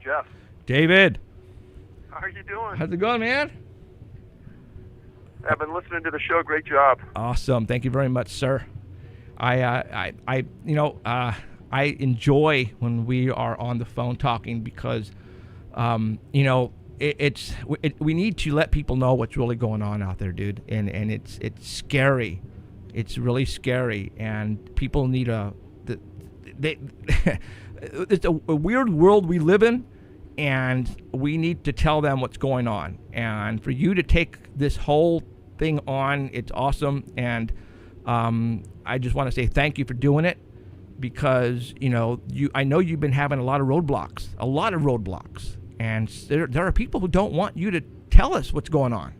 Jeff. David. How are you doing? How's it going, man? I've been listening to the show. Great job. Awesome. Thank you very much, sir. I enjoy when we are on the phone talking because, we need to let people know what's really going on out there, dude. And it's scary. It's really scary, and people need it's a weird world we live in, and we need to tell them what's going on. And for you to take this whole thing on, it's awesome. And I just want to say thank you for doing it, because I know you've been having a lot of roadblocks, and there are people who don't want you to tell us what's going on.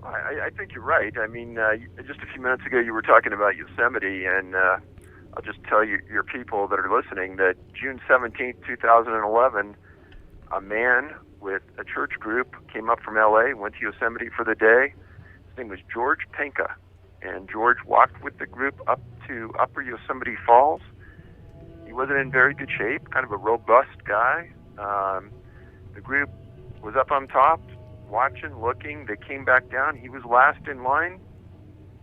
I think you're right. I mean, just a few minutes ago you were talking about Yosemite, and I'll just tell your people that are listening that June 17th, 2011, a man with a church group came up from L.A., went to Yosemite for the day. His name was George Penka, and George walked with the group up to Upper Yosemite Falls. He wasn't in very good shape, kind of a robust guy. The group was up on top, watching, looking. They came back down. He was last in line.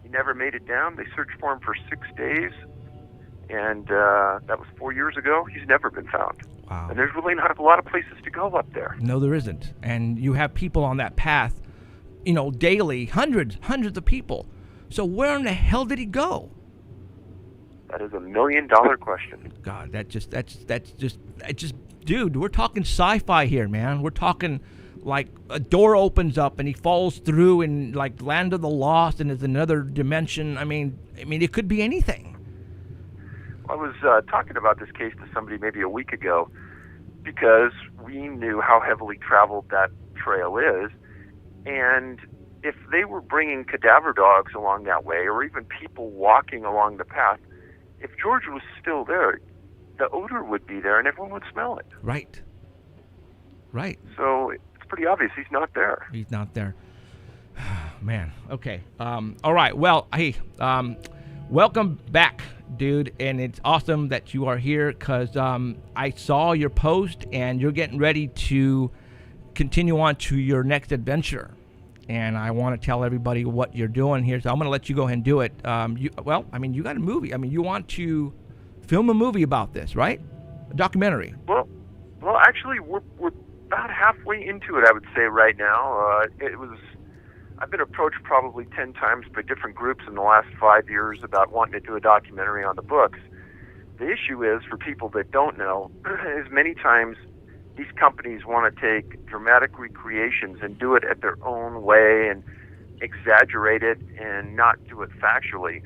He never made it down. They searched for him for 6 days, and that was 4 years ago. He's never been found. Wow. And there's really not a lot of places to go up there. No, there isn't. And you have people on that path, daily, hundreds of people. So where in the hell did he go? That is $1 million question. God, that's just, dude, we're talking sci-fi here, man. We're talking like a door opens up and he falls through in like Land of the Lost and there's another dimension. I mean, it could be anything. I was talking about this case to somebody maybe a week ago because we knew how heavily traveled that trail is, and if they were bringing cadaver dogs along that way, or even people walking along the path, if George was still there, the odor would be there and everyone would smell it. Right. So it's pretty obvious he's not there. He's not there. Man. Okay. All right. Well, hey, welcome back, dude. And it's awesome that you are here because I saw your post and you're getting ready to continue on to your next adventure. And I want to tell everybody what you're doing here. So I'm going to let you go ahead and do it. You got a movie. You want to film a movie about this, right? A documentary. Well, actually, we're about halfway into it, I would say, right now. I've been approached probably 10 times by different groups in the last 5 years about wanting to do a documentary on the books. The issue is, for people that don't know, is many times these companies want to take dramatic recreations and do it at their own way and exaggerate it and not do it factually.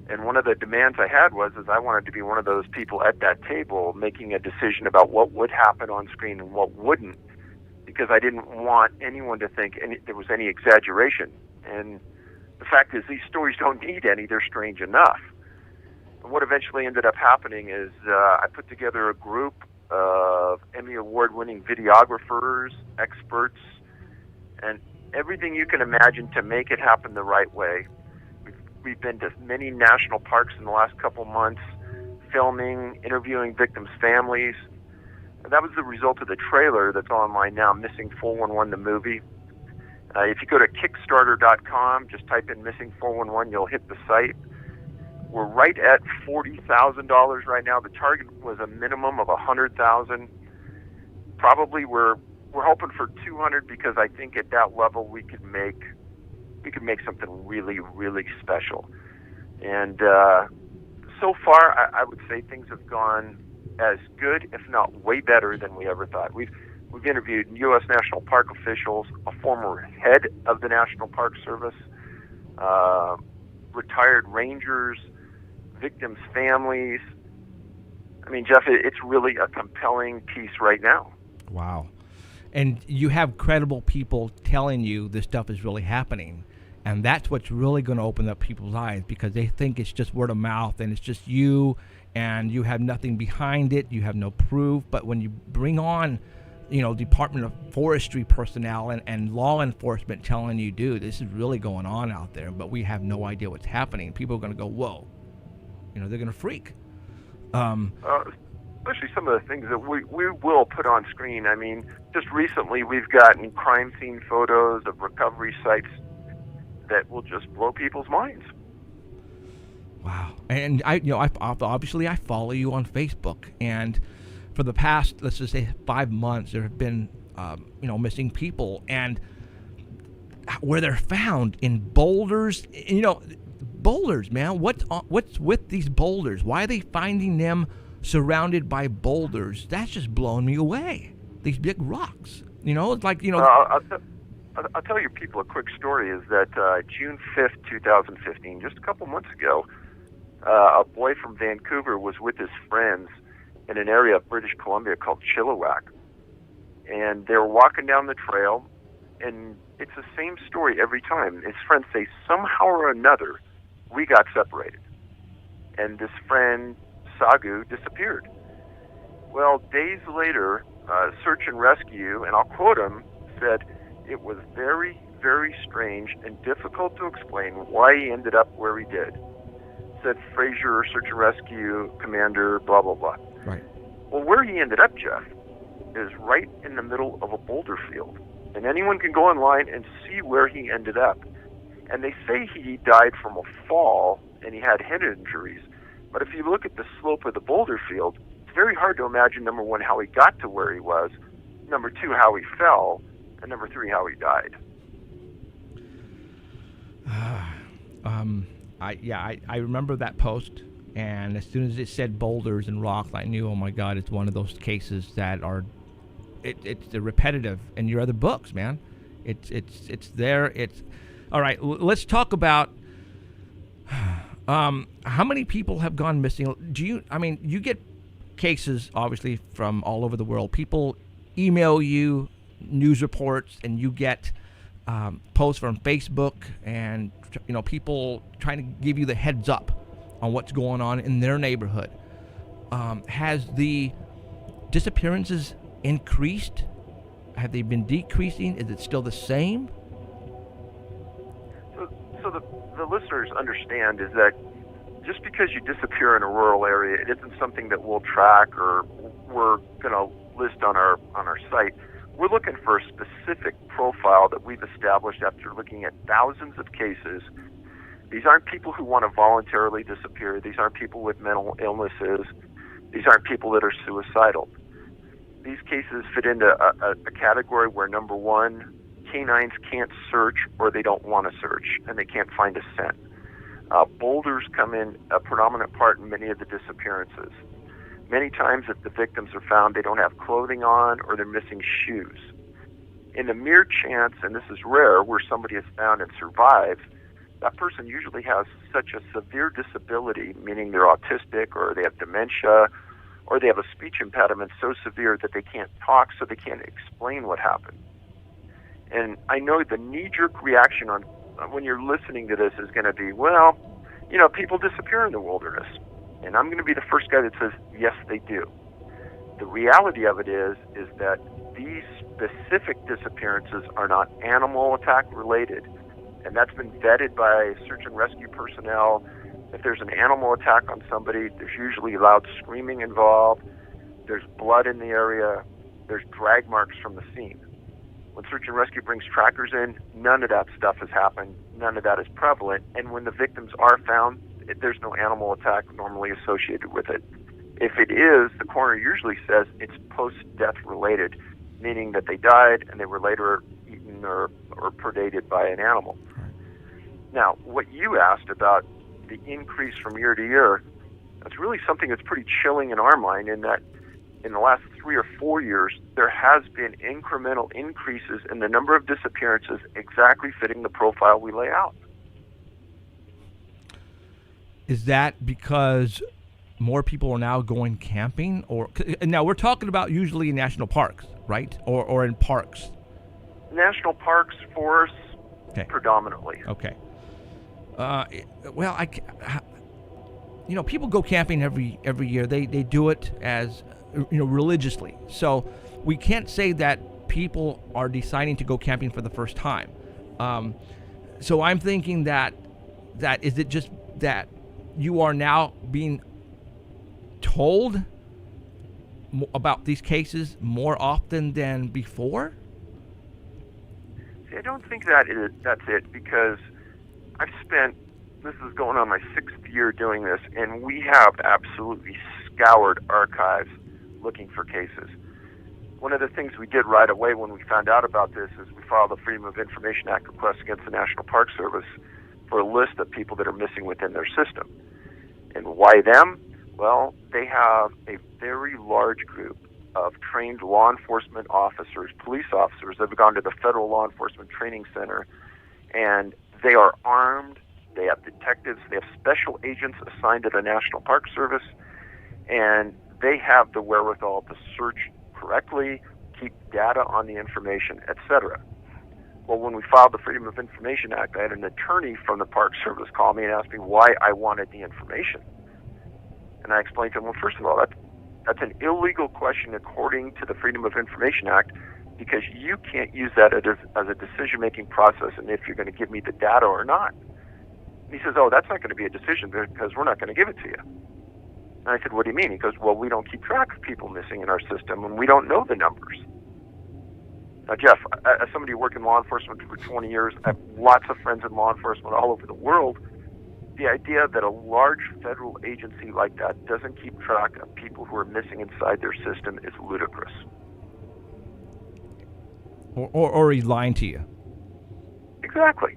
And one of the demands I had was I wanted to be one of those people at that table making a decision about what would happen on screen and what wouldn't, because I didn't want anyone to think there was any exaggeration. And the fact is, these stories don't need any. They're strange enough. And what eventually ended up happening is I put together a group of Emmy Award-winning videographers, experts, and everything you can imagine to make it happen the right way. We've been to many national parks in the last couple months, filming, interviewing victims' families. And that was the result of the trailer that's online now, Missing 411, the movie. If you go to Kickstarter.com, just type in Missing 411, you'll hit the site. We're right at $40,000 right now. The target was a minimum of $100,000. Probably we're hoping for $200 because I think at that level we could make something really, really special. And so far, I would say things have gone as good, if not way better, than we ever thought. We've interviewed U.S. National Park officials, a former head of the National Park Service, retired rangers, victims' families. I mean, Jeff, it's really a compelling piece right now. Wow. And you have credible people telling you this stuff is really happening. And that's what's really going to open up people's eyes, because they think it's just word of mouth and it's just you and you have nothing behind it. You have no proof. But when you bring on, Department of Forestry personnel and law enforcement telling you, dude, this is really going on out there, but we have no idea what's happening, people are going to go, whoa. They're going to freak. especially some of the things that we will put on screen. I mean, just recently we've gotten crime scene photos of recovery sites that will just blow people's minds. Wow. And obviously I follow you on Facebook, and for the past, let's just say 5 months, there have been, missing people, and where they're found in boulders. Boulders, man. What's with these boulders? Why are they finding them surrounded by boulders? That's just blowing me away. These big rocks. It's like, I'll tell you people a quick story. Is that June 5th, 2015, just a couple months ago, a boy from Vancouver was with his friends in an area of British Columbia called Chilliwack. And they were walking down the trail, and it's the same story every time. His friends say, somehow or another, we got separated. And this friend, Sagu, disappeared. Well, days later, search and rescue, and I'll quote him, said, it was very, very strange and difficult to explain why he ended up where he did. Said Fraser, search and rescue commander, blah, blah, blah. Right. Well, where he ended up, Jeff, is right in the middle of a boulder field. And anyone can go online and see where he ended up. And they say he died from a fall and he had head injuries. But if you look at the slope of the boulder field, it's very hard to imagine, number one, how he got to where he was, number two, how he fell, and number three, how he died. I remember that post, and as soon as it said boulders and rocks, I knew, oh my God, it's one of those cases that are, it's repetitive in your other books, man. It's there. It's all right. Let's talk about how many people have gone missing. You get cases obviously from all over the world. People email you news reports, and you get posts from Facebook, and people trying to give you the heads up on what's going on in their neighborhood. Has the disappearances increased? Have they been decreasing? Is it still the same? So the listeners understand is that just because you disappear in a rural area, it isn't something that we'll track or we're going to list on our site. We're looking for a specific profile that we've established after looking at thousands of cases. These aren't people who want to voluntarily disappear. These aren't people with mental illnesses. These aren't people that are suicidal. These cases fit into a category where, number one, canines can't search or they don't want to search, and they can't find a scent. Boulders come in a predominant part in many of the disappearances. Many times if the victims are found, they don't have clothing on or they're missing shoes. In the mere chance, and this is rare, where somebody is found and survives, that person usually has such a severe disability, meaning they're autistic or they have dementia or they have a speech impediment so severe that they can't talk, so they can't explain what happened. And I know the knee-jerk reaction on when you're listening to this is going to be, well, people disappear in the wilderness. And I'm going to be the first guy that says, yes, they do. The reality of it is that these specific disappearances are not animal attack related. And that's been vetted by search and rescue personnel. If there's an animal attack on somebody, there's usually loud screaming involved. There's blood in the area. There's drag marks from the scene. When search and rescue brings trackers in, none of that stuff has happened. None of that is prevalent. And when the victims are found, there's no animal attack normally associated with it. If it is, the coroner usually says it's post-death related, meaning that they died and they were later eaten or predated by an animal. Now, what you asked about the increase from year to year, that's really something that's pretty chilling in our mind, in that in the last 3 or 4 years, there has been incremental increases in the number of disappearances exactly fitting the profile we lay out. Is that because more people are now going camping? Or now we're talking about usually in national parks, right? Or in parks? National parks, forests, okay. Predominantly. Okay. People go camping every year. They do it as religiously. So we can't say that people are deciding to go camping for the first time. So I'm thinking that is it just that you are now being told about these cases more often than before? See, I don't think that's it, because this is going on my 6th year doing this, and we have absolutely scoured archives looking for cases. One of the things we did right away when we found out about this is we filed a Freedom of Information Act request against the National Park Service for a list of people that are missing within their system. And why them? Well, they have a very large group of trained law enforcement officers, police officers that have gone to the Federal Law Enforcement Training Center, and they are armed. They have detectives. They have special agents assigned to the National Park Service, and they have the wherewithal to search correctly, keep data on the information, etc. Well, when we filed the Freedom of Information Act, I had an attorney from the Park Service call me and ask me why I wanted the information. And I explained to him, well, first of all, that's an illegal question according to the Freedom of Information Act, because you can't use that as a decision-making process and if you're going to give me the data or not. And he says, oh, that's not going to be a decision because we're not going to give it to you. And I said, what do you mean? He goes, well, we don't keep track of people missing in our system, and we don't know the numbers. Now, Jeff, as somebody who worked in law enforcement for 20 years, I have lots of friends in law enforcement all over the world. The idea that a large federal agency like that doesn't keep track of people who are missing inside their system is ludicrous. Or he's lying to you. Exactly.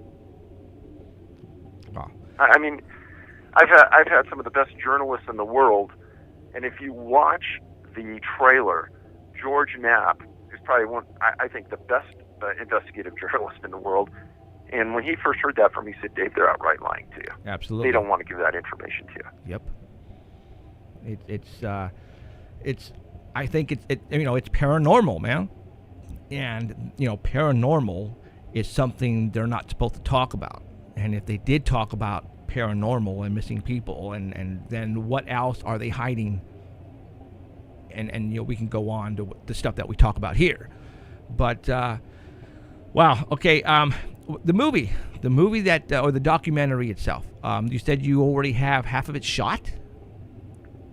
Wow. I mean, I've had some of the best journalists in the world, and if you watch the trailer, George Knapp is probably I think the best investigative journalist in the world. And when he first heard that from me, he said, Dave, they're outright lying to you. Absolutely. They don't want to give that information to you. Yep. I think it's paranormal, man. And, paranormal is something they're not supposed to talk about. And if they did talk about paranormal and missing people, and then what else are they hiding? And we can go on to the stuff that we talk about here. But, wow. Okay. The movie that, or the documentary itself, you said you already have half of it shot?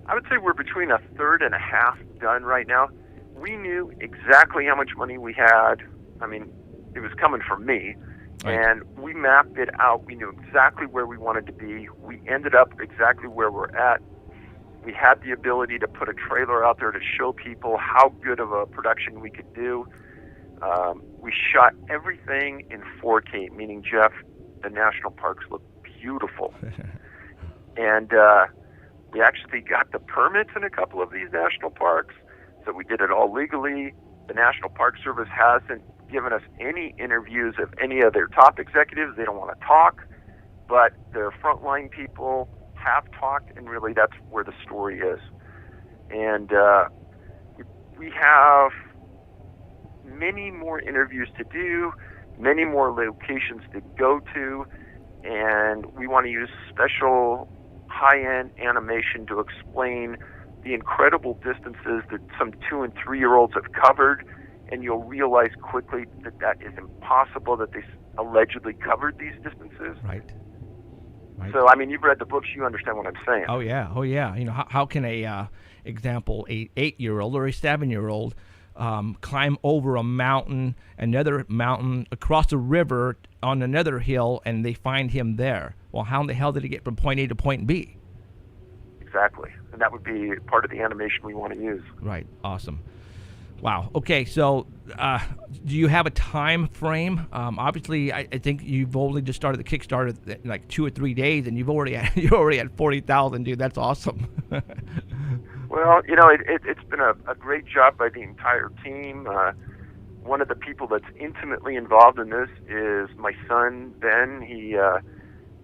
I would say we're between a third and a half done right now. We knew exactly how much money we had. I mean, it was coming from me. Right. And we mapped it out. We knew exactly where we wanted to be. We ended up exactly where we're at. We had the ability to put a trailer out there to show people how good of a production we could do. We shot everything in 4K, meaning, Jeff, the national parks look beautiful. And we actually got the permits in a couple of these national parks, so we did it all legally. The National Park Service hasn't given us any interviews of any of their top executives. They don't want to talk, but their frontline people have talked, and really that's where the story is. And we have many more interviews to do, many more locations to go to, and we want to use special high-end animation to explain the incredible distances that some 2- and 3-year-olds have covered, and you'll realize quickly that that is impossible, that they allegedly covered these distances. Right. So, I mean, you've read the books, you understand what I'm saying. Oh, yeah. How can a 8-year-old or a 7-year-old climb over a mountain, another mountain, across a river, on another hill, and they find him there? Well, how in the hell did he get from point A to point B? Exactly. And that would be part of the animation we want to use. Right. Awesome. Wow. Okay. So, do you have a time frame? Obviously, I think you've only just started the Kickstarter in like 2 or 3 days, and you're already at 40,000, dude. That's awesome. Well, it's been a great job by the entire team. One of the people that's intimately involved in this is my son, Ben. He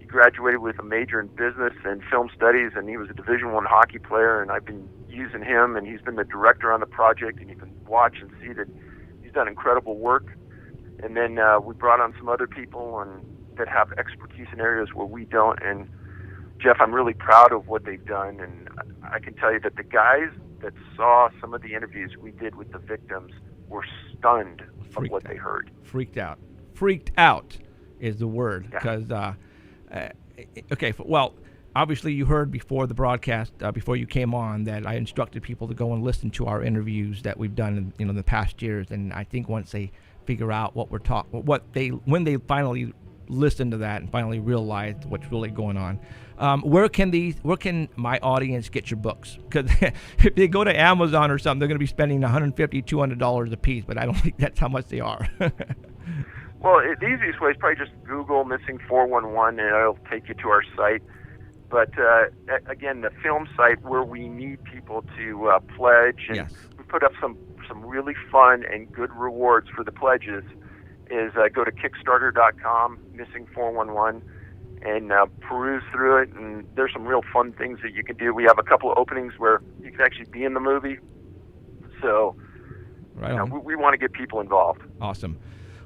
graduated with a major in business and film studies, and he was a Division I hockey player, and I've been using him, and he's been the director on the project, and you can watch and see that he's done incredible work. And then we brought on some other people that have expertise in areas where we don't, and Jeff, I'm really proud of what they've done, and I can tell you that the guys that saw some of the interviews we did with the victims were stunned of what they heard. Freaked out. Freaked out is the word. Because, okay, well, obviously you heard before the broadcast, before you came on, that I instructed people to go and listen to our interviews that we've done in the past years. And I think once they figure out what we're talking, when they finally listen to that and finally realize what's really going on, where can my audience get your books? Because if they go to Amazon or something, they're going to be spending $150, $200 a piece, but I don't think that's how much they are. Well, the easiest way is probably just Google Missing 411, and it'll take you to our site. But again, the film site where we need people to pledge, and yes. we put up some really fun and good rewards for the pledges, is go to Kickstarter.com, Missing 411, and peruse through it. And there's some real fun things that you can do. We have a couple of openings where you can actually be in the movie. So right on. We want to get people involved. Awesome.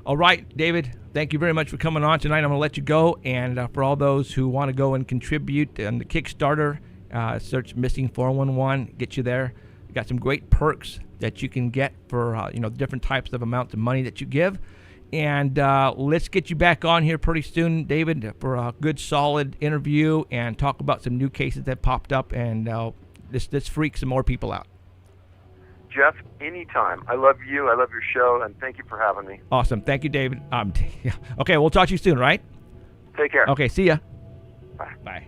All right, David, thank you very much for coming on tonight. I'm going to let you go. And for all those who want to go and contribute on the Kickstarter, search Missing 411, get you there. You got some great perks that you can get for different types of amounts of money that you give. And let's get you back on here pretty soon, David, for a good, solid interview and talk about some new cases that popped up, and let's freak some more people out. Jeff, anytime. I love you. I love your show, and thank you for having me. Awesome. Thank you, David. Okay, we'll talk to you soon, right? Take care. Okay, see ya. Bye. Bye.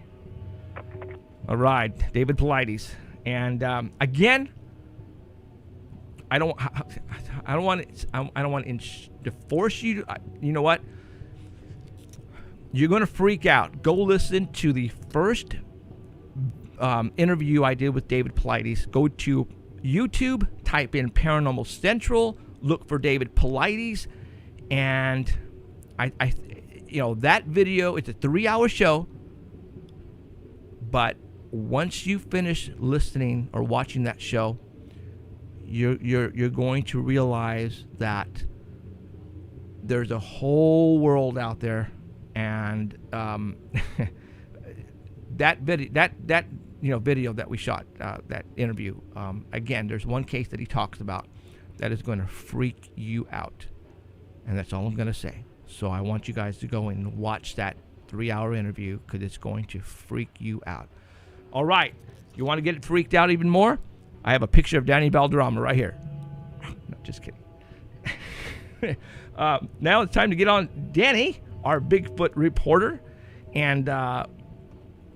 All right, David Paulides. And again, I don't want to force you. You know what? You're going to freak out. Go listen to the first interview I did with David Paulides. Go to YouTube, type in Paranormal Central, look for David Paulides, and I that video. It's a 3-hour show, but once you finish listening or watching that show, you're going to realize that there's a whole world out there, and that video that we shot, that interview, again, there's one case that he talks about that is going to freak you out, and that's all I'm going to say. So I want you guys to go and watch that 3-hour interview, because it's going to freak you out. All right, you want to get freaked out even more? I have a picture of Danny Valderrama right here. No, just kidding. Now it's time to get on Danny, our Bigfoot reporter, and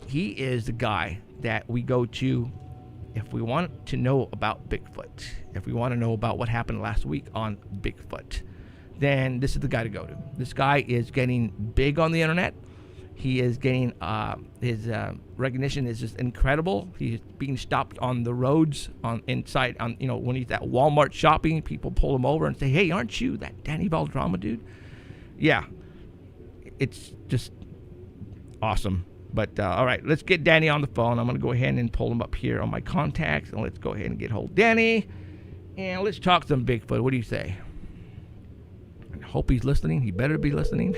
he is the guy that we go to if we want to know about Bigfoot, if we want to know about what happened last week on Bigfoot, then this is the guy to go to. This guy is getting big on the internet. He is getting his recognition is just incredible. He's being stopped on the roads, when he's at Walmart shopping. People pull him over and say, "Hey, aren't you that Danny Valderrama dude?" Yeah, it's just awesome. But all right, let's get Danny on the phone. I'm going to go ahead and pull him up here on my contacts, and let's go ahead and get hold of Danny, and let's talk some Bigfoot. What do you say? I hope he's listening. He better be listening.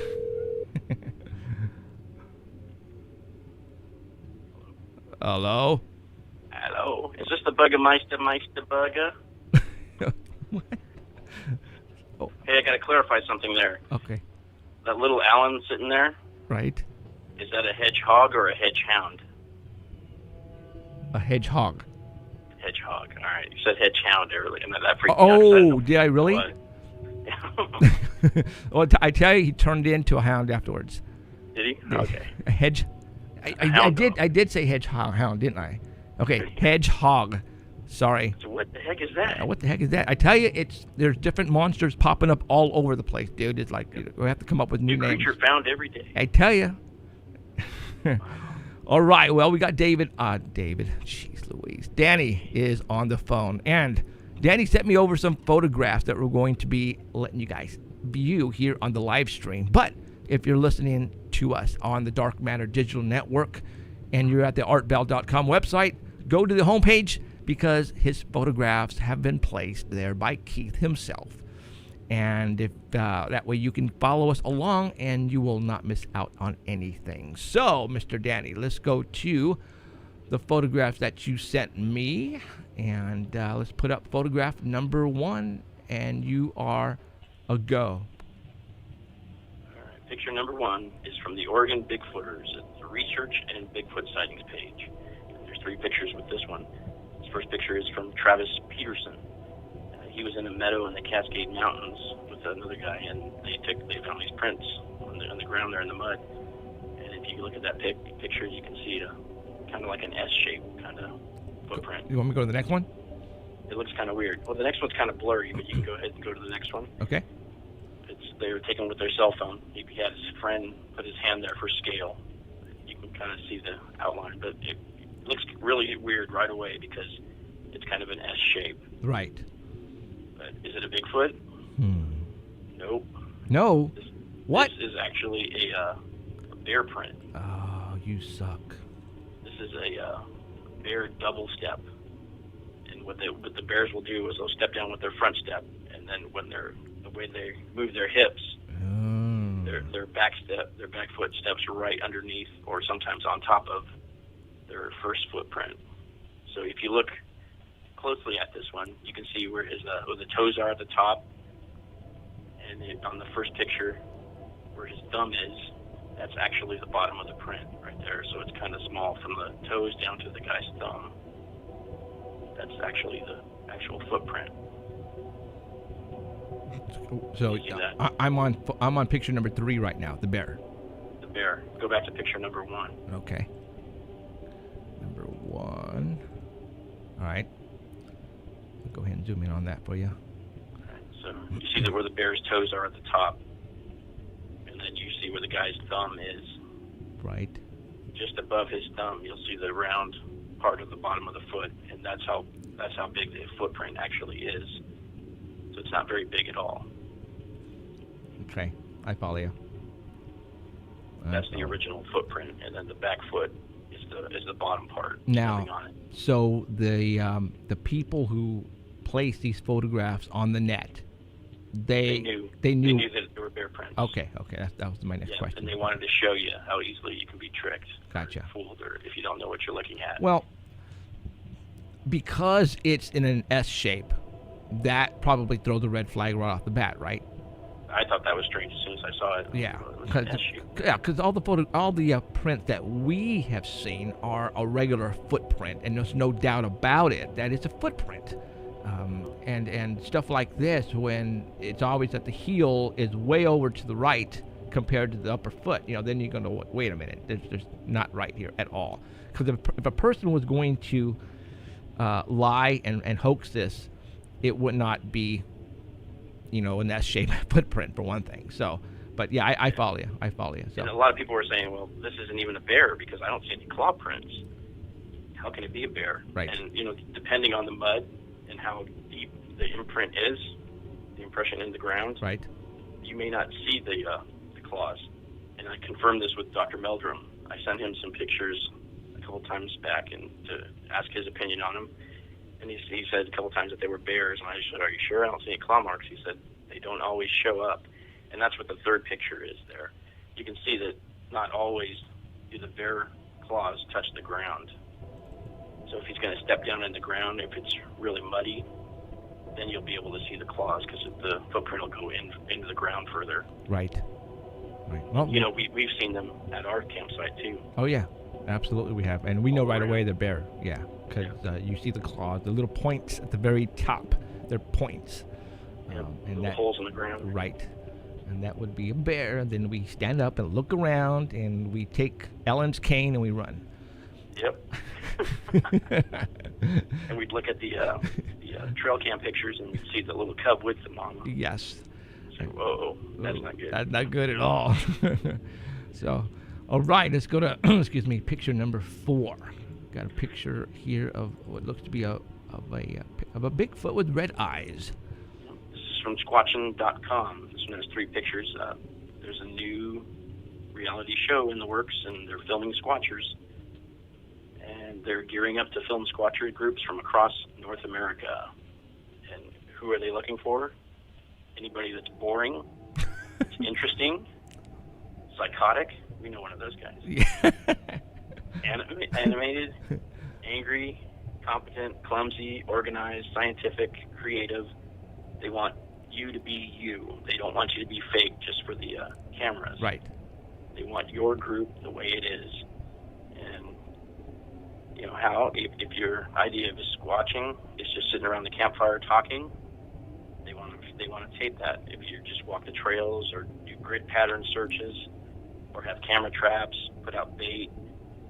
Hello? Hello. Is this the Bürgermeister Burger? What? Oh. Hey, I got to clarify something there. Okay. That little Allen sitting there, Right. is that a hedgehog or a hedgehound? A hedgehog. Hedgehog. All right. You said hedgehound earlier, and that freaked me out. Oh, did I really? What? Well, I tell you, he turned into a hound afterwards. Did he? Okay. A hedge. I did say hedgehog, didn't I? Okay, hedgehog. Sorry. So what the heck is that? What the heck is that? I tell you, there's different monsters popping up all over the place, dude. It's like we have to come up with new names. Creature found every day. I tell you. All right. Well, we got David. Jeez Louise. Danny is on the phone, and Danny sent me over some photographs that we're going to be letting you guys view here on the live stream. But if you're listening to us on the Dark Matter Digital Network and you're at the artbell.com website, go to the homepage, because his photographs have been placed there by Keith himself. And if that way you can follow us along and you will not miss out on anything. So, Mr. Danny, let's go to the photographs that you sent me. And let's put up photograph number 1, and you are a go. All right, Picture number 1 is from the Oregon Bigfooters. It's the Research and Bigfoot Sightings page. And there's 3 pictures with this one. This first picture is from Travis Peterson. He was in a meadow in the Cascade Mountains with another guy, and they found these prints on the ground there in the mud. And if you look at that picture, you can see kind of like an S-shaped kind of footprint. You want me to go to the next one? It looks kind of weird. Well, the next one's kind of blurry, but you can go ahead and go to the next one. Okay. They were taken with their cell phone. He had his friend put his hand there for scale. You can kind of see the outline, but it looks really weird right away because it's kind of an S shape. Right. But is it a Bigfoot? Nope. No. What? This is actually a bear print. Oh, you suck. This is a bear double step. And what the bears will do is they'll step down with their front step, and then the way they move their hips, their back foot steps right underneath or sometimes on top of their first footprint. So if you look closely at this one, you can see where the toes are at the top, and on the first picture where his thumb is, that's actually the bottom of the print right there. So it's kind of small from the toes down to the guy's thumb. That's actually the actual footprint. So I'm on picture number 3 right now. The bear. The bear. Go back to picture number 1. Okay. Number 1. All right. I'll go ahead and zoom in on that for you. All right. So you see that where the bear's toes are at the top, and then you see where the guy's thumb is. Right. Just above his thumb, you'll see the round part of the bottom of the foot, and that's how big the footprint actually is. So it's not very big at all. Okay, I follow you. That's the original footprint, and then the back foot is the bottom part. Now, on it. So the people who placed these photographs on the net, they knew that they were bear prints. Okay, that was my next question. And they wanted to show you how easily you can be tricked, gotcha, or fooled, or if you don't know what you're looking at. Well, because it's in an S shape, that probably throws a red flag right off the bat, right? I thought that was strange as soon as I saw it. Yeah, because because all the prints that we have seen are a regular footprint, and there's no doubt about it that it's a footprint. And stuff like this, when it's always that the heel is way over to the right compared to the upper foot, then you're going to wait a minute. There's not right here at all. Because if a person was going to lie and hoax this, it would not be, an S-shaped footprint for one thing. So, but yeah, I follow you. So. And a lot of people were saying, well, this isn't even a bear because I don't see any claw prints. How can it be a bear? Right. And depending on the mud and how deep the imprint is, the impression in the ground, right, you may not see the claws. And I confirmed this with Dr. Meldrum. I sent him some pictures a couple times back and to ask his opinion on them. And he said a couple times that they were bears, and I said, "Are you sure? I don't see any claw marks." He said, "They don't always show up." And that's what the third picture is there. You can see that not always do the bear claws touch the ground. So if he's going to step down in the ground, if it's really muddy, then you'll be able to see the claws because the footprint will go into the ground further. Right. Well, we've seen them at our campsite too. Oh yeah, absolutely we have, and we know right away they're bear. Yeah, because you see the claws, the little points at the very top. They're points. And little holes in the ground. Right. And that would be a bear. And then we stand up and look around, and we take Ellen's cane and we run. Yep. And we'd look at the trail cam pictures and we'd see the little cub with the mama. Yes. Say, whoa, that's not good. That's not good at all. So, all right, let's go to picture number 4. Got a picture here of what looks to be a Bigfoot with red eyes. This is from Squatchin.com. This one has 3 pictures. There's a new reality show in the works, and they're filming squatchers. And they're gearing up to film squatcher groups from across North America. And who are they looking for? Anybody that's boring, interesting, psychotic. We know one of those guys. Yeah. Animated, angry, competent, clumsy, organized, scientific, creative. They want you to be you. They don't want you to be fake just for the cameras. Right. They want your group the way it is. And, you know, how, if your idea of squatching is just sitting around the campfire talking, they want to tape that. If you just walk the trails or do grid pattern searches or have camera traps, put out bait,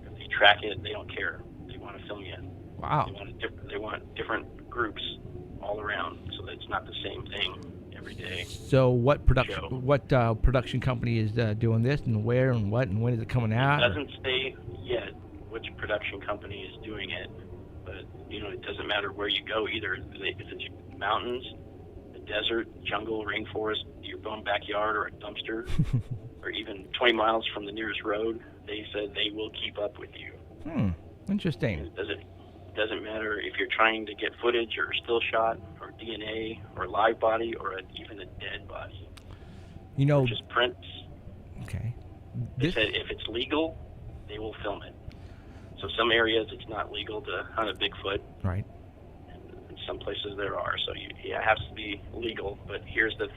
if you track it, they don't care. They want to film you. Wow. They want different groups all around, so that it's not the same thing every day. So what production company is doing this, and where and what and when is it coming out? It doesn't say yet which production company is doing it, but you know, it doesn't matter where you go either. If it's mountains, the desert, jungle, rainforest, your own backyard, or a dumpster, or even 20 miles from the nearest road, they said they will keep up with you. Interesting. It doesn't matter if you're trying to get footage or still shot or DNA or live body or even a dead body. You know, or just prints. Okay. They said if it's legal, they will film it. So some areas it's not legal to hunt a Bigfoot. Right. In some places there are. So it has to be legal. But here's the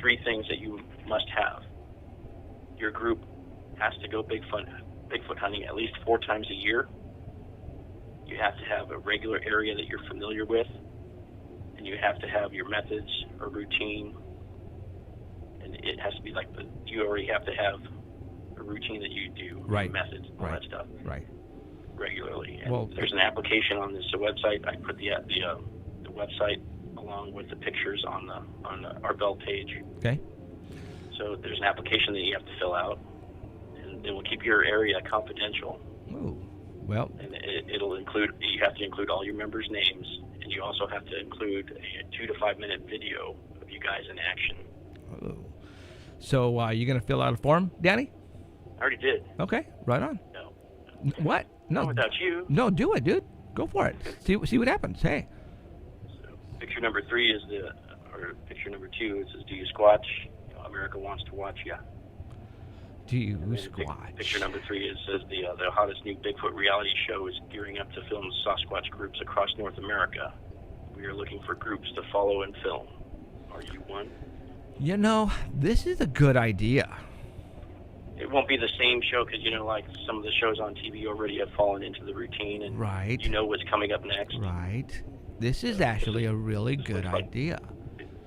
three things that you must have. Your group has to go Bigfoot hunting at least 4 times a year. You have to have a regular area that you're familiar with, and you have to have your methods or routine, and it has to be like you already have to have a routine that you do, right? Methods, all that stuff, right? Regularly. And well, there's an application on this website. I put the website along with the pictures on our Bell page. Okay. So there's an application that you have to fill out, and it will keep your area confidential. Ooh. Well, and it'll include, you have to include all your members' names, and you also have to include a 2 to 5 minute video of you guys in action. Oh. So you gonna fill out a form, Danny? I already did. Okay, right on. No. What? No. Not without you. No, do it, dude. Go for it. See what happens. Hey. So picture number 3 is picture number 2. It says, "Do you squatch? You know, America wants to watch ya." Do you squatch? Picture number 3 says the hottest new Bigfoot reality show is gearing up to film Sasquatch groups across North America. We are looking for groups to follow and film. Are you one? You know, this is a good idea. It won't be the same show because, you know, like some of the shows on TV already have fallen into the routine, and right. You know what's coming up next. Right. This is actually a really good idea.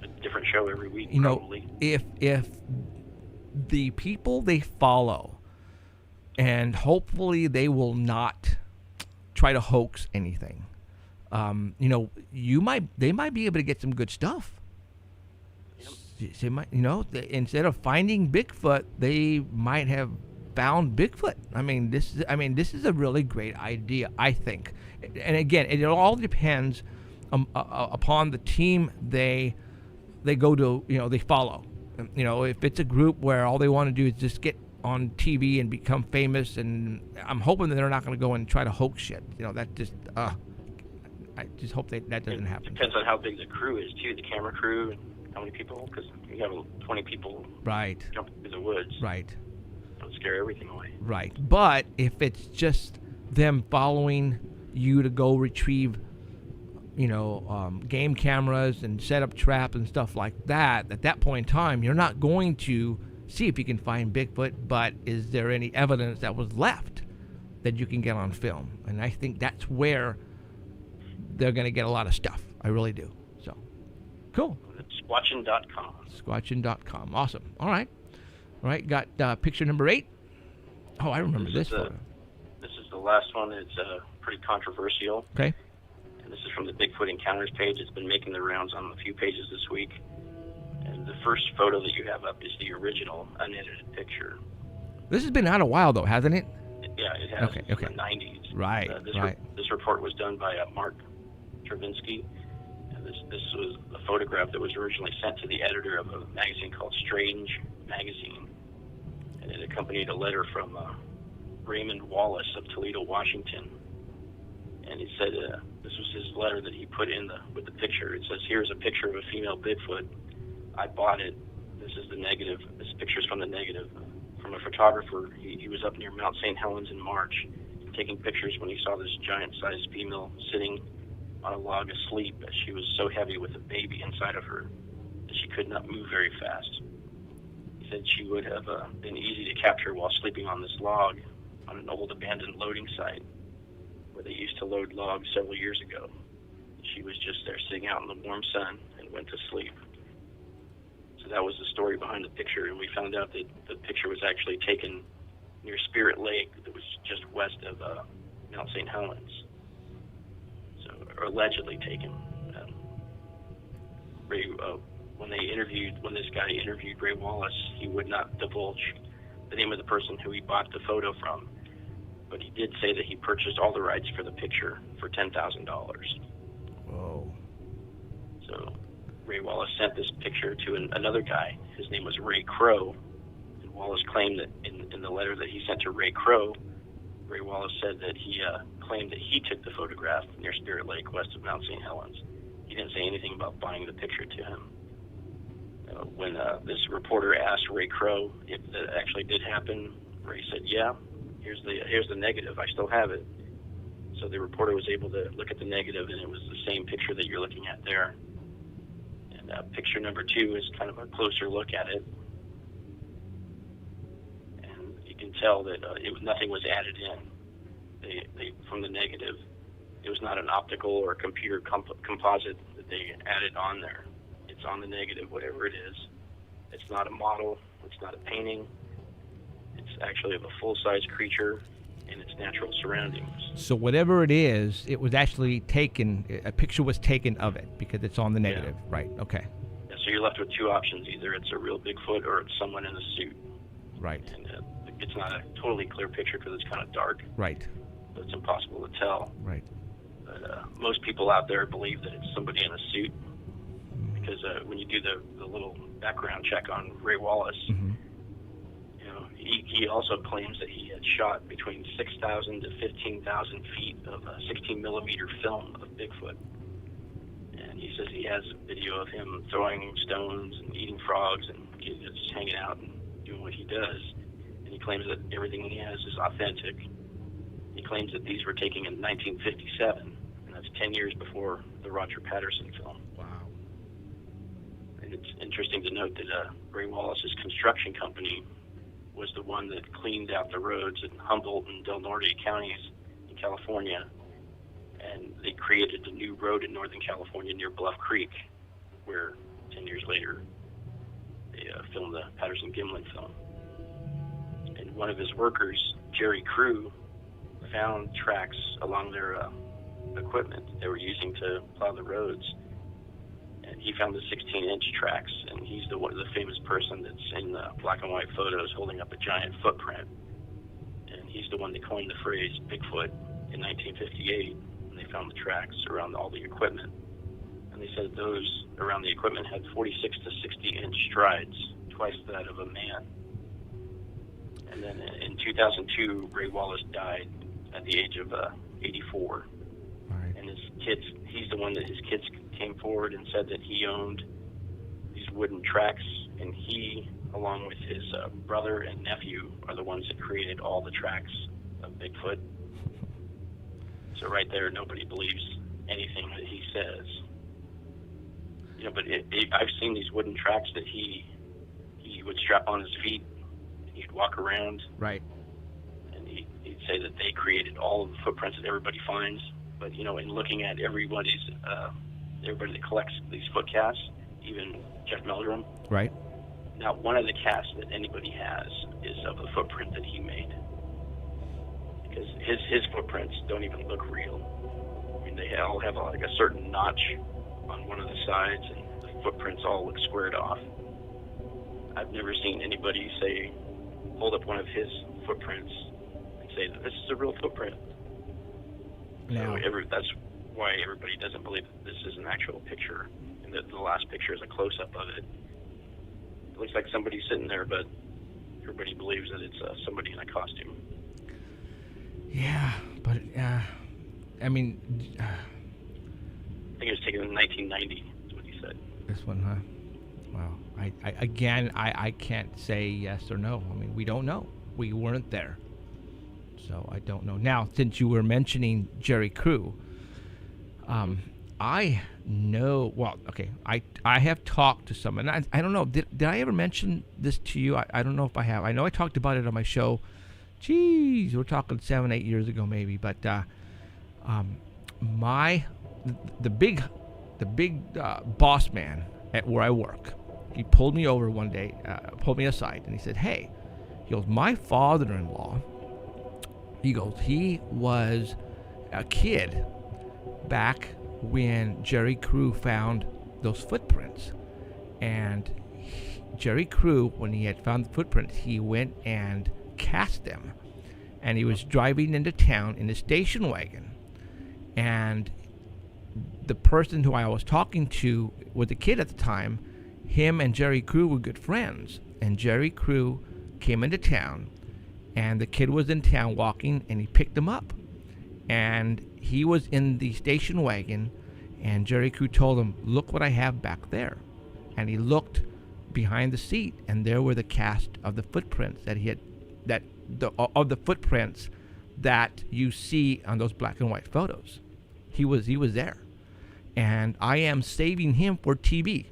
A different show every week, you probably. Know, if the people they follow, and hopefully they will not try to hoax anything. You know, they might be able to get some good stuff. Yep. They might, you know, instead of finding Bigfoot, they might have found Bigfoot. I mean, this is a really great idea, I think. And again, it all depends upon the team they go to. You know, they follow. You know, if it's a group where all they want to do is just get on TV and become famous, and I'm hoping that they're not going to go and try to hoax shit. You know, that just, I just hope that doesn't happen. It depends on how big the crew is, too, the camera crew, and how many people, because you have 20 people jumping through the woods. Right. Don't scare everything away. Right. But if it's just them following you to go retrieve, you know, game cameras and set up traps and stuff like that, at that point in time, you're not going to see if you can find Bigfoot, but is there any evidence that was left that you can get on film? And I think that's where they're going to get a lot of stuff. I really do. So, cool. Squatchin.com. Squatchin.com. Awesome. All right. Got picture number 8. Oh, I remember this photo. This is the last one. It's pretty controversial. Okay. And this is from the Bigfoot Encounters page. It's been making the rounds on a few pages this week. And the first photo that you have up is the original unedited picture. This has been out a while, though, hasn't it? Yeah, it has. Okay. In the 90s. Right. This report was done by Mark Travinsky. And this was a photograph that was originally sent to the editor of a magazine called Strange Magazine. And it accompanied a letter from Raymond Wallace of Toledo, Washington. And he said this was his letter that he put in with the picture. It says, "Here's a picture of a female Bigfoot. I bought it. This is the negative. This picture's from the negative. From a photographer. He was up near Mount St. Helens in March, taking pictures when he saw this giant-sized female sitting on a log asleep, as she was so heavy with a baby inside of her. that she could not move very fast. He said she would have been easy to capture while sleeping on this log on an old abandoned loading site where they used to load logs several years ago. She was just there sitting out in the warm sun and went to sleep. So that was the story behind the picture, and we found out that the picture was actually taken near Spirit Lake that was just west of Mount St. Helens. So, or allegedly taken. When this guy interviewed Ray Wallace, he would not divulge the name of the person who he bought the photo from, but he did say that he purchased all the rights for the picture for $10,000. Whoa. So Ray Wallace sent this picture to another guy. His name was Ray Crow, and Wallace claimed that in the letter that he sent to Ray Crow, Ray Wallace said that he claimed that he took the photograph near Spirit Lake west of Mount St. Helens. He didn't say anything about buying the picture to him. When this reporter asked Ray Crow if that actually did happen, Ray said, "Yeah, here's the negative. I still have it." So the reporter was able to look at the negative, and it was the same picture that you're looking at there. And picture number 2 is kind of a closer look at it, and you can tell that nothing was added in. They from the negative, it was not an optical or computer composite that they added on there. It's on the negative, whatever it is. It's not a model. It's not a painting. It's actually of a full-size creature in its natural surroundings. So whatever it is, it was actually taken. A picture was taken of it because it's on the negative, right? Okay. Yeah, so you're left with 2 options: either it's a real Bigfoot or it's someone in a suit. Right. And it's not a totally clear picture because it's kind of dark. Right. So it's impossible to tell. Right. But most people out there believe that it's somebody in a suit. Because when you do the little background check on Ray Wallace, Mm-hmm. you know, he also claims that he had shot between 6,000 to 15,000 feet of 16 millimeter film of Bigfoot. And he says he has a video of him throwing stones and eating frogs and just hanging out and doing what he does. And he claims that everything he has is authentic. He claims that these were taken in 1957, and that's 10 years before the Roger Patterson film. Wow. It's interesting to note that Ray Wallace's construction company was the one that cleaned out the roads in Humboldt and Del Norte counties in California, and they created a new road in Northern California near Bluff Creek, where 10 years later they filmed the Patterson-Gimlin film. And one of his workers, Jerry Crew, found tracks along their equipment they were using to plow the roads. And he found the 16-inch tracks, and he's the famous person that's in the black and white photos holding up a giant footprint. And he's the one that coined the phrase Bigfoot in 1958 when they found the tracks around all the equipment. And they said those around the equipment had 46 to 60-inch strides, twice that of a man. And then in 2002, Ray Wallace died at the age of 84. Right. And his kids, he's the one that his kids came forward and said that he owned these wooden tracks, and he, along with his brother and nephew, are the ones that created all the tracks of Bigfoot. So right there, nobody believes anything that he says. You know, but I've seen these wooden tracks that he would strap on his feet, and he'd walk around. Right. And he'd say that they created all of the footprints that everybody finds. But, you know, in looking at everybody that collects these foot casts, even Jeff Meldrum, Right. not one of the casts that anybody has is of the footprint that he made. Because his footprints don't even look real. I mean, they all have like a certain notch on one of the sides, and the footprints all look squared off. I've never seen anybody hold up one of his footprints and say that this is a real footprint. Now, So that's why everybody doesn't believe that this is an actual picture, and that the last picture is a close-up of it. It looks like somebody's sitting there, but everybody believes that it's somebody in a costume. yeah, but I mean, I think it was taken in 1990, is what he said. this one, huh? Wow. I can't say yes or no. I mean, we don't know. We weren't there. So I don't know. Now, since you were mentioning Jerry Crew, I know. Well, okay. I have talked to someone. I don't know. Did I ever mention this to you? I don't know if I have. I know I talked about it on my show. Jeez, we're talking 7-8 years ago maybe. But the big boss man at where I work, he pulled me over one day, pulled me aside, and he said, "Hey," he goes, "my father-in-law," he goes, "he was a kid back when Jerry Crew found those footprints, and Jerry Crew, when he had found the footprints, he went and cast them, and he was driving into town in a station wagon, and the person who I was talking to was a kid at the time. Him and Jerry Crew were good friends, and Jerry Crew came into town, and the kid was in town walking, and he picked him up, and he was in the station wagon, and Jerry Crew told him, 'Look what I have back there,' and he looked behind the seat, and there were the cast of the footprints that he had, of the footprints that you see on those black and white photos. He was there, and I am saving him for TV."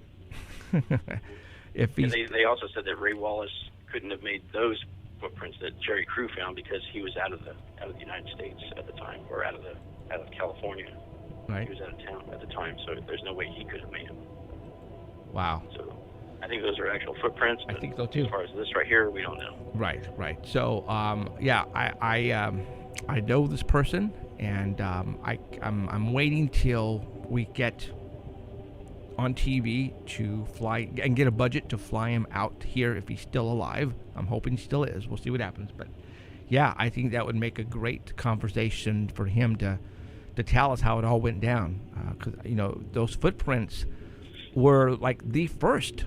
If he's, they also said that Ray Wallace couldn't have made those footprints that Jerry Crew found because he was out of the United States at the time, or out of California. right? He was out of town at the time, so there's no way he could have made them. Wow. So I think those are actual footprints. I think so too. As far as this right here, we don't know. Right. So, yeah, I know this person, and I'm waiting till we get on TV to fly and get a budget to fly him out here if he's still alive. I'm hoping he still is. We'll see what happens. But yeah, I think that would make a great conversation for him to tell us how it all went down. Because, those footprints were like the first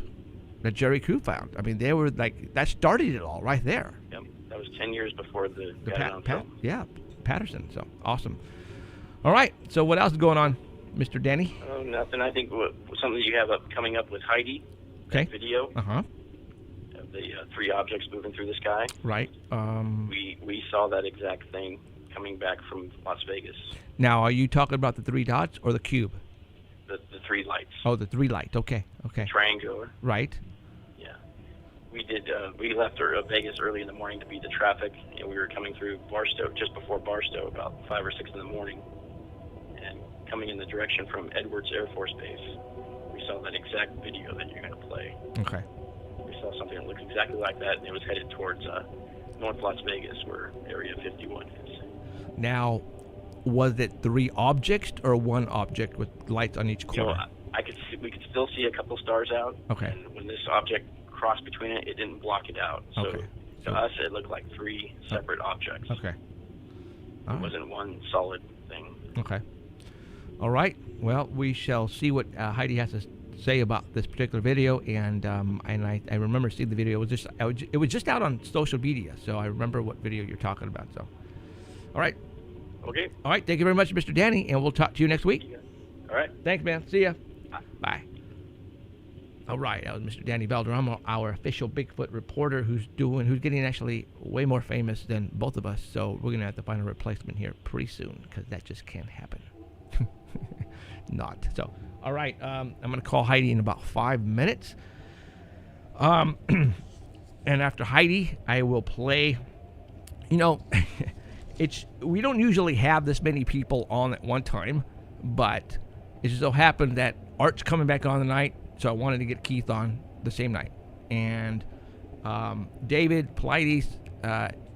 that Jerry Crew found. I mean, they were like, that started it all right there. Yep. That was 10 years before the guy on film. Yeah, Patterson. So awesome. All right. So what else is going on, Mr. Danny? Oh, nothing. I think something you have coming up with Heidi. Okay. That video. Uh-huh. Of the 3 objects moving through the sky. Right. We saw that exact thing coming back from Las Vegas. Now, are you talking about the 3 dots or the cube? The 3 lights. Oh, the 3 light. Okay. Triangular. Right. Yeah. We left Vegas early in the morning to beat the traffic, and we were coming through Barstow, just before Barstow, about 5 or 6 in the morning, and coming in the direction from Edwards Air Force Base. We saw that exact video that you're going to play. Okay. We saw something that looked exactly like that, and it was headed towards North Las Vegas, where Area 51 is. Now, was it 3 objects or 1 object with lights on each corner? We could still see a couple stars out. Okay. And when this object crossed between it, it didn't block it out. So okay. To us, it looked like 3 separate objects. Okay. It wasn't one solid thing. Okay. All right. Well, we shall see what Heidi has to say about this particular video, and I remember seeing the video. It was just out on social media, so I remember what video you're talking about. So, all right. Okay. All right. Thank you very much, Mr. Danny, and we'll talk to you next week. All right. Thanks, man. See ya. Bye. Bye. All right, that was Mr. Danny Valderrama, our official Bigfoot reporter, who's getting actually way more famous than both of us. So we're gonna have to find a replacement here pretty soon, because that just can't happen. Not so. All right, I'm gonna call Heidi in about 5 minutes. And after Heidi, I will play. We don't usually have this many people on at one time, but it just so happened that Art's coming back on tonight, so I wanted to get Keith on the same night. And David Paulides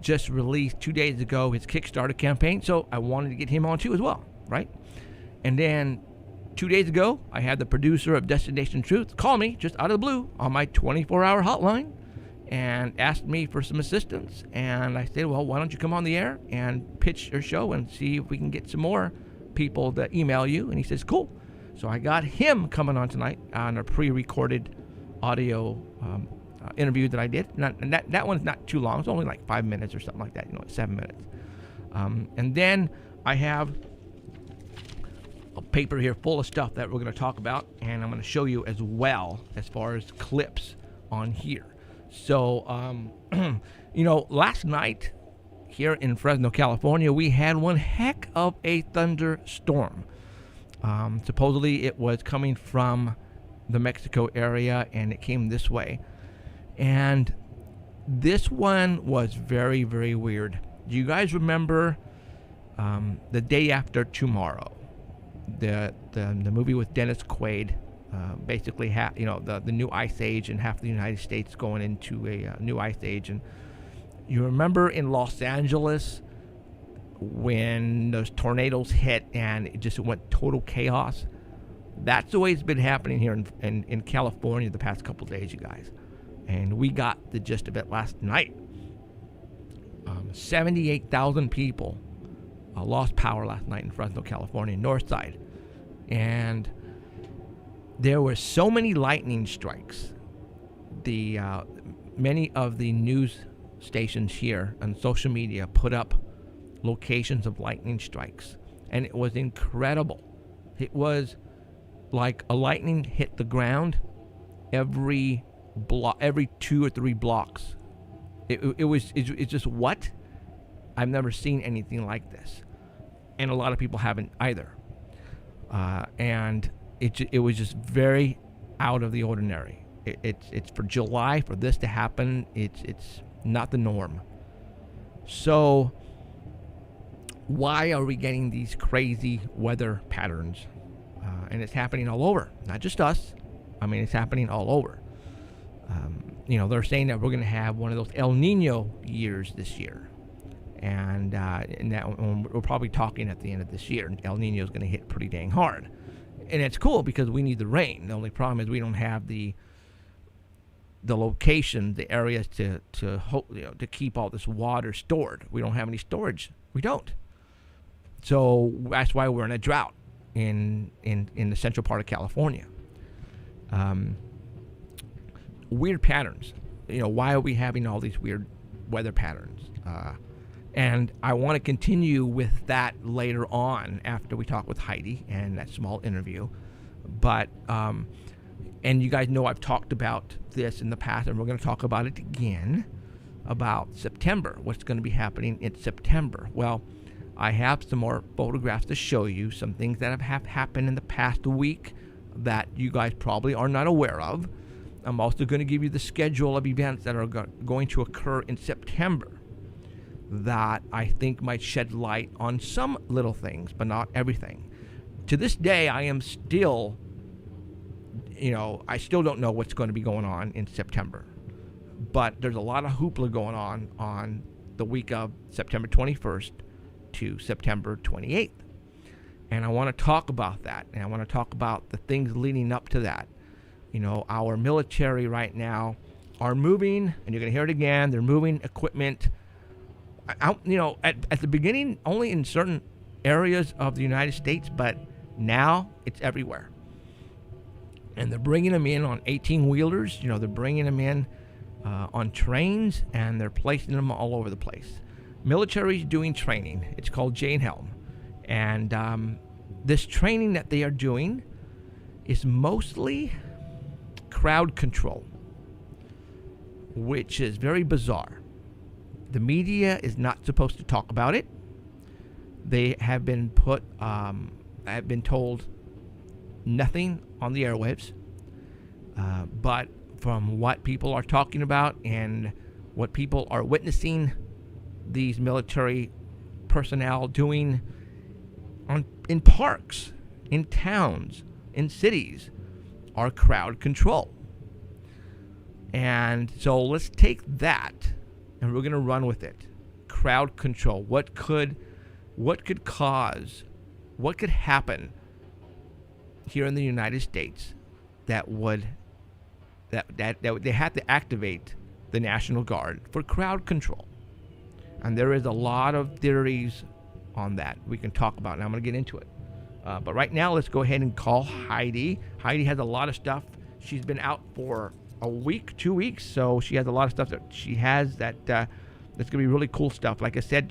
just released 2 days ago his Kickstarter campaign, so I wanted to get him on too as well, right? And then 2 days ago, I had the producer of Destination Truth call me just out of the blue on my 24-hour hotline and asked me for some assistance. And I said, well, why don't you come on the air and pitch your show and see if we can get some more people to email you. And he says, cool. So I got him coming on tonight on a pre-recorded audio interview that I did. And that one's not too long. It's only like 5 minutes or something like that, 7 minutes. And then I have a paper here full of stuff that we're going to talk about, and I'm going to show you as well as far as clips on here. So, last night here in Fresno, California, we had one heck of a thunderstorm. Supposedly it was coming from the Mexico area, and it came this way. And this one was very, very weird. Do you guys remember The Day After Tomorrow? The movie with Dennis Quaid, basically the new ice age and half the United States going into a new ice age. And you remember in Los Angeles when those tornadoes hit and it just went total chaos? That's the way it's been happening here in California the past couple days, you guys. And we got the gist of it last night. 78,000 people lost power last night in Fresno, California, north side. And there were so many lightning strikes. Many of the news stations here on social media put up locations of lightning strikes, and it was incredible. It was like a lightning hit the ground every 2 or 3 blocks. It's just what? I've never seen anything like this, and a lot of people haven't either. And it was just very out of the ordinary. It's for July for this to happen. It's not the norm. So why are we getting these crazy weather patterns? And it's happening all over, not just us. I mean, it's happening all over. They're saying that we're going to have one of those El Nino years this year. And that we're probably talking at the end of this year, El Nino is going to hit pretty dang hard. And it's cool because we need the rain. The only problem is we don't have the location, the areas to keep all this water stored. We don't have any storage. We don't. So that's why we're in a drought in the central part of California. Weird patterns. Why are we having all these weird weather patterns? And I want to continue with that later on after we talk with Heidi and that small interview. But, and you guys know I've talked about this in the past, and we're going to talk about it again, about September, what's going to be happening in September. Well, I have some more photographs to show you, some things that have happened in the past week that you guys probably are not aware of. I'm also going to give you the schedule of events that are going to occur in September that I think might shed light on some little things, but not everything. To this day, I am still, I still don't know what's going to be going on in September. But there's a lot of hoopla going on the week of September 21st to September 28th. And I want to talk about that. And I want to talk about the things leading up to that. Our military right now are moving, and you're going to hear it again, they're moving equipment out, at the beginning only in certain areas of the United States, but now it's everywhere. And they're bringing them in on 18-wheelers. They're bringing them in on trains, and they're placing them all over the place. Military's doing training. It's called Jane Helm. And this training that they are doing is mostly crowd control, which is very bizarre. The media is not supposed to talk about it. They have been told nothing on the airwaves. But from what people are talking about and what people are witnessing these military personnel doing in parks, in towns, in cities, are crowd control. And so let's take that and we're going to run with it. Crowd control. What could happen here in the United States that they had to activate the National Guard for crowd control? And there is a lot of theories on that we can talk about, and I'm going to get into it. But right now, let's go ahead and call Heidi. Heidi has a lot of stuff. She's been out for a week, 2 weeks, so she has a lot of stuff that she has that's going to be really cool stuff. Like I said,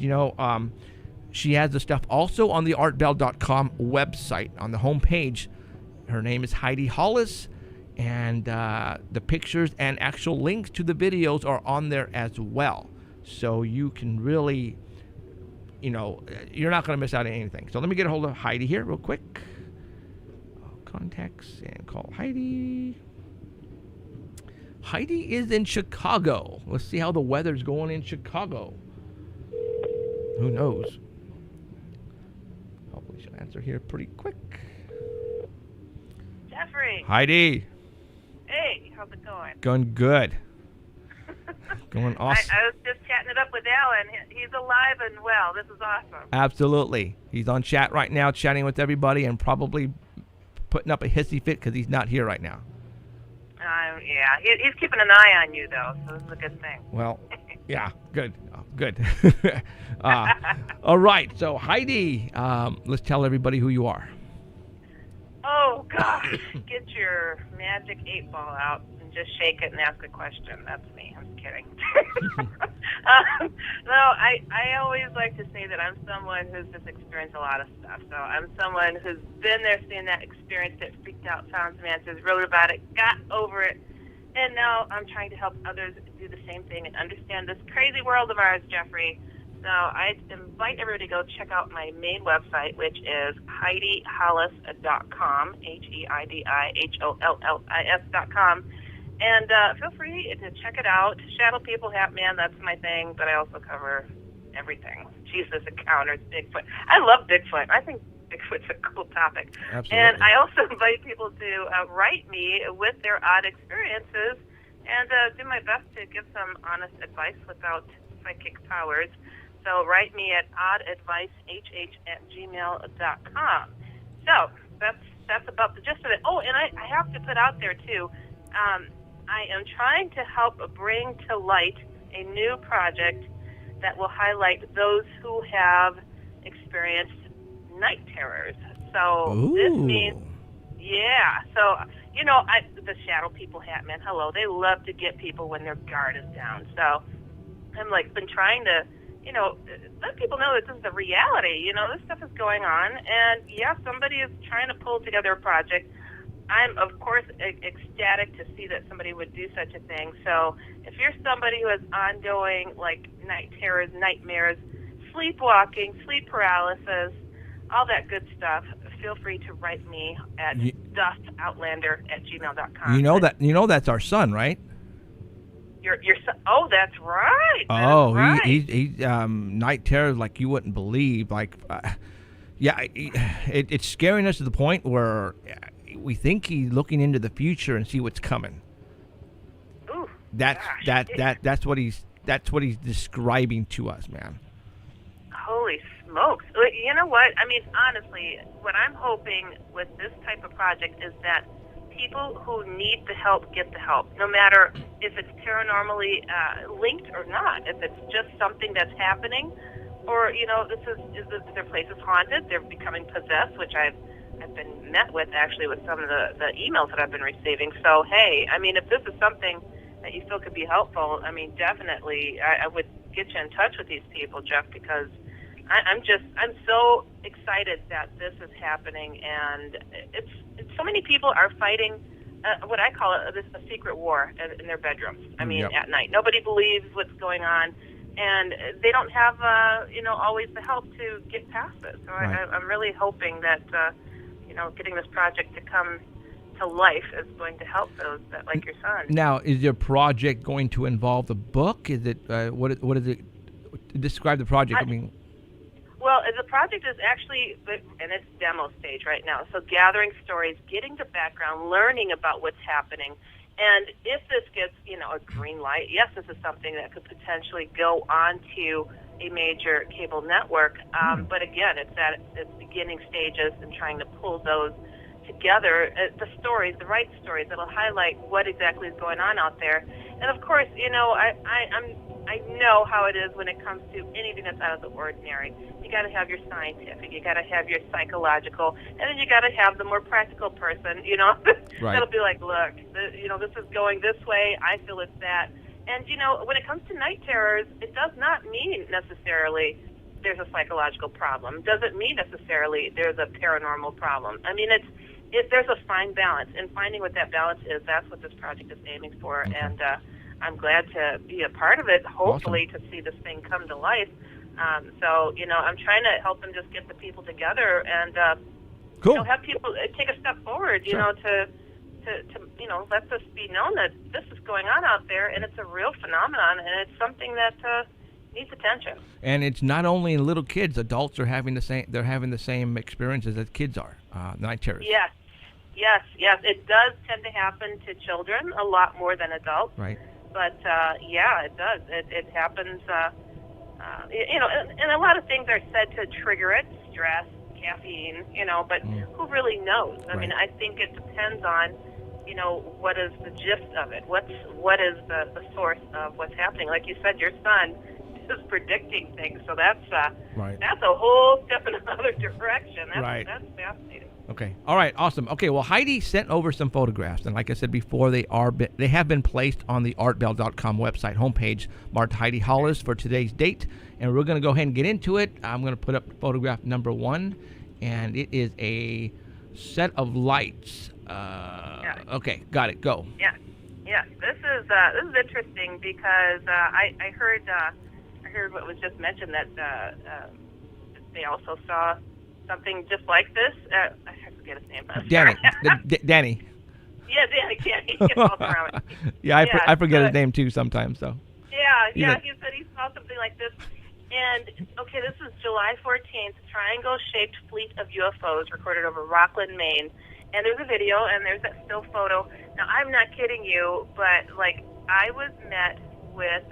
she has the stuff also on the artbell.com website on the homepage. Her name is Heidi Hollis, and the pictures and actual links to the videos are on there as well. So you can really, you're not going to miss out on anything. So let me get a hold of Heidi here real quick. contacts and call Heidi. Heidi is in Chicago. Let's see how the weather's going in Chicago. Who knows? Hopefully she'll answer here pretty quick. Jeffrey. Heidi. Hey, how's it going? Going good. Going awesome. I was just chatting it up with Alan. He's alive and well. This is awesome. Absolutely. He's on chat right now, chatting with everybody, and probably putting up a hissy fit because he's not here right now. Yeah, he's keeping an eye on you, though, so this is a good thing. Well, yeah, good. Oh, good. All right, so Heidi, let's tell everybody who you are. Oh, gosh. Get your magic 8-ball out and just shake it and ask a question. That's me. I'm just kidding. No, I always like to say that I'm someone who's just experienced a lot of stuff. So I'm someone who's been there, seen that, experienced it, freaked out, found some answers, wrote about it, got over it, and now I'm trying to help others do the same thing and understand this crazy world of ours, Jeffrey. So I invite everybody to go check out my main website, which is HeidiHollis.com, HeidiHollis.com. And feel free to check it out. Shadow people, Hat Man, that's my thing, but I also cover everything. Jesus encounters, Bigfoot. I love Bigfoot. I think Bigfoot's a cool topic. Absolutely. And I also invite people to write me with their odd experiences and do my best to give some honest advice without psychic powers. So write me at oddadvicehh@gmail.com. So that's about the gist of it. Oh, and I have to put out there, too, I am trying to help bring to light a new project that will highlight those who have experienced night terrors. So This means, yeah. So, the shadow people, Hat Man, hello, they love to get people when their guard is down. So I'm been trying to, let people know that this is a reality. This stuff is going on. And, yeah, somebody is trying to pull together a project. I'm, of course, ecstatic to see that somebody would do such a thing. So if you're somebody who has ongoing, night terrors, nightmares, sleepwalking, sleep paralysis, all that good stuff, feel free to write me at dustoutlander@gmail.com. You know that's our son, right? Your son? Oh, that's right. Oh, right. He's night terrors like you wouldn't believe. It's scaring us to the point where we think he's looking into the future and see what's coming. Ooh, that's what he's describing to us, man. Holy smokes. You know what? I mean, honestly, what I'm hoping with this type of project is that people who need the help get the help, no matter if it's paranormally linked or not, if it's just something that's happening, or, their place is haunted, they're becoming possessed, which I've been met with, actually, with some of the emails that I've been receiving. So, hey, I mean, if this is something that you feel could be helpful, I mean, definitely, I would get you in touch with these people, Jeff, because I'm so excited that this is happening, and it's so many people are fighting what I call a secret war in their bedrooms. I mean, at night. Nobody believes what's going on, and they don't have, always the help to get past it. So right. I'm really hoping that, getting this project to come to life is going to help those that like your son. Now, is your project going to involve the book? Is it what is it? Describe the project. Well, the project is actually in its demo stage right now. So gathering stories, getting the background, learning about what's happening. And if this gets, a green light, yes, this is something that could potentially go on to a major cable network. But again, it's at its beginning stages and trying to pull those together, the stories, the right stories that'll highlight what exactly is going on out there. And of course, I know how it is when it comes to anything that's out of the ordinary. You got to have your scientific, you got to have your psychological, and then you got to have the more practical person, right. That'll be like, look, this is going this way, I feel it's that. And, when it comes to night terrors, it does not mean necessarily there's a psychological problem. It doesn't mean necessarily there's a paranormal problem. I mean, there's a fine balance, and finding what that balance is, that's what this project is aiming for. Okay. And I'm glad to be a part of it, hopefully awesome. To see this thing come to life. So, I'm trying to help them just get the people together and Cool. You know, have people take a step forward. You Sure. know, to let this be known that this is going on out there, and it's a real phenomenon, and it's something that needs attention. And it's not only in little kids; adults are having the same. They're having the same experiences that kids are. Night terrors. Yes. It does tend to happen to children a lot more than adults. Right. But yeah, it does. It happens. You know, and a lot of things are said to trigger it: stress, caffeine. You know, but who really knows? I mean, I think it depends on, you know, what is the gist of it? What is the source of what's happening? Like you said, your son is predicting things, so that's Right. that's a whole step in another direction. That's fascinating. Okay. All right. Awesome. Okay. Well, Heidi sent over some photographs, and like I said before, they have been placed on the artbell.com website homepage, marked Heidi Hollis for today's date, and we're going to go ahead and get into it. I'm going to put up photograph number 1, and it is a set of lights. Okay. Got it. Go. Yeah. This is interesting because I heard what was just mentioned, that they also saw something just like this. I forget his name. Danny. Danny. Yeah, Danny. He falls around. Yeah, I forget his name too sometimes. So. Yeah. He said he saw something like this. And, okay, this is July 14th, triangle-shaped fleet of UFOs recorded over Rockland, Maine. And there's a video, and there's that still photo. Now, I'm not kidding you, but, like, I was met with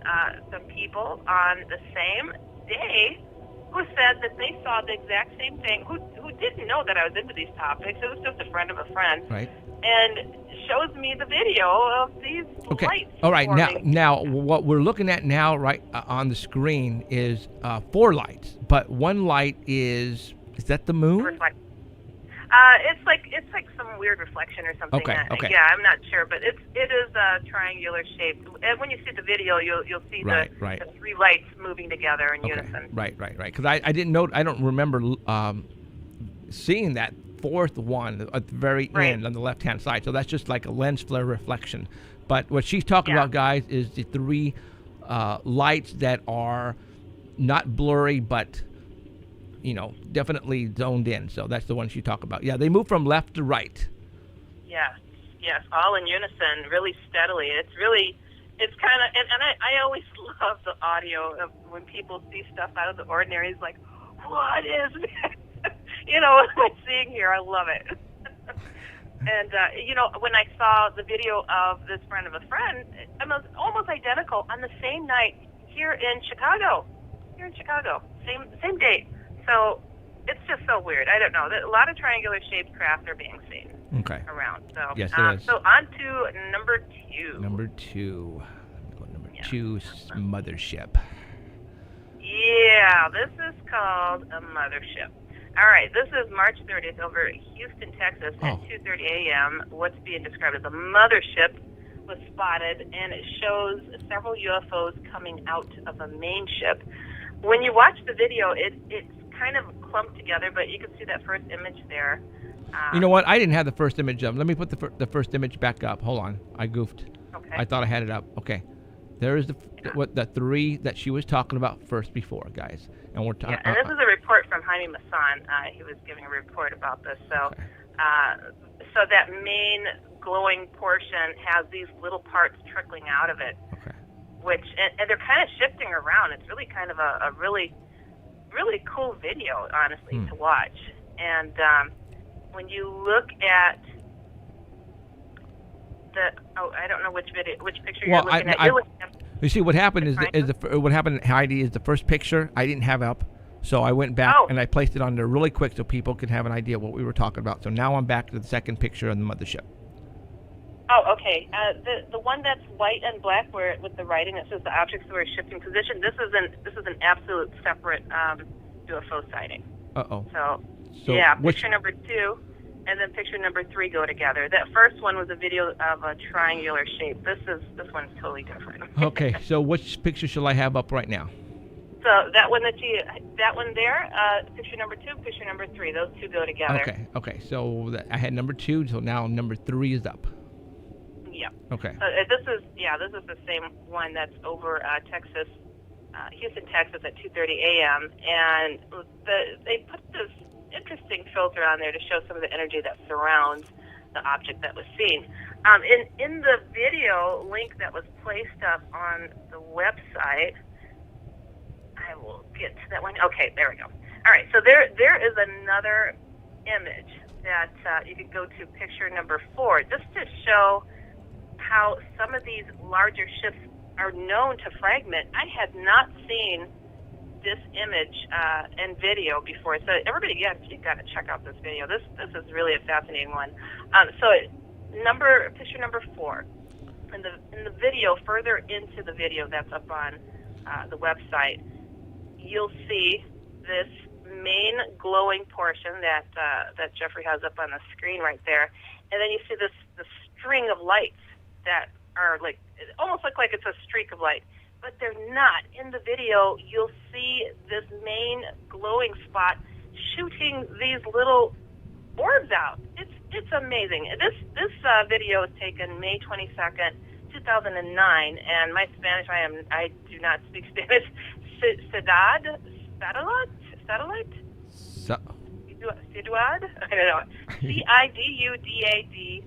some people on the same day who said that they saw the exact same thing, who didn't know that I was into these topics. It was just a friend of a friend. Right. And shows me the video of these lights. All right. forming. Now, what we're looking at now, right on the screen, is 4 lights, but one light is that the moon? It's like some weird reflection or something. Okay. Yeah, I'm not sure, but it is triangular shaped. And when you see the video, you'll see the 3 lights moving together in unison. Right. Because I didn't know. I don't remember seeing that 4th one at the very end on the left-hand side. So that's just like a lens flare reflection. But what she's talking about, guys, is the 3 lights that are not blurry, but definitely zoned in. So that's the one she talked about. Yeah, they move from left to right. Yes, all in unison, really steadily. It's kind of, and I always love the audio of when people see stuff out of the ordinary. It's like, what is this? What am I seeing here? I love it. And, when I saw the video of this friend of a friend, it was almost identical on the same night here in Chicago. Same date. So it's just so weird. I don't know. A lot of triangular-shaped craft are being seen around. So, yes, it is. So on to number 2. Number 2. Number 2, mothership. Yeah, this is called a mothership. All right, this is March 30th over Houston, Texas at 2:30 a.m. What's being described as a mothership was spotted, and it shows several UFOs coming out of a main ship. When you watch the video, it's kind of clumped together, but you can see that first image there. You know what? I didn't have the first image up. Let me put the first image back up. Hold on. I goofed. Okay. I thought I had it up. Okay. There is the 3 that she was talking about first before, guys. And we're talking. And this is a report from Jaime Masson. He was giving a report about this. So, so that main glowing portion has these little parts trickling out of it. Okay. Which and they're kind of shifting around. It's really kind of a really cool video, honestly, to watch. And when you look at I don't know which picture you're looking at. You see, what happened what happened, Heidi, is the first picture I didn't have up, so I went back and I placed it on there really quick so people could have an idea what we were talking about. So now I'm back to the second picture on the mothership. Oh, okay. The one that's white and black, where with the writing that says the objects were shifting position. This is an absolute separate UFO sighting. So yeah, picture number 2. And then picture number 3 go together. That first one was a video of a triangular shape. This one's totally different. Okay, so which picture shall I have up right now? So that one there, picture number 2, picture number 3. Those 2 go together. Okay. So I had number 2. So now number 3 is up. Yeah. Okay. So this is the same one that's over Texas, Houston, Texas at 2:30 a.m. And they put this interesting filter on there to show some of the energy that surrounds the object that was seen. In the video link that was placed up on the website, I will get to that one. Okay, there we go. All right, so there is another image that you could go to picture number 4, just to show how some of these larger ships are known to fragment. I had not seen this image and video before, so everybody, yes, you got to check out this video. This is really a fascinating one. Picture number 4, in the video, further into the video that's up on the website, you'll see this main glowing portion that Jeffrey has up on the screen right there, and then you see this string of lights that are like, it almost look like it's a streak of light, but they're not. In the video, you'll see this main glowing spot shooting these little orbs out. It's amazing. This video was taken May 22nd, 2009, and my Spanish, I do not speak Spanish. Satellite? Ciudad? I don't know. CIDUDAD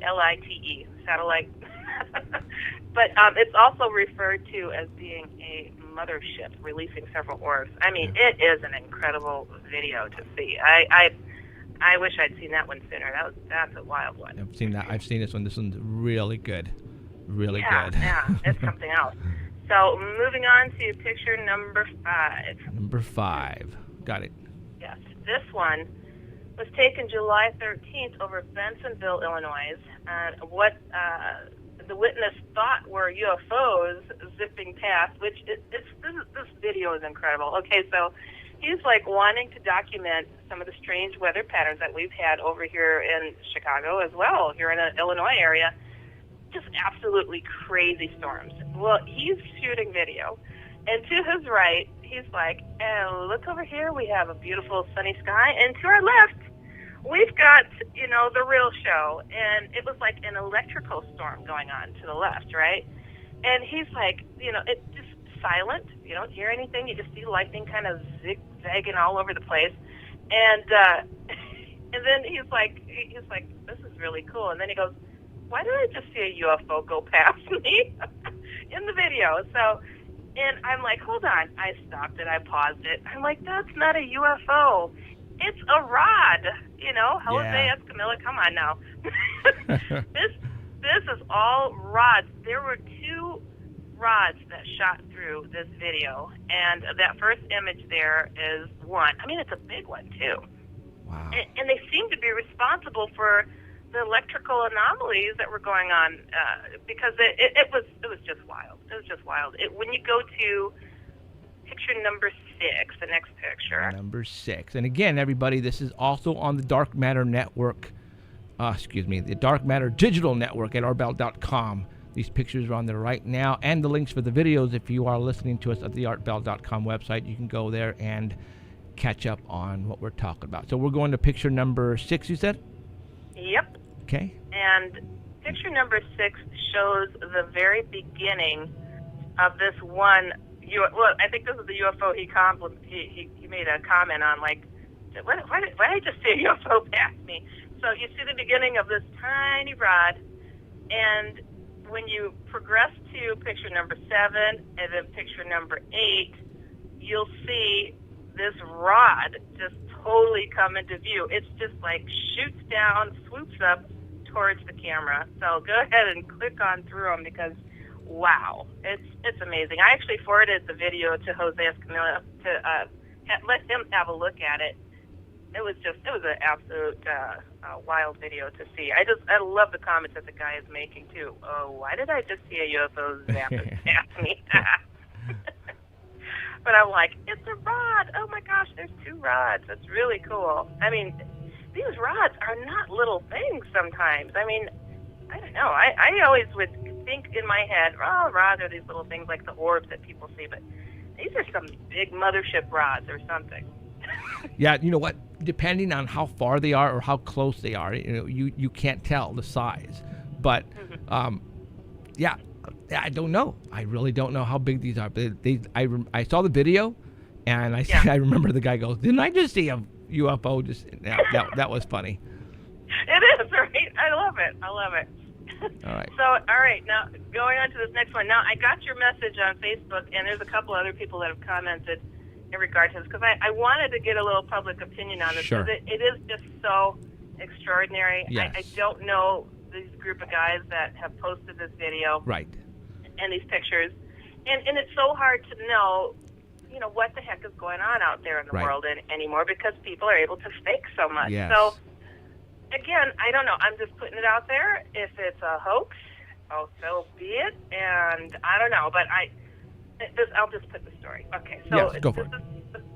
SATELITE. Satellite. But it's also referred to as being a mothership releasing several orbs. I mean, it is an incredible video to see. I wish I'd seen that one sooner. That's a wild one. I've seen that. I've seen this one. This one's really good. Really good. Yeah, it's something else. So moving on to picture number 5. Number 5. Got it. Yes, this one was taken July 13th over Bensenville, Illinois. And what the witness thought were UFOs zipping past, which this video is incredible. Okay, so he's like wanting to document some of the strange weather patterns that we've had over here in Chicago as well, here in the Illinois area. Just absolutely crazy storms. Well, he's shooting video, and to his right, he's like, oh, look over here, we have a beautiful sunny sky, and to our left, we've got, the real show, and it was like an electrical storm going on to the left, right? And he's like, it's just silent. You don't hear anything. You just see lightning kind of zigzagging all over the place, and then he's like, this is really cool. And then he goes, why did I just see a UFO go past me in the video? So, and I'm like, hold on. I stopped it. I paused it. I'm like, that's not a UFO. It's a rod. Jose Escamilla, come on now. This is all rods. There were 2 rods that shot through this video, and that first image there is one. I mean, it's a big one too. Wow. And they seem to be responsible for the electrical anomalies that were going on, because it was just wild. It was just wild. When you go to picture number 6, the next picture. Number 6. And again, everybody, this is also on the Dark Matter Network. The Dark Matter Digital Network at artbell.com. These pictures are on there right now, and the links for the videos. If you are listening to us at the artbell.com website, you can go there and catch up on what we're talking about. So we're going to picture number 6, you said? Yep. Okay. And picture number 6 shows the very beginning of this one. Well, I think this is the UFO he made a comment on, like, why did I just see a UFO pass me? So you see the beginning of this tiny rod, and when you progress to picture number 7 and then picture number 8, you'll see this rod just totally come into view. It's just like shoots down, swoops up towards the camera. So go ahead and click on through them, because wow, it's amazing. I actually forwarded the video to Jose Escamilla to let him have a look at it. It was an absolute wild video to see. I love the comments that the guy is making too. Oh, why did I just see a UFO zapping past me? But I'm like, it's a rod. Oh my gosh, there's 2 rods. That's really cool. I mean, these rods are not little things sometimes. I mean, I don't know. I always would think in my head, oh, rods are these little things like the orbs that people see, but these are some big mothership rods or something. Yeah, you know what? Depending on how far they are or how close they are, you can't tell the size. But yeah, I don't know. I really don't know how big these are. But I saw the video, And I Yeah. I remember the guy goes, "Didn't I just see a UFO?" Just that was funny. It is, right? I love it. All right. So, all right, now going on to this next one. Now, I got your message on Facebook, and there's a couple other people that have commented in regard to this, because I wanted to get a little public opinion on this, Sure. because it is just so extraordinary. Yes. I don't know these group of guys that have posted this video Right. and these pictures, and it's so hard to know, what the heck is going on out there in the Right. world anymore, because people are able to fake so much. Yes. So, again, I don't know. I'm just putting it out there. If it's a hoax, so be it. And I don't know, but I'll just put the story. Okay, so Yes, go for it.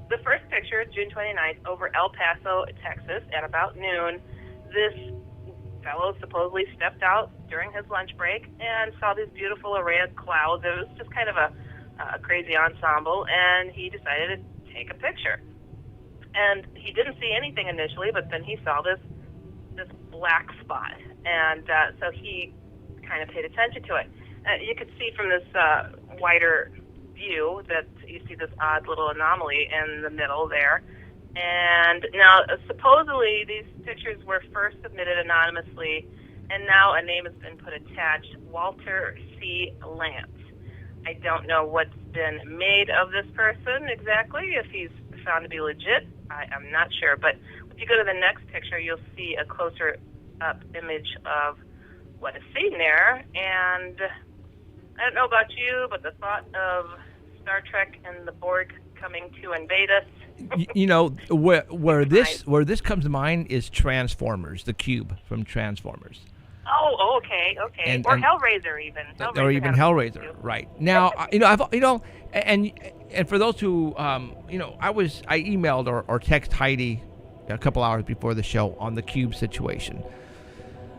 The first picture is June 29th over El Paso, Texas, at about noon. This fellow supposedly stepped out during his lunch break and saw this beautiful array of clouds. It was just kind of a crazy ensemble, and he decided to take a picture. And he didn't see anything initially, but then he saw this black spot, and so he kind of paid attention to it. You could see from this wider view that you see this odd little anomaly in the middle there. And now, supposedly, these pictures were first submitted anonymously, and now a name has been put attached, Walter C. Lance. I don't know what's been made of this person exactly, if he's found to be legit. I'm not sure, but if you go to the next picture, you'll see a closer up image of what is seen there. And I don't know about you, but the thought of Star Trek and the Borg coming to invade us. Where this comes to mind is Transformers, the cube from Transformers. Oh, okay. Or Hellraiser, even. Or even Hellraiser, right? Now, and for those who, I emailed or text Heidi a couple hours before the show on the cube situation.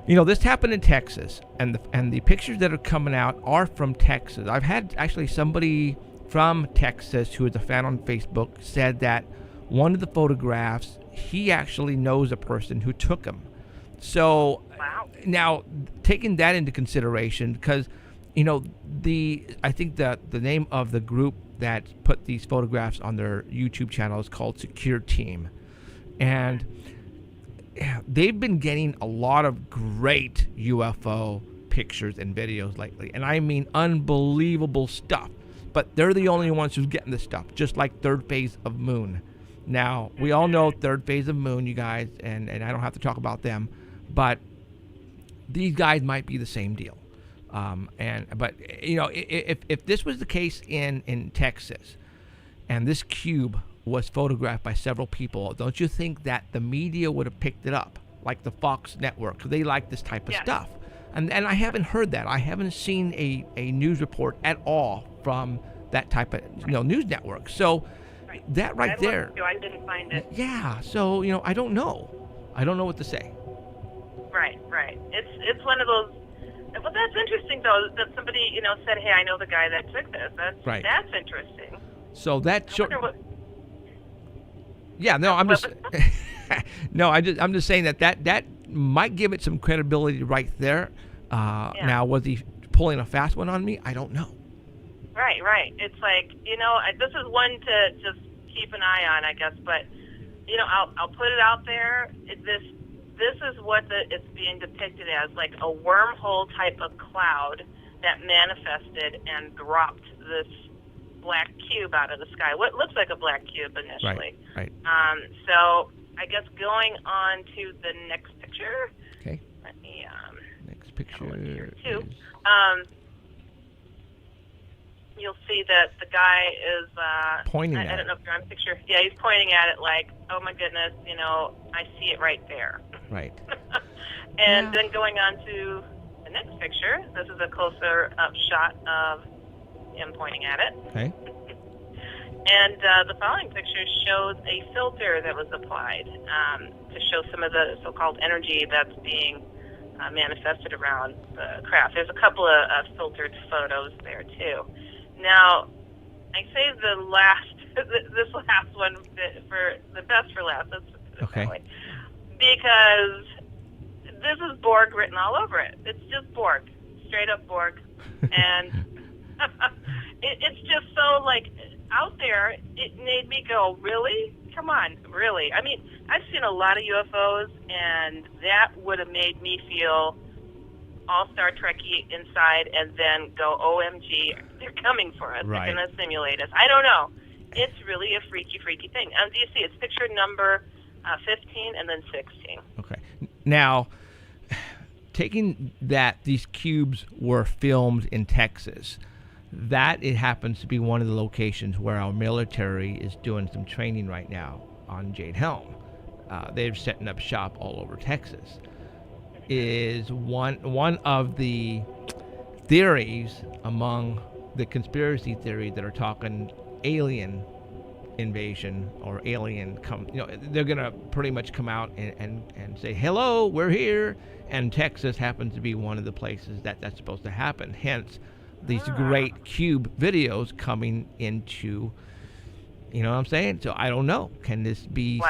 This happened in Texas, and the pictures that are coming out are from Texas. I've had actually somebody from Texas who is a fan on Facebook said that one of the photographs, he actually knows a person who took them. So wow. Now, taking that into consideration, because I think that the name of the group that put these photographs on their YouTube channel is called Secure Team, and they've been getting a lot of great UFO pictures and videos lately, and I mean unbelievable stuff. But they're the only ones who's getting this stuff, just like Third Phase of Moon. Now, we all know Third Phase of Moon, you guys, and I don't have to talk about them, but these guys might be the same deal. If this was the case in Texas, and this cube was photographed by several people, don't you think that the media would have picked it up, like the Fox network? They like this type of stuff. And I haven't heard that. I haven't seen a news report at all from that type of news network. So that right there. I didn't find it. Yeah. So I don't know. I don't know what to say. Right. It's one of those. Well, that's interesting though that somebody said, "Hey, I know the guy that took this." That's interesting. So that. Yeah. No, I'm just. No, I'm just saying that might give it some credibility right there. Now, was he pulling a fast one on me? I don't know. Right. It's like, this is one to just keep an eye on, I guess. But, I'll put it out there. This is what it's being depicted as, like a wormhole type of cloud that manifested and dropped this black cube out of the sky. What looks like a black cube initially. Right. So I guess going on to the next picture. Okay. Let me next picture here too. is... You'll see that the guy is pointing at I don't know if you're on the picture. Yeah, he's pointing at it like, oh my goodness, I see it right there. Right. And then going on to the next picture, this is a closer up shot of him pointing at it. Okay. And the following picture shows a filter that was applied to show some of the so-called energy that's being manifested around the craft. There's a couple of filtered photos there too. Now, I say this last one for the best for last. Let's put it that way. Because this is Borg written all over it. It's just Borg, straight up Borg, and it's just so like out there, it made me go, really? Come on, really? I mean, I've seen a lot of UFOs, and that would have made me feel all Star Trekky inside, and then go, OMG, they're coming for us. Right. They're going to simulate us. I don't know. It's really a freaky, freaky thing. Do you see? It's picture number 15 and then 16. Okay. Now, taking that these cubes were filmed in Texas, that it happens to be one of the locations where our military is doing some training right now on Jade Helm. They're setting up shop all over Texas. Is one of the theories among the conspiracy theory that are talking alien invasion or alien they're gonna pretty much come out and say, hello, we're here, and Texas happens to be one of the places that's supposed to happen, hence these great cube videos coming into, you know what I'm saying? So I don't know, can this be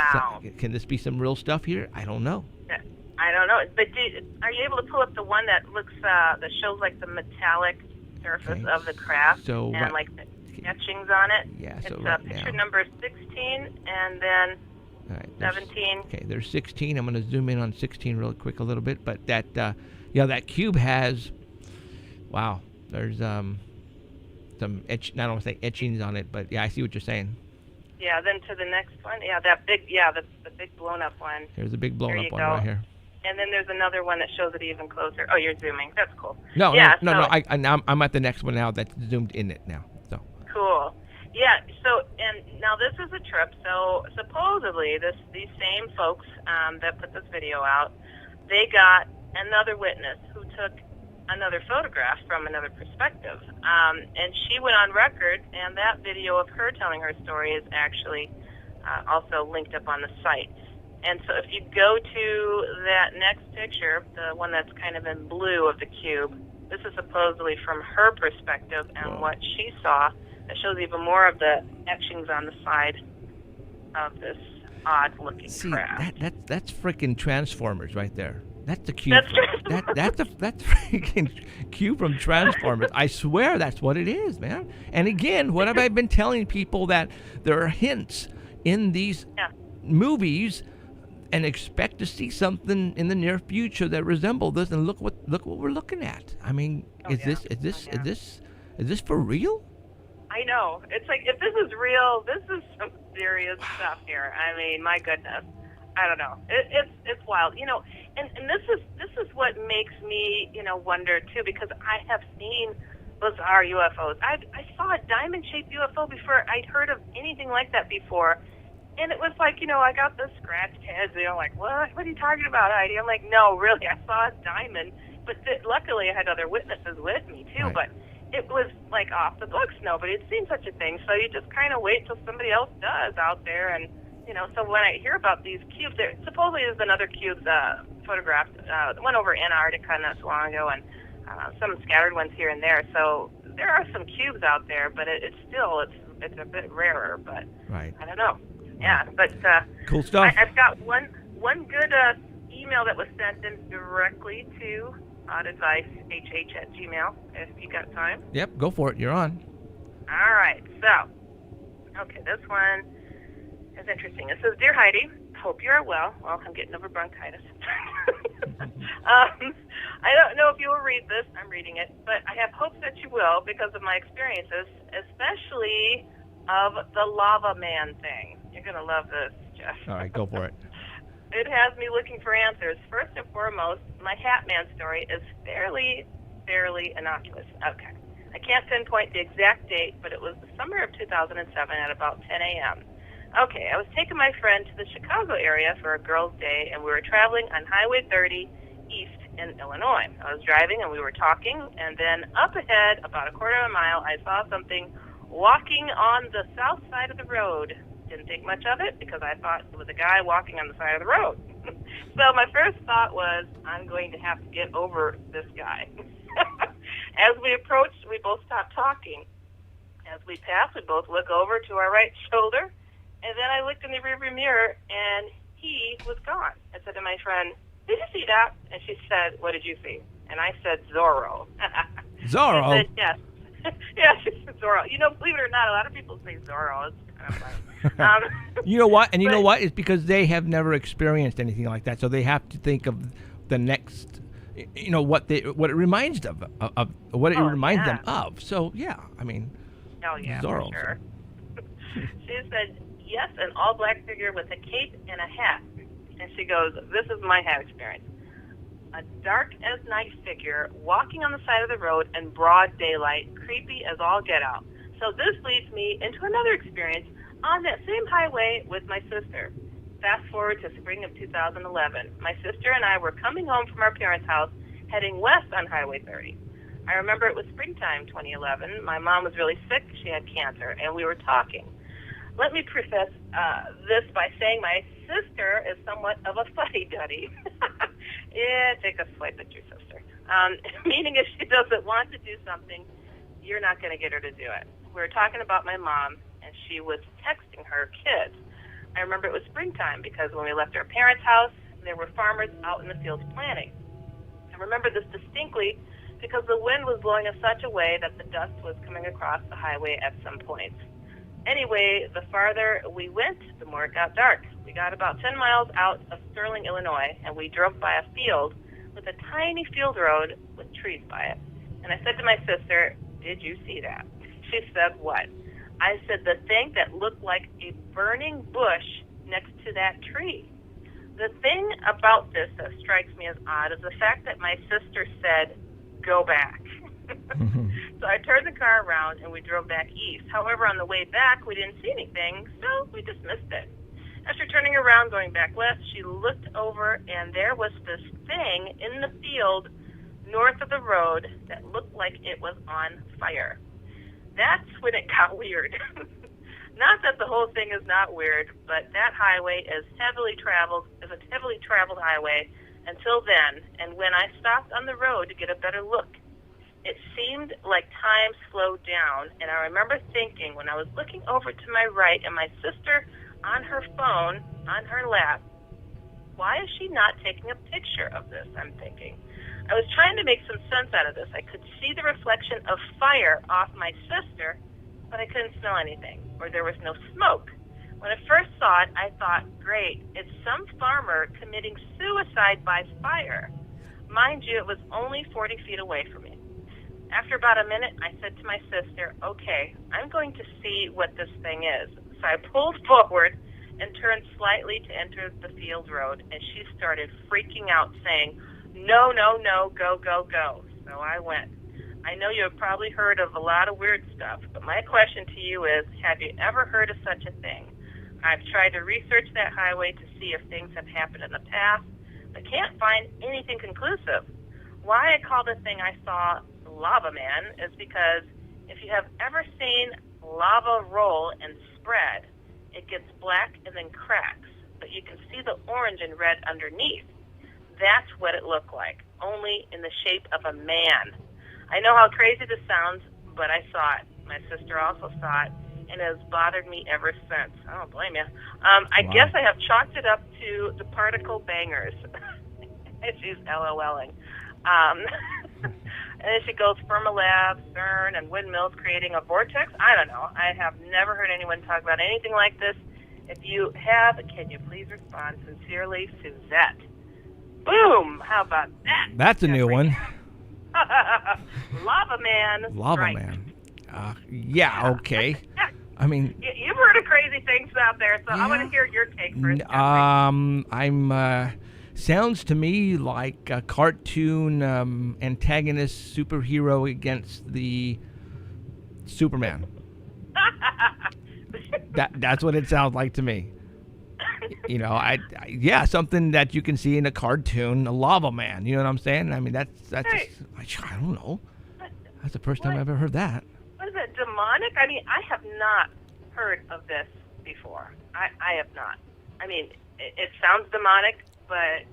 some real stuff here? I don't know. I don't know, but are you able to pull up the one that looks that shows like the metallic surface of the craft and like the etchings on it? Yeah, so it's right picture now, number 16 and then 17. Okay, there's 16. I'm going to zoom in on 16 real quick a little bit, but that that cube has, wow, there's some I don't want to say etchings on it, but yeah, I see what you're saying. Yeah, then to the next one, that big, the big blown up one. Here's a big blown up one go. right here. And then there's another one that shows it even closer. Oh, you're zooming. That's cool. No. I'm at the next one now that's zoomed in it now. So. Cool. Yeah. So, and now this is a trip. So supposedly, these same folks that put this video out, they got another witness who took another photograph from another perspective, and she went on record, and that video of her telling her story is actually also linked up on the site. And so if you go to that next picture, the one that's kind of in blue of the cube, this is supposedly from her perspective and what she saw. That shows even more of the etchings on the side of this odd-looking craft. That's freaking Transformers right there. That's the cube. That's freaking cube from Transformers. I swear that's what it is, man. And again, what have I been telling people, that there are hints in these movies, and expect to see something in the near future that resemble this. And look what we're looking at. I mean, is this for real? I know. It's like, if this is real, this is some serious stuff here. I mean, my goodness. I don't know. It's wild, and this is what makes me, wonder too, because I have seen bizarre UFOs. I saw a diamond-shaped UFO before I'd heard of anything like that before, and it was like, I got the scratched heads. Like, what are you talking about, Heidi? I'm like, no, really, I saw a diamond, but luckily I had other witnesses with me too. Right. But it was like off the books. Nobody had seen such a thing, so you just kind of wait till somebody else does out there. And so when I hear about these cubes, supposedly there's been other cubes photographed. One over Antarctica not so long ago, and some scattered ones here and there. So there are some cubes out there, but it's a bit rarer. But right. I don't know. Yeah, but cool stuff. I've got one good email that was sent in directly to oddadvicehh@gmail. If you got time. Yep, go for it. You're on. All right. So, okay, this one is interesting. It says, "Dear Heidi, hope you are well." Well, I'm getting over bronchitis. I don't know if you will read this. I'm reading it, but I have hopes that you will, because of my experiences, especially of the lava man thing. You're going to love this, Jeff. All right, go for it. It has me looking for answers. First and foremost, my Hat Man story is fairly innocuous. Okay. I can't pinpoint the exact date, but it was the summer of 2007 at about 10 a.m. Okay, I was taking my friend to the Chicago area for a girls' day, and we were traveling on Highway 30 east in Illinois. I was driving, and we were talking, and then up ahead, about a quarter of a mile, I saw something walking on the south side of the road. Didn't think much of it, because I thought it was a guy walking on the side of the road. So my first thought was, I'm going to have to get over this guy. As we approached, we both stopped talking. As we passed, we both look over to our right shoulder, and then I looked in the rearview mirror, and he was gone. I said to my friend, "Did you see that?" And she said, "What did you see?" And I said, "Zorro." Zorro? She said, "Yes." Yeah, she's Zorro. You know, believe it or not, a lot of people say Zorro. It's kind of funny. You know what? And you know but- what? It's because they have never experienced anything like that, so they have to think of the next. You know what it reminds them of what it reminds them of. So yeah, I mean, Oh yeah, Zorro. for sure. She said yes, an all-black figure with a cape and a hat, and she goes, "This is my hat experience. A dark as night figure walking on the side of the road in broad daylight, creepy as all get out." So this leads me into another experience on that same highway with my sister. Fast forward to spring of 2011. My sister and I were coming home from our parents' house, heading west on Highway 30. I remember it was springtime 2011. My mom was really sick. She had cancer, and we were talking. Let me preface this by saying my sister is somewhat of a fuddy-duddy. Yeah, take a swipe at your sister. Meaning if she doesn't want to do something, you're not going to get her to do it. We were talking about my mom, and she was texting her kids. I remember it was springtime because when we left our parents' house, there were farmers out in the fields planting. I remember this distinctly because the wind was blowing in such a way that the dust was coming across the highway at some points. Anyway, the farther we went, the more it got dark. We got about 10 miles out of Sterling, Illinois, and we drove by a field with a tiny field road with trees by it. And I said to my sister, "Did you see that?" She said, "What?" I said, "The thing that looked like a burning bush next to that tree." The thing about this that strikes me as odd is the fact that my sister said, "Go back." So I turned the car around and we drove back east. However, on the way back, we didn't see anything, so we dismissed it. After turning around, going back west, she looked over and there was this thing in the field north of the road that looked like it was on fire. That's when it got weird. Not that the whole thing is not weird, but that highway is a heavily traveled highway until then, and when I stopped on the road to get a better look, it seemed like time slowed down, and I remember thinking when I was looking over to my right and my sister on her phone, on her lap, why is she not taking a picture of this, I'm thinking. I was trying to make some sense out of this. I could see the reflection of fire off my sister, but I couldn't smell anything, or there was no smoke. When I first saw it, I thought, great, it's some farmer committing suicide by fire. Mind you, it was only 40 feet away from me. After about a minute, I said to my sister, okay, I'm going to see what this thing is. So I pulled forward and turned slightly to enter the field road, and she started freaking out, saying, no, no, no, go, go, go. So I went. I know you have probably heard of a lot of weird stuff, but my question to you is, have you ever heard of such a thing? I've tried to research that highway to see if things have happened in the past, but can't find anything conclusive. Why I call the thing I saw Lava Man is because if you have ever seen lava roll and spread, it gets black and then cracks, but you can see the orange and red underneath. That's what it looked like, only in the shape of a man. I know how crazy this sounds, but I saw it. My sister also saw it, and it has bothered me ever since. I don't blame you. I guess I have chalked it up to the particle bangers. She's LOLing. And then she goes, Fermilab, CERN, and windmills creating a vortex. I don't know. I have never heard anyone talk about anything like this. If you have, can you please respond? Sincerely, Suzette. Boom! How about that? That's a new one. Lava Man. Lava right. Man. Yeah, okay. I mean, you've heard of crazy things out there, so I want to hear your take first. Sounds to me like a cartoon antagonist superhero against the Superman. That's what it sounds like to me. You know, something that you can see in a cartoon, a Lava Man. You know what I'm saying? I mean, that's hey. just, I don't know. That's the first time I've ever heard that. What is it, demonic? I mean, I have not heard of this before. I have not. I mean, it sounds demonic, but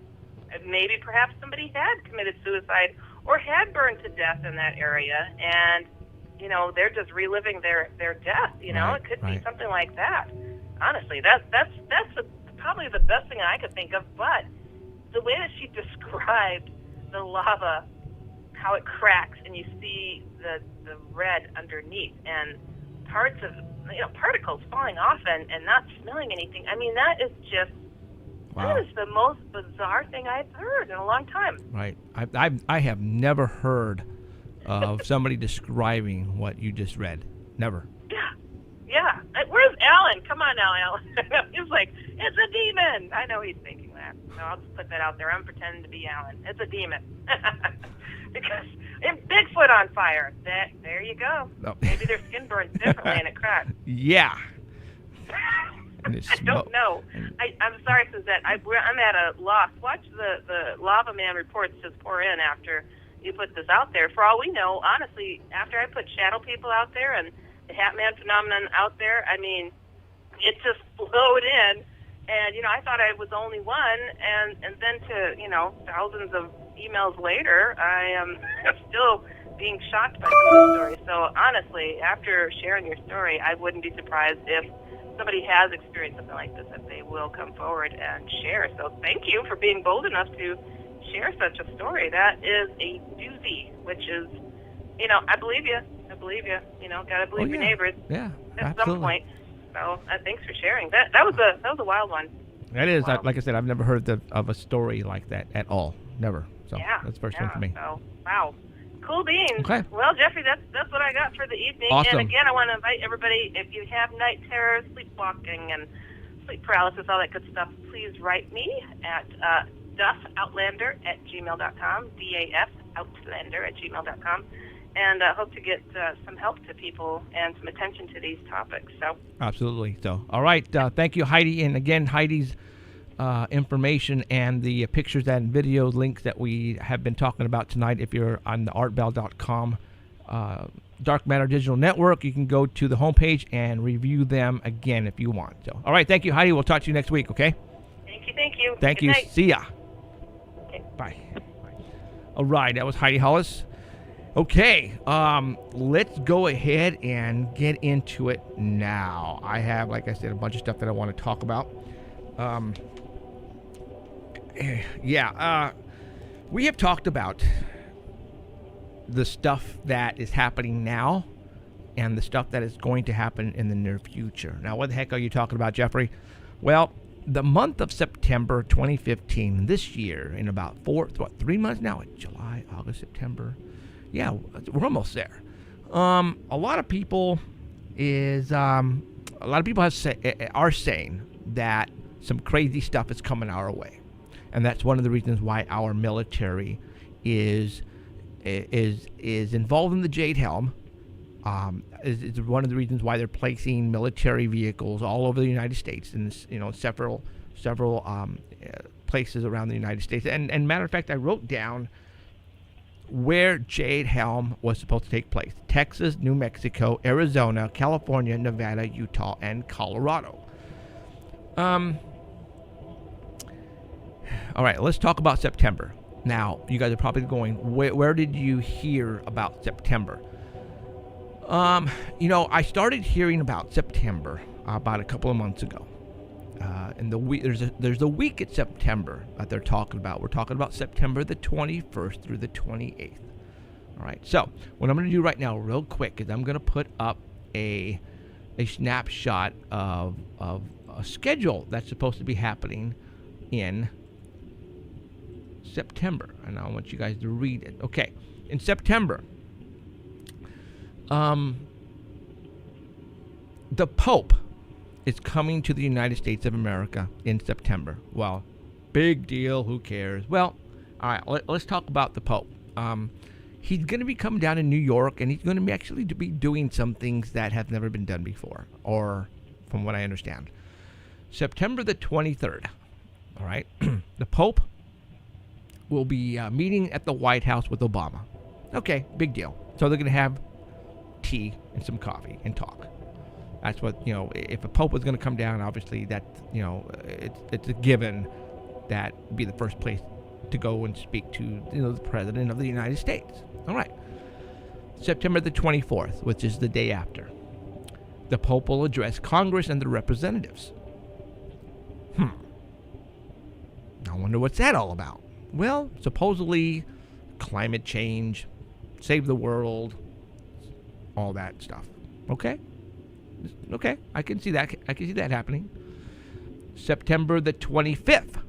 maybe perhaps somebody had committed suicide or had burned to death in that area, and, you know, they're just reliving their death, you know? It could be something like that. Honestly, that's probably the best thing I could think of, but the way that she described the lava how it cracks and you see the red underneath and parts of, particles falling off and not smelling anything. I mean, that is just, Wow. that is the most bizarre thing I've heard in a long time. Right. I have never heard of somebody describing what you just read. Never. Yeah. Where's Alan? Come on now, Alan. He's like, it's a demon. I know he's thinking that. So I'll just put that out there. I'm pretending to be Alan. It's a demon. Because Bigfoot on fire. There you go. Oh. Maybe their skin burns differently and it cracks. Yeah. And I don't know. I'm sorry, Suzette. I'm at a loss. Watch the Lava Man reports just pour in after you put this out there. For all we know, honestly, after I put shadow people out there and the Hat Man phenomenon out there, I mean, it just flowed in. And, I thought I was the only one. And then to, thousands of emails later, I am still being shocked by some of the stories. So, honestly, after sharing your story, I wouldn't be surprised if somebody has experienced something like this, that they will come forward and share. So thank you for being bold enough to share such a story. That is a doozy, which is, I believe you. Got to believe your neighbors. Yeah, at absolutely. some point. So thanks for sharing. That was a wild one. That is, Wow. like I said, I've never heard of a story like that at all. Never. So that's the first one for me. So, wow. Cool beans. Okay. Well, Jeffrey, that's what I got for the evening. Awesome. And again, I want to invite everybody, if you have night terrors, sleepwalking, and sleep paralysis, all that good stuff, please write me at dufoutlander@gmail.com, DAFoutlander@gmail.com, and hope to get some help to people and some attention to these topics. So. Absolutely. So, all right. Thank you, Heidi. And again, Heidi's information and the pictures and video links that we have been talking about tonight, if you're on the artbell.com Dark Matter Digital Network, you can go to the homepage and review them again if you want. So, all right. Thank you, Heidi. We'll talk to you next week, okay? Thank you. Thank Good you. night. See ya. Okay. Bye. All right. That was Heidi Hollis. Okay, let's go ahead and get into it now. I have, like I said, a bunch of stuff that I want to talk about. We have talked about the stuff that is happening now and the stuff that is going to happen in the near future. Now, what the heck are you talking about, Jeffrey? Well, the month of September 2015, this year, in about 3 months now, July, August, September. Yeah, we're almost there. A lot of people are saying that some crazy stuff is coming our way, and that's one of the reasons why our military is involved in the Jade Helm. Is one of the reasons why they're placing military vehicles all over the United States in several places around the United States. And matter of fact, I wrote down where Jade Helm was supposed to take place: Texas, New Mexico, Arizona, California, Nevada, Utah, and Colorado. All right, let's talk about September. Now, you guys are probably going, where did you hear about September? I started hearing about September about a couple of months ago. And there's a week in September that they're talking about. We're talking about September the 21st through the 28th. All right. So what I'm going to do right now, real quick, is I'm going to put up a snapshot of a schedule that's supposed to be happening in September, and I want you guys to read it. Okay. In September, the Pope is coming to the United States of America in September. Well, big deal. Who cares? Well, all right. Let's talk about the Pope. He's going to be coming down in New York, and he's going to be actually be doing some things that have never been done before, or from what I understand. September the 23rd. All right. The Pope will be meeting at the White House with Obama. Okay, big deal. So they're going to have tea and some coffee and talk. That's what, if a Pope was going to come down, obviously that, it's a given that would be the first place to go and speak to, the President of the United States. All right. September the 24th, which is the day after, the Pope will address Congress and the representatives. I wonder what's that all about. Well, supposedly climate change, save the world, all that stuff. Okay? Okay, I can see that. I can see that happening. September the 25th,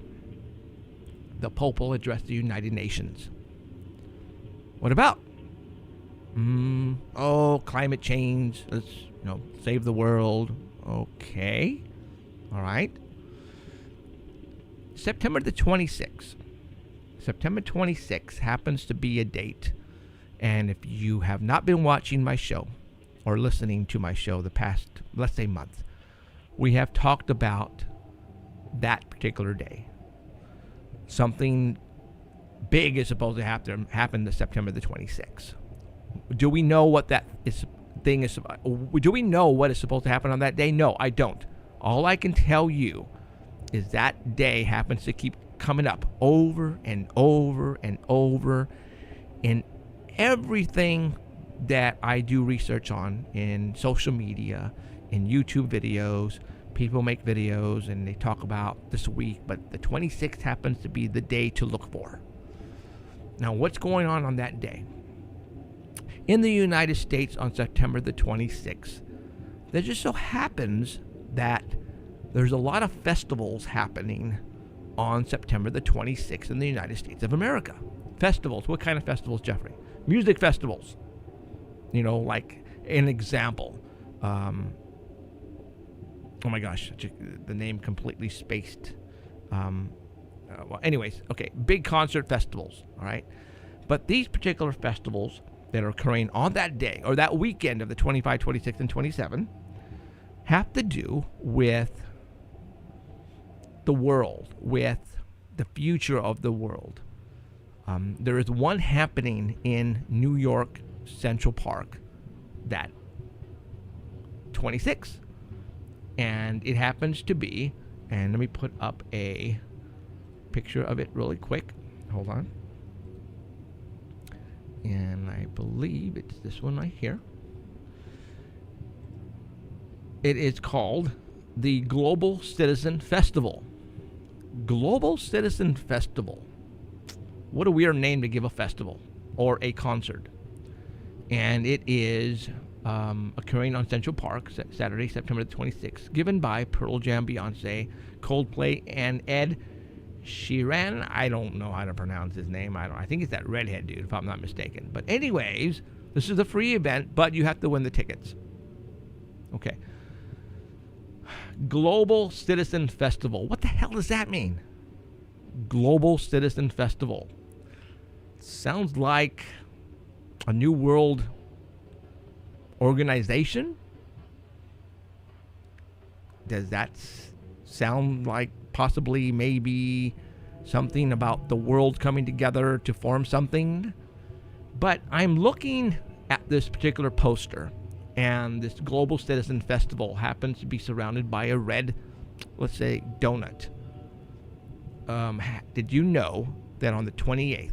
the Pope will address the United Nations. What about? Climate change. Let's, save the world. Okay. All right. September the 26th. September 26th happens to be a date. And if you have not been watching my show or listening to my show the past, let's say, month, we have talked about that particular day. Something big is supposed to happen to September the 26th. Do we know what that thing is? Do we know what is supposed to happen on that day? No, I don't. All I can tell you is that day happens to keep coming up over and over and over in everything that I do research on in social media, in YouTube videos. People make videos and they talk about this week, but the 26th happens to be the day to look for. Now, what's going on that day? In the United States on September the 26th, there just so happens that there's a lot of festivals happening on September the 26th in the United States of America. Festivals. What kind of festivals, Jeffrey? Music festivals. Like an example. Oh my gosh, the name completely spaced. Anyways, okay, big concert festivals, all right? But these particular festivals that are occurring on that day, or that weekend of the 25, 26, and 27, have to do with the world, with the future of the world. There is one happening in New York Central Park that 26, and it happens to be, and let me put up a picture of it really quick. Hold on. And I believe it's this one right here. It is called the Global Citizen Festival. Global Citizen Festival. What a weird name to give a festival or a concert. And it is occurring on Central Park, Saturday, September the 26th, given by Pearl Jam, Beyonce, Coldplay, and Ed Sheeran. I don't know how to pronounce his name. I think it's that redhead dude, if I'm not mistaken. But anyways, this is a free event, but you have to win the tickets. Okay. Global Citizen Festival. What the hell does that mean? Global Citizen Festival. Sounds like a New World organization. Does that sound like possibly maybe something about the world coming together to form something? But I'm looking at this particular poster, and this Global Citizen Festival happens to be surrounded by a red, let's say, donut. Did you know that on the 28th,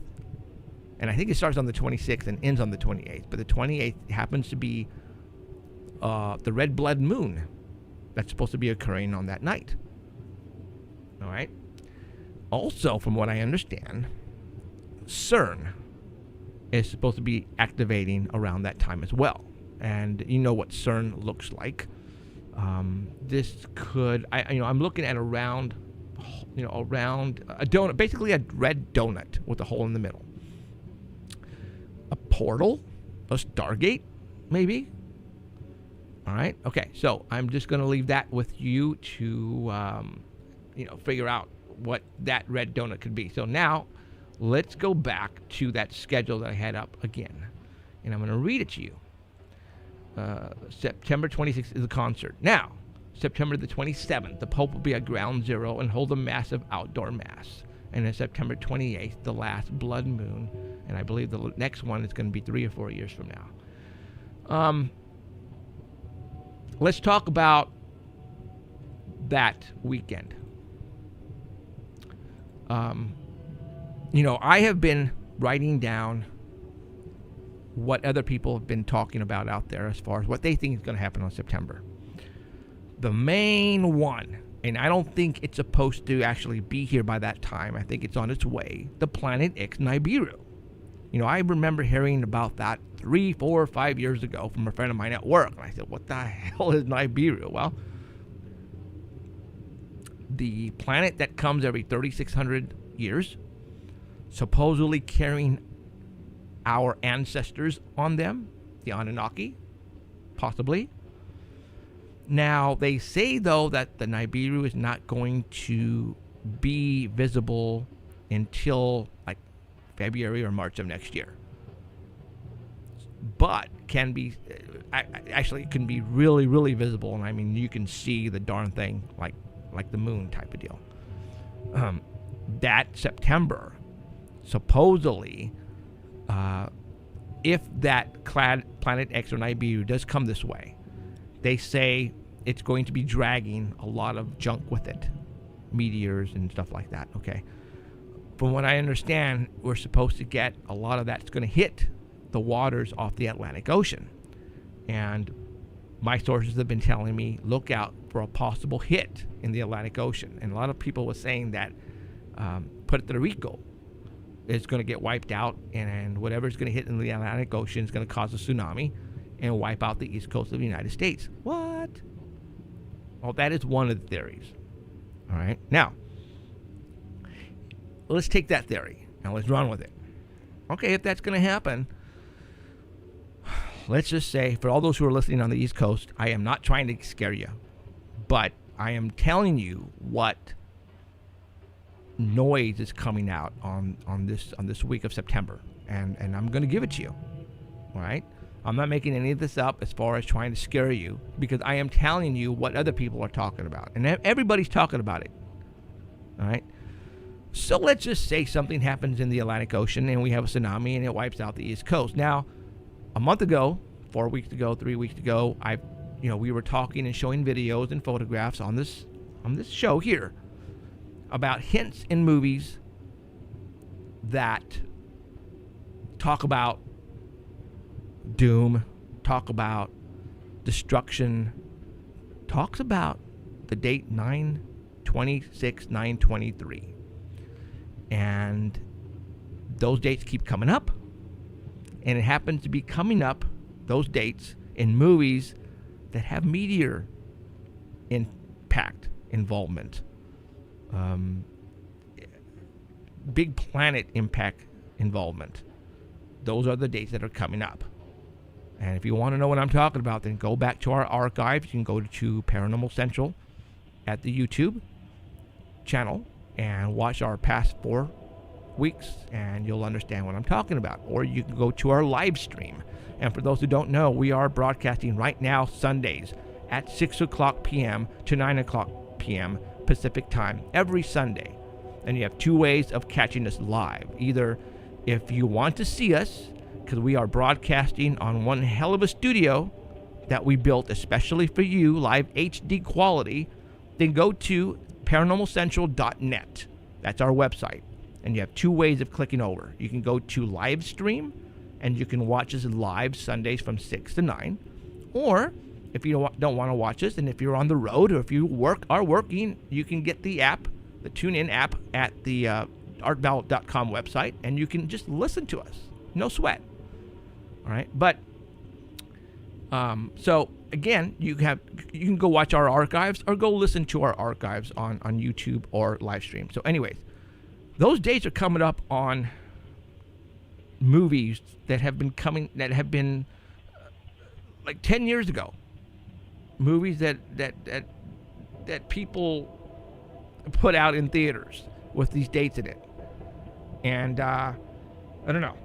and I think it starts on the 26th and ends on the 28th, but the 28th happens to be the red blood moon that's supposed to be occurring on that night. All right. Also, from what I understand, CERN is supposed to be activating around that time as well. And you know what CERN looks like. This could, I'm looking at around a donut, basically a red donut with a hole in the middle. A portal, a Stargate, maybe. All right. Okay. So I'm just going to leave that with you to, figure out what that red donut could be. So now let's go back to that schedule that I had up again, and I'm going to read it to you. September 26th is the concert. Now, September the 27th, the Pope will be at Ground Zero and hold a massive outdoor mass. And then September 28th, the last blood moon, and I believe the next one is going to be 3 or 4 years from now. Let's talk about that weekend. I have been writing down what other people have been talking about out there as far as what they think is going to happen on September. The main one, and I don't think it's supposed to actually be here by that time. I think it's on its way. The planet X Nibiru. I remember hearing about that 3, 4, 5 years ago from a friend of mine at work. And I said, what the hell is Nibiru? Well, the planet that comes every 3,600 years, supposedly carrying our ancestors on them, the Anunnaki, possibly. Now, they say, though, that the Nibiru is not going to be visible until like February or March of next year. But can be, actually, it can be really, really visible. And I mean, you can see the darn thing like the moon type of deal. That September, supposedly, if that Planet X or Nibiru does come this way, they say it's going to be dragging a lot of junk with it, meteors and stuff like that. Okay, from what I understand, we're supposed to get a lot of that's going to hit the waters off the Atlantic Ocean, and my sources have been telling me look out for a possible hit in the Atlantic Ocean. And a lot of people were saying that Puerto Rico is going to get wiped out, and whatever's going to hit in the Atlantic Ocean is going to cause a tsunami and wipe out the east coast of the United States. What? Well, that is one of the theories. All right. Now, let's take that theory and let's run with it. Okay, if that's going to happen, let's just say, for all those who are listening on the East Coast, I am not trying to scare you, but I am telling you what noise is coming out on this week of September, and I'm going to give it to you. All right? I'm not making any of this up as far as trying to scare you, because I am telling you what other people are talking about, and everybody's talking about it. All right? So let's just say something happens in the Atlantic Ocean and we have a tsunami and it wipes out the East Coast. Now, a month ago, 4 weeks ago, 3 weeks ago, we were talking and showing videos and photographs on this show here about hints in movies that talk about doom, talk about destruction, talks about the date 9/26/9/23. And those dates keep coming up. And it happens to be coming up, those dates, in movies that have meteor impact involvement. Big planet impact involvement. Those are the dates that are coming up. And if you want to know what I'm talking about, then go back to our archives. You can go to Paranormal Central at the YouTube channel and watch our past 4 weeks, and you'll understand what I'm talking about. Or you can go to our live stream. And for those who don't know, we are broadcasting right now Sundays at 6 o'clock p.m. to 9 o'clock p.m. Pacific time every Sunday. And you have 2 ways of catching us live. Either if you want to see us, because we are broadcasting on one hell of a studio that we built especially for you, live HD quality, then go to paranormalcentral.net. That's our website. And you have 2 ways of clicking over. You can go to live stream, and you can watch us live Sundays from 6 to 9. Or if you don't want to watch us, and if you're on the road, or if you are working, you can get the app, the TuneIn app, at the artballot.com website, and you can just listen to us. No sweat. All right? But, so, again, you can go watch our archives, or go listen to our archives on YouTube or live stream. So anyways, those dates are coming up on movies that have been like 10 years ago. Movies that people put out in theaters with these dates in it. And I don't know.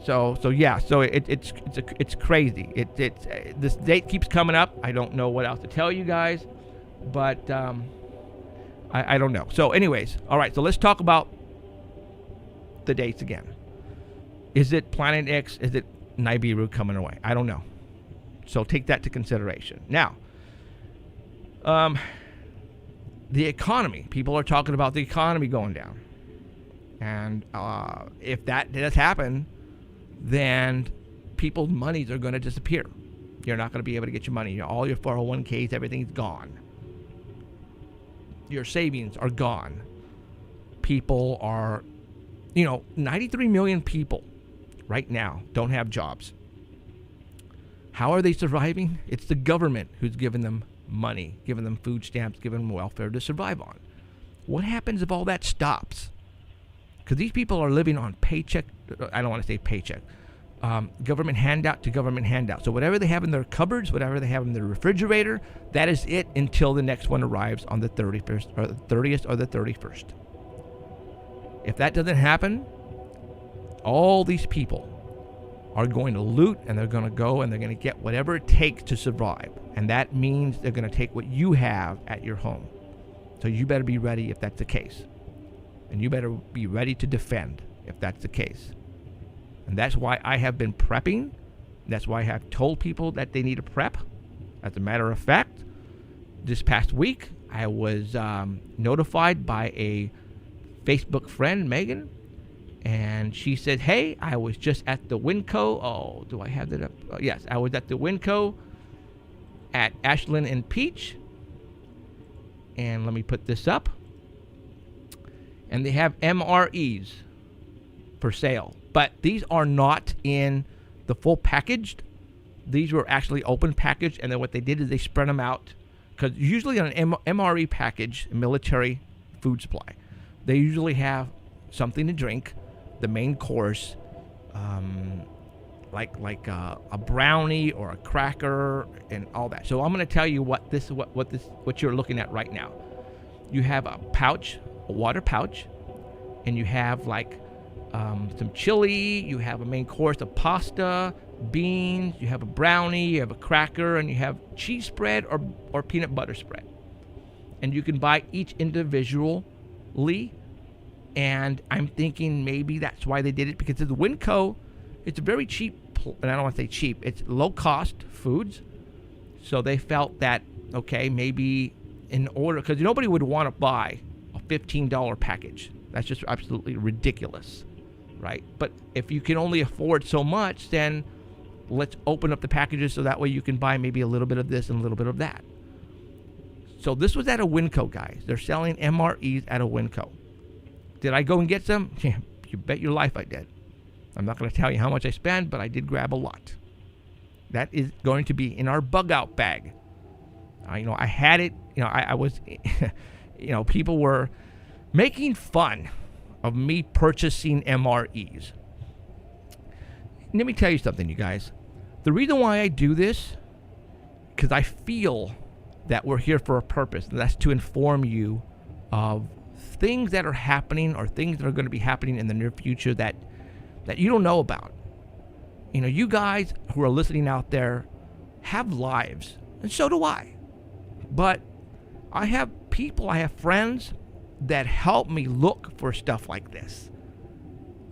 So it's crazy. This date keeps coming up. I don't know what else to tell you guys, but I don't know. So anyways, all right. So let's talk about the dates again. Is it Planet X? Is it Nibiru coming away? I don't know. So take that to consideration. Now, the economy. People are talking about the economy going down. And if that does happen, then people's monies are going to disappear. You're not going to be able to get your money. All your 401ks, everything's gone. Your savings are gone. People are 93 million people right now don't have jobs. How are they surviving? It's the government who's giving them money, giving them food stamps, giving them welfare to survive on. What happens if all that stops? Because these people are living on paycheck, I don't want to say paycheck, government handout to government handout. So whatever they have in their cupboards, whatever they have in their refrigerator, that is it until the next one arrives on the 31st or the 30th or the 31st. If that doesn't happen, all these people are going to loot, and they're going to go and they're going to get whatever it takes to survive. And that means they're going to take what you have at your home. So you better be ready if that's the case. And you better be ready to defend if that's the case. And that's why I have been prepping. That's why I have told people that they need to prep. As a matter of fact, this past week, I was notified by a Facebook friend, Megan, and she said, hey, I was just at the Winco. Oh, do I have that up? Yes, I was at the Winco at Ashland and Peach. And let me put this up. And they have MREs for sale. But these are not in the full packaged. These were actually open packaged. And then what they did is they spread them out. Because usually on an MRE package, military food supply, they usually have something to drink, the main course, like a brownie or a cracker and all that. So I'm going to tell you what you're looking at right now. You have a pouch, a water pouch, and you have like some chili. You have a main course of pasta, beans. You have a brownie. You have a cracker, and you have cheese spread or peanut butter spread. And you can buy each individually. And I'm thinking maybe that's why they did it, because the Winco, it's a very cheap, and I don't want to say cheap, it's low-cost foods. So they felt that, okay, maybe in order, because nobody would want to buy a $15 package. That's just absolutely ridiculous, right? But if you can only afford so much, then let's open up the packages so that way you can buy maybe a little bit of this and a little bit of that. So this was at a Winco, guys. They're selling MREs at a Winco. Did I go and get some? Yeah, you bet your life I did. I'm not going to tell you how much I spent, but I did grab a lot. That is going to be in our bug out bag. I had it. I was, people were making fun of me purchasing MREs. Let me tell you something, you guys. The reason why I do this, because I feel that we're here for a purpose, and that's to inform you of things that are happening or things that are going to be happening in the near future that you don't know about. You guys who are listening out there have lives, and so do I. But I have friends that help me look for stuff like this.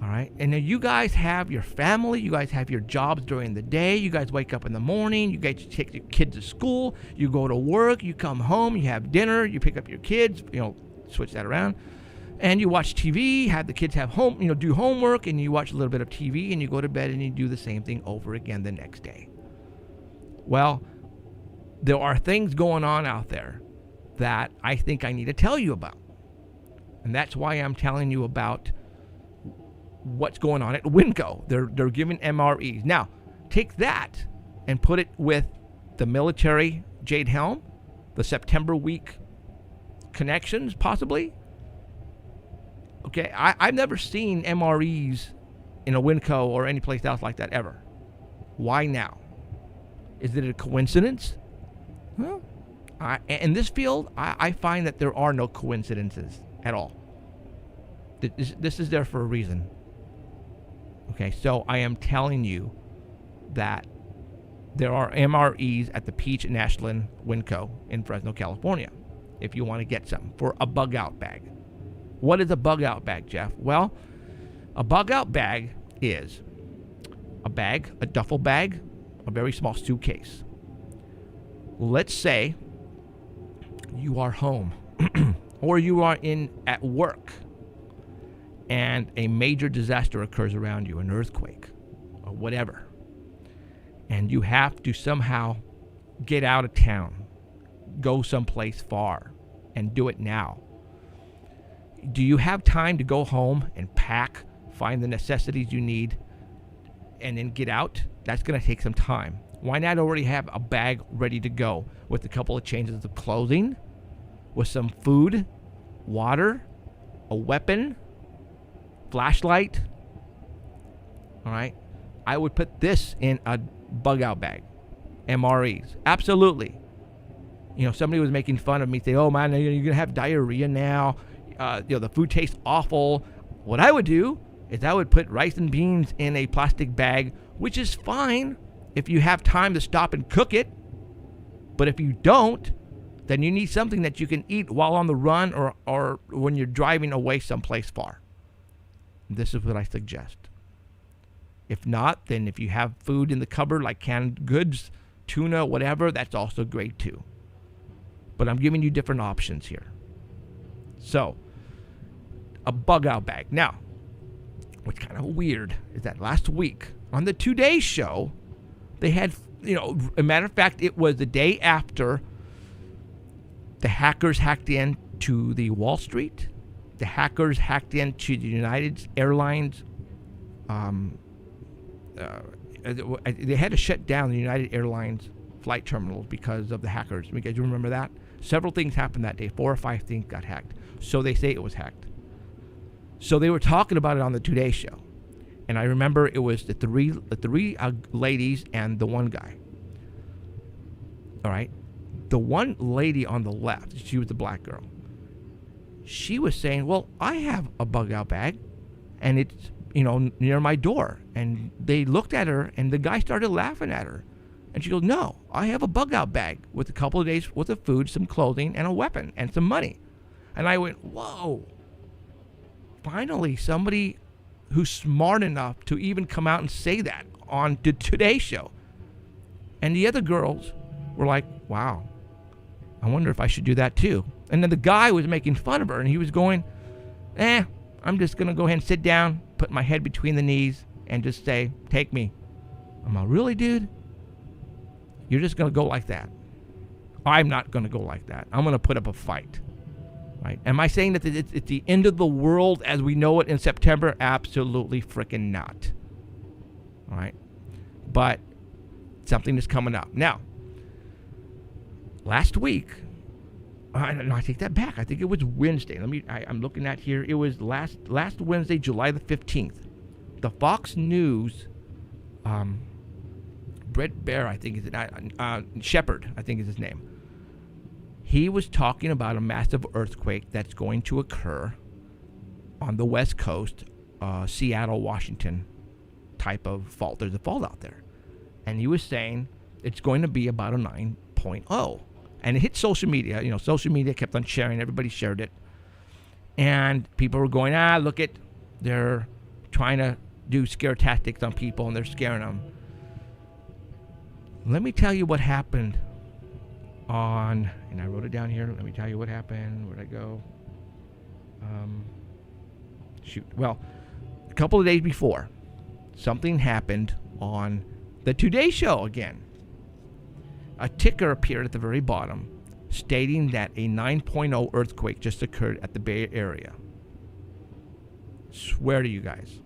All right? And then you guys have your family, you guys have your jobs during the day, you guys wake up in the morning, you guys take your kids to school, you go to work, you come home, you have dinner, you pick up your kids, switch that around, and you watch TV, have the kids have do homework, and you watch a little bit of TV, and you go to bed, and you do the same thing over again the next day. Well, there are things going on out there that I think I need to tell you about. And that's why I'm telling you about what's going on at Winco. They're giving MREs. Now, take that and put it with the military Jade Helm, the September week connections, possibly. Okay, I've never seen MREs in a Winco or any place else like that ever. Why now? Is it a coincidence? Well, in this field, I find that there are no coincidences at all. This is there for a reason. Okay, so I am telling you that there are MREs at the Peach and Ashland Winco in Fresno, California, if you want to get some for a bug out bag. What is a bug out bag, Jeff? Well, a bug out bag is a bag, a duffel bag, a very small suitcase. Let's say you are home or you are at work and a major disaster occurs around you, an earthquake or whatever, and you have to somehow get out of town, go someplace far, and do it now. Do you have time to go home and pack find the necessities you need, and then get out, that's going to take some time. Why not already have a bag ready to go with a couple of changes of clothing, with some food, water, a weapon, flashlight? All right. I would put this in a bug out bag. MREs. Absolutely. You know, somebody was making fun of me, saying, oh man, you're going to have diarrhea now. The food tastes awful. What I would do is I would put rice and beans in a plastic bag, which is fine if you have time to stop and cook it. But if you don't, then you need something that you can eat while on the run or when you're driving away someplace far. This is what I suggest. If not, then if you have food in the cupboard like canned goods, tuna, whatever, that's also great too. But I'm giving you different options here. So, a bug out bag. Now, what's kind of weird is that last week on the Today Show, they had, a matter of fact, it was the day after the hackers hacked into the Wall Street. The hackers hacked into the United Airlines. They had to shut down the United Airlines flight terminals because of the hackers. You guys remember that? Several things happened that day. 4 or 5 things got hacked. So they say it was hacked. So they were talking about it on the Today Show. And I remember it was the three ladies and the one guy. All right. The one lady on the left, she was the black girl. She was saying, well, I have a bug out bag and it's, near my door. And they looked at her and the guy started laughing at her. And she goes, no, I have a bug out bag with a couple of days worth of food, some clothing, and a weapon, and some money. And I went, whoa. Finally, somebody who's smart enough to even come out and say that on the Today Show. And the other girls were like, wow, I wonder if I should do that too. And then the guy was making fun of her, and he was going, I'm just going to go ahead and sit down, put my head between the knees, and just say, take me. I'm like, really, dude? You're just going to go like that? I'm not going to go like that. I'm going to put up a fight. Right? Am I saying that it's the end of the world as we know it in September? Absolutely freaking not. All right? But something is coming up. Now, last week, no, I take that back. I think it was Wednesday. I'm looking at here. It was last Wednesday, July the 15th. The Fox News, Brett Baer, I think is it, Shepard, I think is his name. He was talking about a massive earthquake that's going to occur on the West Coast, Seattle, Washington type of fault. There's a fault out there. And he was saying it's going to be about a 9.0. And it hit social media. Social media kept on sharing. Everybody shared it. And people were going, look at, they're trying to do scare tactics on people and they're scaring them. Let me tell you what happened and I wrote it down here. Let me tell you what happened. Where'd I go? Well, a couple of days before, something happened on the Today Show again. A ticker appeared at the very bottom stating that a 9.0 earthquake just occurred at the Bay Area. Swear to you guys,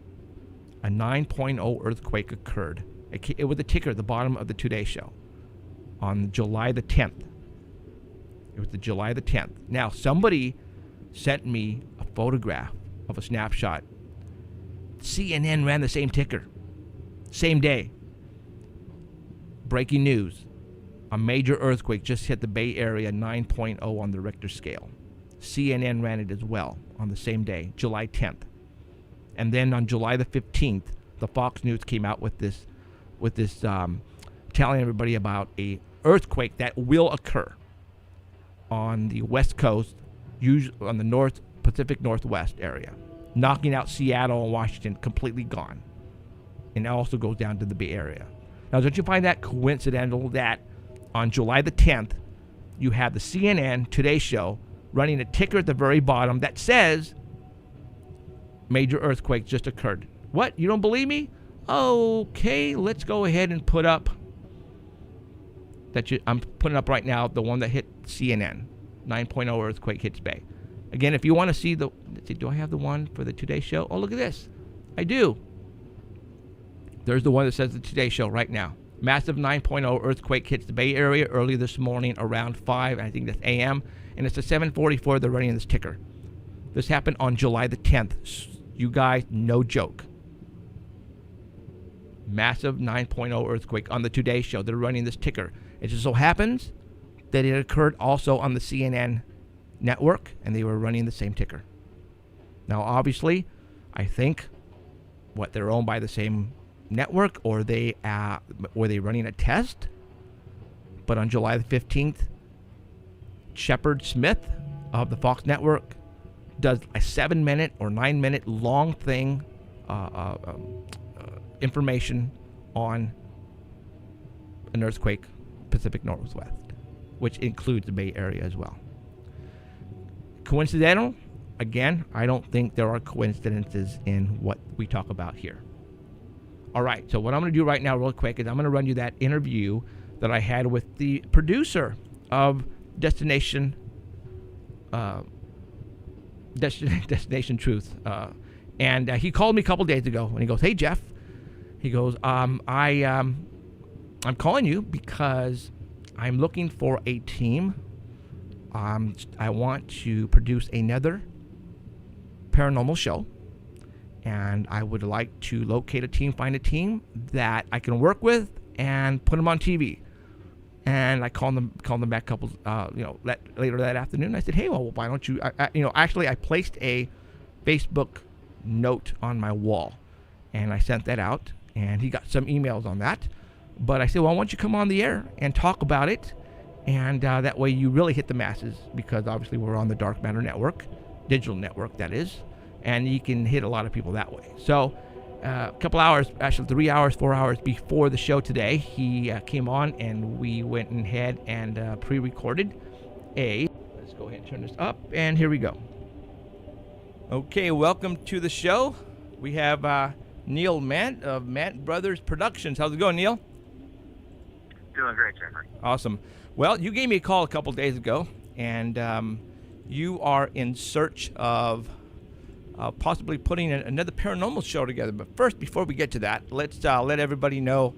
a 9.0 earthquake occurred. It was a ticker at the bottom of the Today Show on July the 10th. It was the July the 10th. Now, somebody sent me a photograph of a snapshot. CNN ran the same ticker. Same day. Breaking news. A major earthquake just hit the Bay Area, 9.0 on the Richter scale. CNN ran it as well on the same day, July 10th. And then on July the 15th, the Fox News came out with this telling everybody about a earthquake that will occur on the West Coast, usually on the Pacific Northwest area, knocking out Seattle and Washington completely gone. And it also goes down to the Bay Area. Now, don't you find that coincidental that on July the 10th, you have the CNN Today Show running a ticker at the very bottom that says major earthquake just occurred. What? You don't believe me? Okay, let's go ahead and put up I'm putting up right now the one that hit CNN. 9.0 earthquake hits Bay. Again, if you want to see let's see, do I have the one for the Today Show? Oh, look at this. I do. There's the one that says the Today Show right now. Massive 9.0 earthquake hits the Bay Area early this morning around 5, I think that's a.m., and it's at 7:44. They're running this ticker. This happened on July the 10th. You guys, no joke. Massive 9.0 earthquake on the Today Show. They're running this ticker. It just so happens that it occurred also on the CNN network, and they were running the same ticker. Now, obviously, I think they're owned by the same network, or were they running a test? But on July the 15th, Shepard Smith of the Fox network does a 7-minute or 9-minute long thing, information on an earthquake Pacific Northwest, which includes the Bay Area as well. Coincidental? Again, I don't think there are coincidences in what we talk about here. All right, so what I'm going to do right now real quick is I'm going to run you that interview that I had with the producer of Destination Truth. And he called me a couple days ago, and he goes, "Hey, Jeff," he goes, I'm calling you because I'm looking for a team. I want to produce another paranormal show, and I would like to find a team that I can work with and put them on TV. And I called them back later that afternoon. I said, "Hey, well, why don't you?" Actually, I placed a Facebook note on my wall, and I sent that out, and he got some emails on that. But I said, "Well, why don't you come on the air and talk about it, and that way you really hit the masses, because obviously we're on the Dark Matter Network, digital network that is, and you can hit a lot of people that way." So a couple hours, actually 3 hours, 4 hours before the show today, he came on, and we went ahead and pre-recorded let's go ahead and turn this up, and here we go. Okay, welcome to the show. We have Neil Mant of Mant Brothers Productions. How's it going, Neil? Doing great, Jeffrey. Awesome. Well, you gave me a call a couple days ago, and you are in search of possibly putting another paranormal show together. But first, before we get to that, let's let everybody know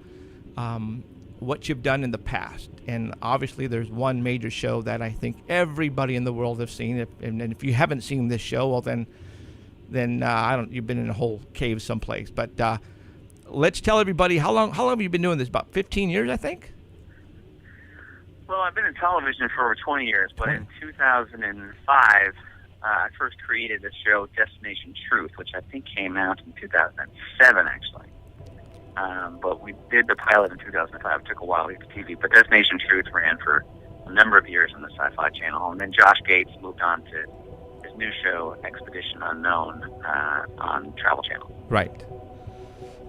what you've done in the past. And obviously, there's one major show that I think everybody in the world have seen. And if you haven't seen this show, well, then you've been in a whole cave someplace. But let's tell everybody, how long have you been doing this? About 15 years, I think? Well, I've been in television for over 20 years, but in 2005, I first created the show Destination Truth, which I think came out in 2007, actually. But we did the pilot in 2005. It took a while to get to TV. But Destination Truth ran for a number of years on the Sci-Fi Channel. And then Josh Gates moved on to his new show, Expedition Unknown, on Travel Channel. Right.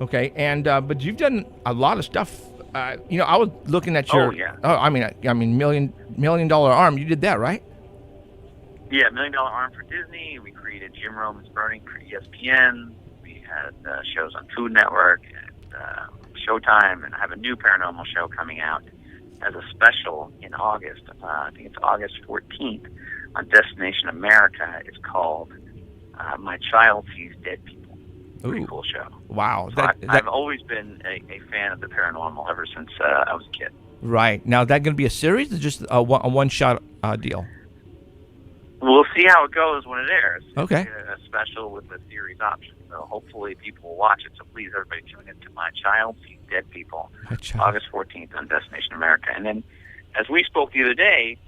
Okay. And but you've done a lot of stuff. I was looking at your. Oh, yeah. I mean, $1 Million Arm. You did that, right? Yeah, $1 Million Arm for Disney. We created Jim Rome's Burning for ESPN. We had shows on Food Network and Showtime, and I have a new paranormal show coming out as a special in August. I think it's August 14th on Destination America. It's called My Child Sees Dead People. Pretty cool show. Wow. So I've always been a fan of the paranormal ever since I was a kid. Right. Now, is that going to be a series or just a one-shot deal? We'll see how it goes when it airs. Okay. It's a special with the series option. So hopefully people will watch it. So please, everybody, tune in to My Child Sees Dead People, August 14th on Destination America. And then, as we spoke the other day,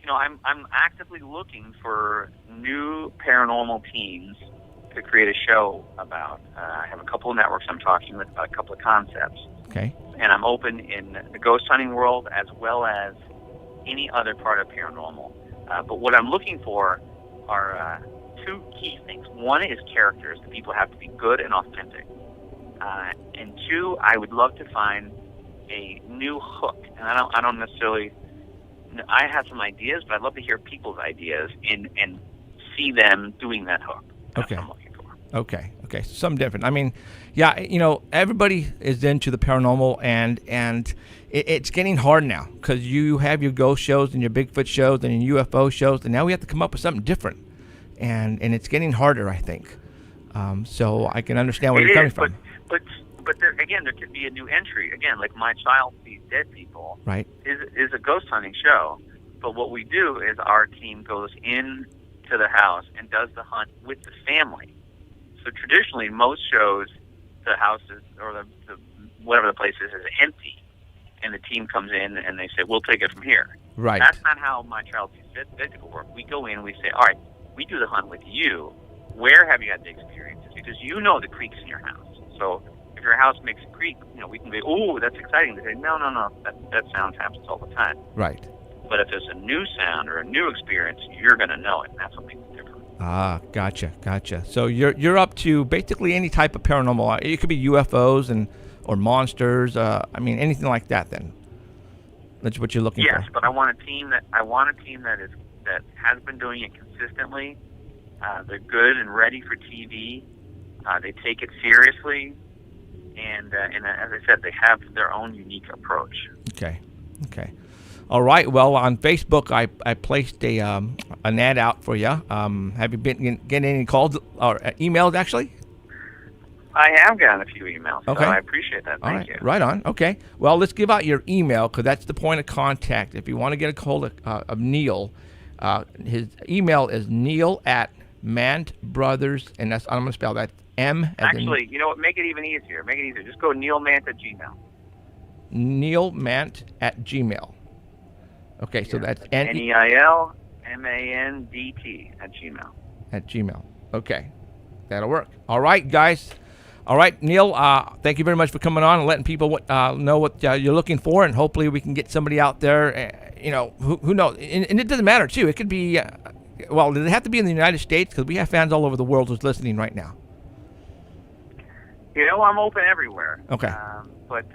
I'm actively looking for new paranormal teams to create a show about. I have a couple of networks I'm talking with about a couple of concepts. Okay. And I'm open in the ghost hunting world as well as any other part of paranormal. But what I'm looking for are two key things. One is characters. The people have to be good and authentic. And two, I would love to find a new hook. And I don't necessarily. I have some ideas, but I'd love to hear people's ideas and see them doing that hook. That's what I'm looking for. Okay. Something different. I mean, yeah, everybody is into the paranormal, and it's getting hard now because you have your ghost shows and your Bigfoot shows and your UFO shows, and now we have to come up with something different, and it's getting harder, I think. So I can understand where you're coming from. But there could be a new entry. Again, like My Child Sees Dead People Right. is a ghost hunting show. But what we do is our team goes in to the house and does the hunt with the family. So traditionally, most shows, the house is, or the whatever the place is empty, and the team comes in and they say, "We'll take it from here." Right. That's not how My Child Sees Dead People work. We go in, we say, "All right, we do the hunt with you. Where have you had the experiences? Because you know the creaks in your house. So if your house makes a creak, we can go, oh, that's exciting." They say, no, that sound happens all the time. Right. But if there's a new sound or a new experience, you're going to know it, and that's what makes it different. Ah, gotcha. So you're up to basically any type of paranormal. It could be UFOs or monsters. Anything like that. Then that's what you're looking for. Yes, but I want a team that has been doing it consistently. They're good and ready for TV. They take it seriously, and as I said, they have their own unique approach. Okay. All right. Well, on Facebook, I placed an ad out for you. Have you been getting any calls or emails, actually? I have gotten a few emails, Okay. so I appreciate that. Thank you. Right on. Okay. Well, let's give out your email because that's the point of contact. If you want to get a hold of Neil, his email is neil@mantbrothers, and that's, I'm going to spell that M. Actually, you know what? Make it even easier. Just go neilmant@gmail. neilmant@gmail. Okay, so that's NEILMANDT@gmail. @gmail. Okay, that'll work. All right, guys. All right, Neil. Thank you very much for coming on and letting people know what you're looking for, and hopefully we can get somebody out there. Who knows? And it doesn't matter too. It could be. Does it have to be in the United States? Because we have fans all over the world who's listening right now. I'm open everywhere. Okay. But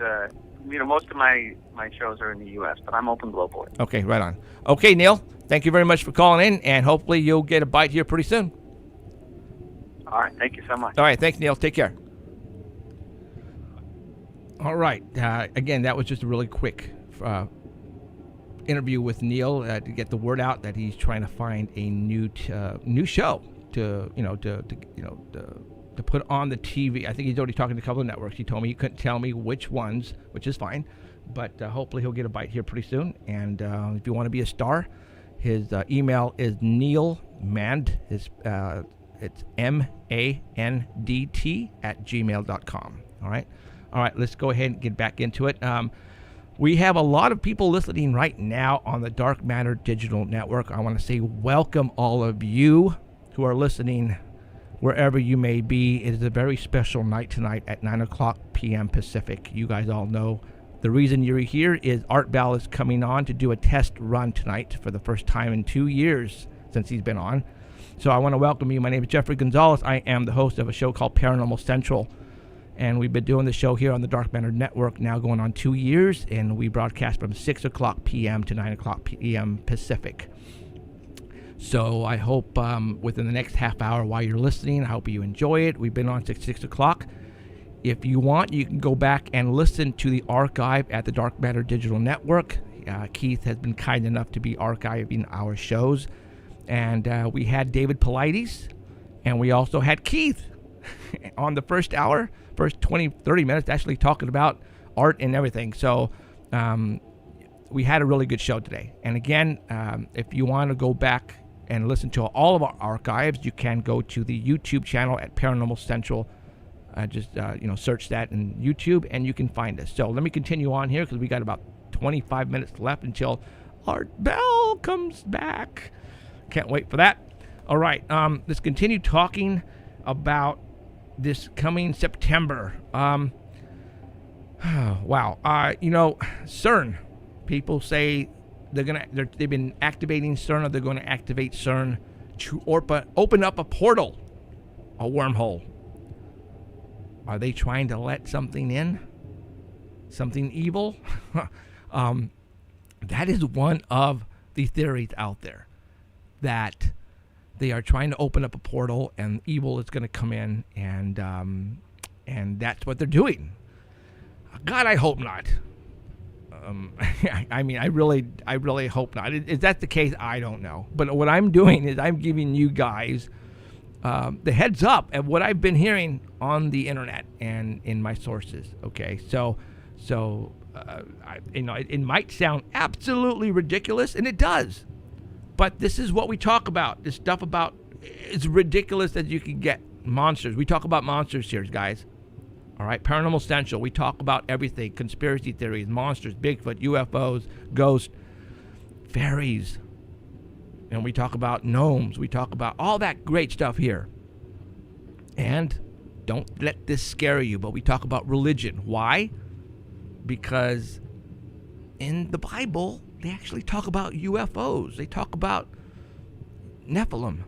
most of my shows are in the U.S., but I'm open globally. Okay, right on. Okay, Neil, thank you very much for calling in, and hopefully you'll get a bite here pretty soon. All right, thank you so much. All right, thanks, Neil. Take care. All right. Again, that was just a really quick interview with Neil to get the word out that he's trying to find a new show to put on the TV. I think he's already talking to a couple of networks. He told me he couldn't tell me which ones, which is fine, but hopefully he'll get a bite here pretty soon. And if you want to be a star, his email is neilmand. It's MANDT@gmail.com. All right, let's go ahead and get back into it. We have a lot of people listening right now on the Dark Matter Digital Network. I want to say welcome all of you who are listening wherever you may be. It is a very special night tonight at 9:00 p.m. Pacific. You guys all know the reason you're here is Art Bell is coming on to do a test run tonight for the first time in 2 years since he's been on. So I want to welcome you. My name is Jeffrey Gonzalez. I am the host of a show called Paranormal Central, and we've been doing the show here on the Dark Matter Network now going on 2 years, and we broadcast from 6:00 p.m. to 9:00 p.m. Pacific. So I hope within the next half hour while you're listening, I hope you enjoy it. We've been on 6 o'clock. If you want, you can go back and listen to the archive at the Dark Matter Digital Network. Keith has been kind enough to be archiving our shows. And we had David Paulides, and we also had Keith on the first hour, first 20, 30 minutes, actually talking about art and everything. So we had a really good show today. And again, if you want to go back and listen to all of our archives, you can go to the YouTube channel at Paranormal Central. Just search that in YouTube, and you can find us. So let me continue on here because we got about 25 minutes left until Art Bell comes back. Can't wait for that. All right, let's continue talking about this coming September. Wow. CERN. People say they've been activating CERN, or they're going to activate CERN to open up a portal, a wormhole. Are they trying to let something in? Something evil? That is one of the theories out there, that they are trying to open up a portal and evil is going to come in, and that's what they're doing. God, I hope not. I really hope not. Is that the case? I don't know. But what I'm doing is I'm giving you guys the heads up of what I've been hearing on the internet and in my sources. Okay, so it might sound absolutely ridiculous, and it does, but this is what we talk about. This stuff about it's ridiculous that you can get monsters. We talk about monsters here, guys. All right, Paranormal Central. We talk about everything: conspiracy theories, monsters, Bigfoot, UFOs, ghosts, fairies. And we talk about gnomes. We talk about all that great stuff here. And don't let this scare you, but we talk about religion. Why? Because in the Bible, they actually talk about UFOs. They talk about Nephilim,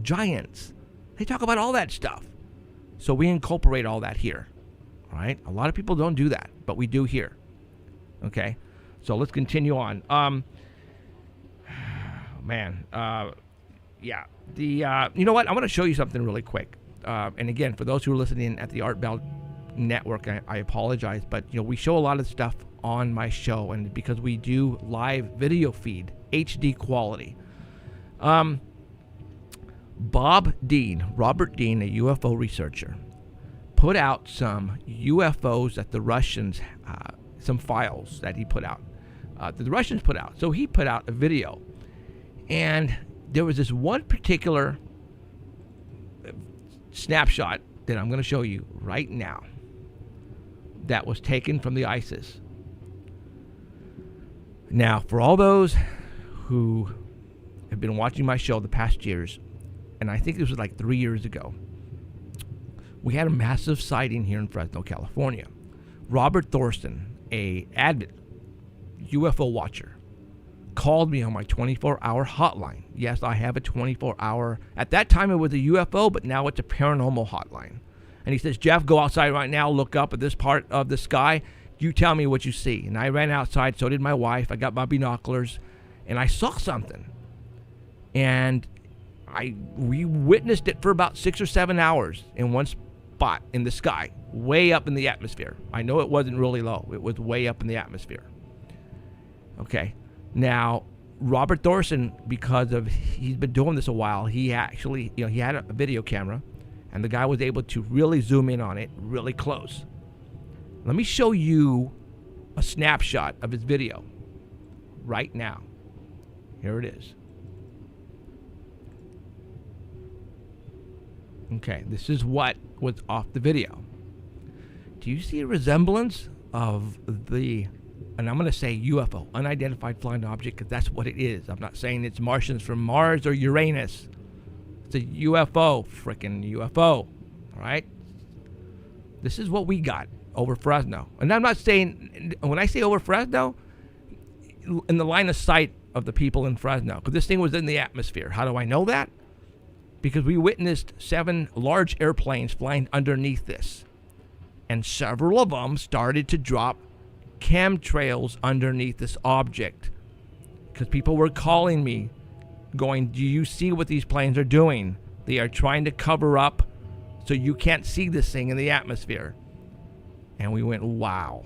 giants. They talk about all that stuff. So we incorporate all that here. All right? A lot of people don't do that, but we do here. Okay? So let's continue on. You know what? I want to show you something really quick. And again, for those who are listening at the Art Bell Network, I apologize, but we show a lot of stuff on my show, and because we do live video feed, HD quality. Robert Dean, a UFO researcher, put out some UFOs that the Russians, some files that he put out, that the Russians put out. So he put out a video. And there was this one particular snapshot that I'm going to show you right now that was taken from the ISIS. Now, for all those who have been watching my show the past years, and I think this was like 3 years ago, we had a massive sighting here in Fresno, California. Robert Thorson, a avid UFO watcher, called me on my 24-hour hotline. Yes, I have a 24-hour. At that time, it was a UFO, but now it's a paranormal hotline. And he says, Jeff, go outside right now, look up at this part of the sky. You tell me what you see. And I ran outside, so did my wife. I got my binoculars, and I saw something. And we witnessed it for about 6 or 7 hours in one spot in the sky, way up in the atmosphere. I know it wasn't really low. It was way up in the atmosphere. Okay. Now, Robert Thorson, because of he's been doing this a while, he actually, he had a video camera, and the guy was able to really zoom in on it really close. Let me show you a snapshot of his video right now. Here it is. Okay, this is what was off the video. Do you see a resemblance of the, and I'm going to say UFO, unidentified flying object, because that's what it is. I'm not saying it's Martians from Mars or Uranus. It's a UFO, freaking UFO, all right? This is what we got over Fresno. And I'm not saying, when I say over Fresno, in the line of sight of the people in Fresno, because this thing was in the atmosphere. How do I know that? Because we witnessed 7 large airplanes flying underneath this. And several of them started to drop chemtrails underneath this object, because people were calling me going, do you see what these planes are doing? They are trying to cover up so you can't see this thing in the atmosphere. And we went, wow.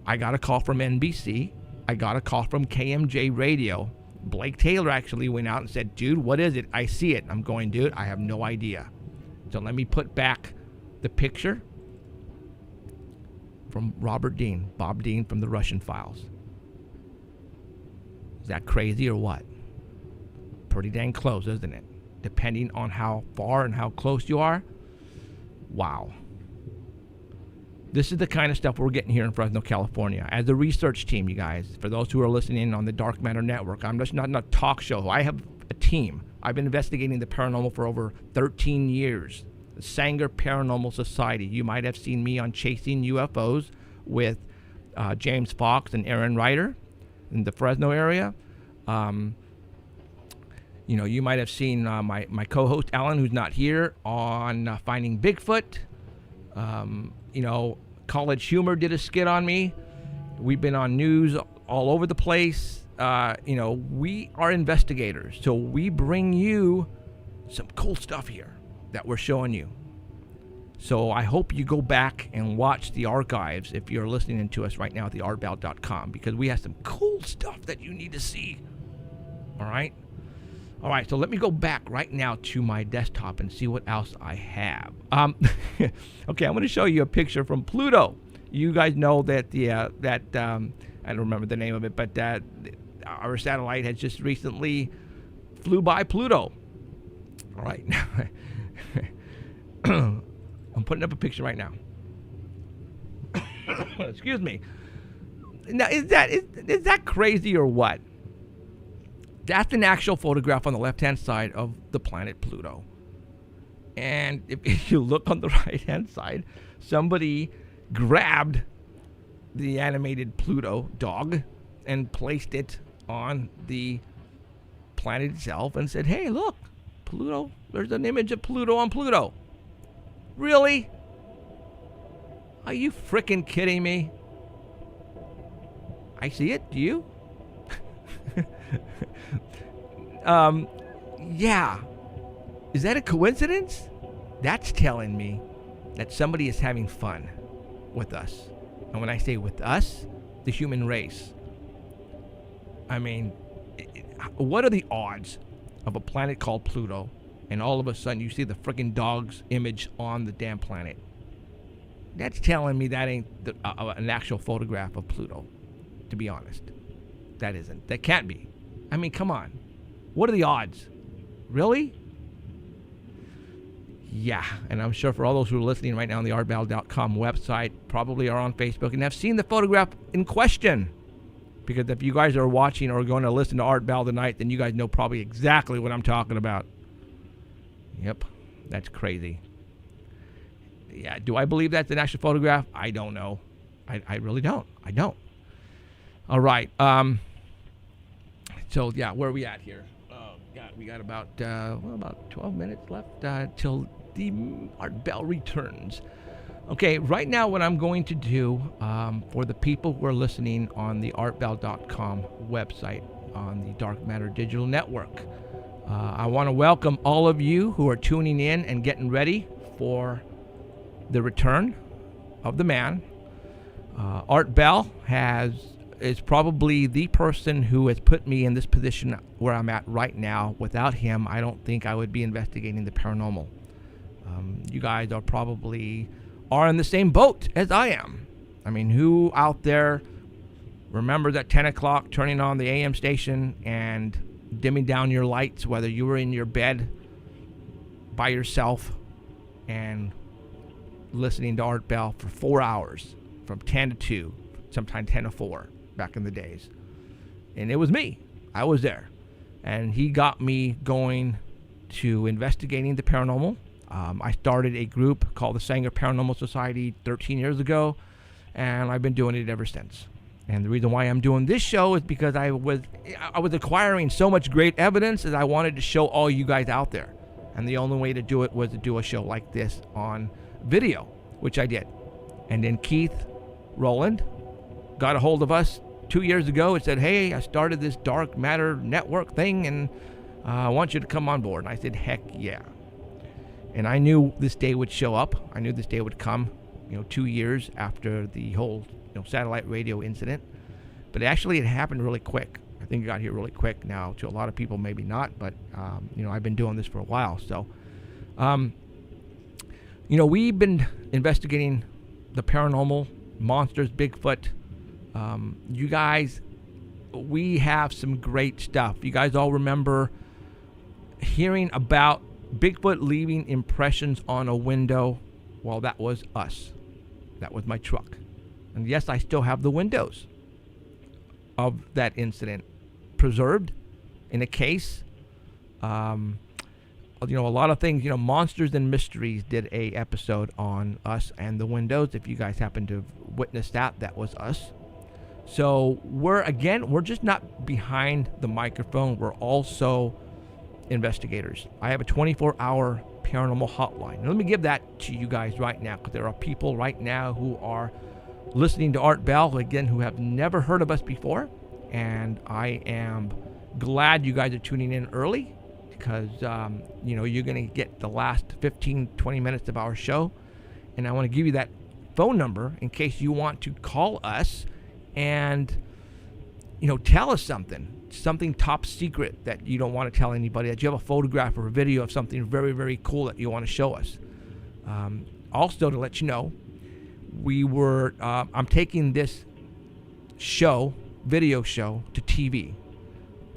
I got a call from NBC. I got a call from KMJ Radio. Blake Taylor actually went out and said, dude, what is it? I see it. I'm going, dude, I have no idea. So let me put back the picture from Robert Dean, Bob Dean from the Russian files. Is that crazy or what? Pretty dang close, isn't it? Depending on how far and how close you are. Wow. This is the kind of stuff we're getting here in Fresno, California. As a research team, you guys, for those who are listening on the Dark Matter Network, I'm just not in a talk show. I have a team. I've been investigating the paranormal for over 13 years. The Sanger Paranormal Society. You might have seen me on Chasing UFOs with James Fox and Aaron Ryder in the Fresno area. You might have seen my co-host Alan, who's not here, on Finding Bigfoot. College Humor did a skit on me. We've been on news all over the place. We are investigators, so we bring you some cool stuff here that we're showing you. So I hope you go back and watch the archives if you're listening to us right now at theartbout.com, because we have some cool stuff that you need to see. All right? All right, so let me go back right now to my desktop and see what else I have. Okay, I'm going to show you a picture from Pluto. You guys know that I don't remember the name of it, but our satellite has just recently flew by Pluto. All right, I'm putting up a picture right now. Excuse me. Now, is that crazy or what? That's an actual photograph on the left-hand side of the planet Pluto. And if you look on the right-hand side, somebody grabbed the animated Pluto dog and placed it on the planet itself and said, hey, look, Pluto, there's an image of Pluto on Pluto. Really? Are you freaking kidding me? I see it. Do you? Yeah. Is that a coincidence? That's telling me that somebody is having fun with us. And when I say with us, the human race. I mean, what are the odds of a planet called Pluto and all of a sudden you see the freaking dog's image on the damn planet? That's telling me that ain't an actual photograph of Pluto, to be honest. That isn't. That can't be. I mean, come on. What are the odds? Really? Yeah, and I'm sure for all those who are listening right now on the artbell.com website, probably are on Facebook and have seen the photograph in question. Because if you guys are watching or going to listen to Art Bell tonight, then you guys know probably exactly what I'm talking about. Yep, that's crazy. Yeah, do I believe that's an actual photograph? I don't know. I really don't. I don't. All right. So, yeah, where are we at here? Oh, God, we got about 12 minutes left till the Art Bell returns. Okay, right now what I'm going to do for the people who are listening on the artbell.com website on the Dark Matter Digital Network, I want to welcome all of you who are tuning in and getting ready for the return of the man. Art Bell is probably the person who has put me in this position where I'm at right now. Without him, I don't think I would be investigating the paranormal. You guys are probably in the same boat as I am. I mean, who out there remembers at 10 o'clock turning on the AM station and dimming down your lights, whether you were in your bed by yourself and listening to Art Bell for 4 hours, from 10 to 2, sometimes 10 to 4, back in the days. And it was me. I was there. And he got me going to investigating the paranormal. I started a group called the Sanger Paranormal Society 13 years ago, and I've been doing it ever since. And the reason why I'm doing this show is because I was acquiring so much great evidence that I wanted to show all you guys out there. And the only way to do it was to do a show like this on video, which I did. And then Keith Rowland got a hold of us 2 years ago and said, hey, I started this Dark Matter Network thing, and I want you to come on board. And I said, heck yeah. And I knew this day would show up. I knew this day would come, 2 years after the whole satellite radio incident. But actually, it happened really quick. I think it got here really quick. Now, to a lot of people, maybe not, but I've been doing this for a while. So, we've been investigating the paranormal, monsters, Bigfoot. You guys, we have some great stuff. You guys all remember hearing about Bigfoot leaving impressions on a window? Well, that was us. That was my truck. And yes, I still have the windows of that incident preserved in a case. A lot of things, Monsters and Mysteries did a episode on us and the windows. If you guys happen to witness that, that was us. So we're just not behind the microphone. We're also investigators. I have a 24-hour paranormal hotline. Now, let me give that to you guys right now, because there are people right now who are listening to Art Bell, again, who have never heard of us before. And I am glad you guys are tuning in early, because, you're going to get the last 15, 20 minutes of our show. And I want to give you that phone number in case you want to call us and tell us something top secret that you don't want to tell anybody, that you have a photograph or a video of something very, very cool that you want to show us. Also, to let you know, I'm taking this video show to TV.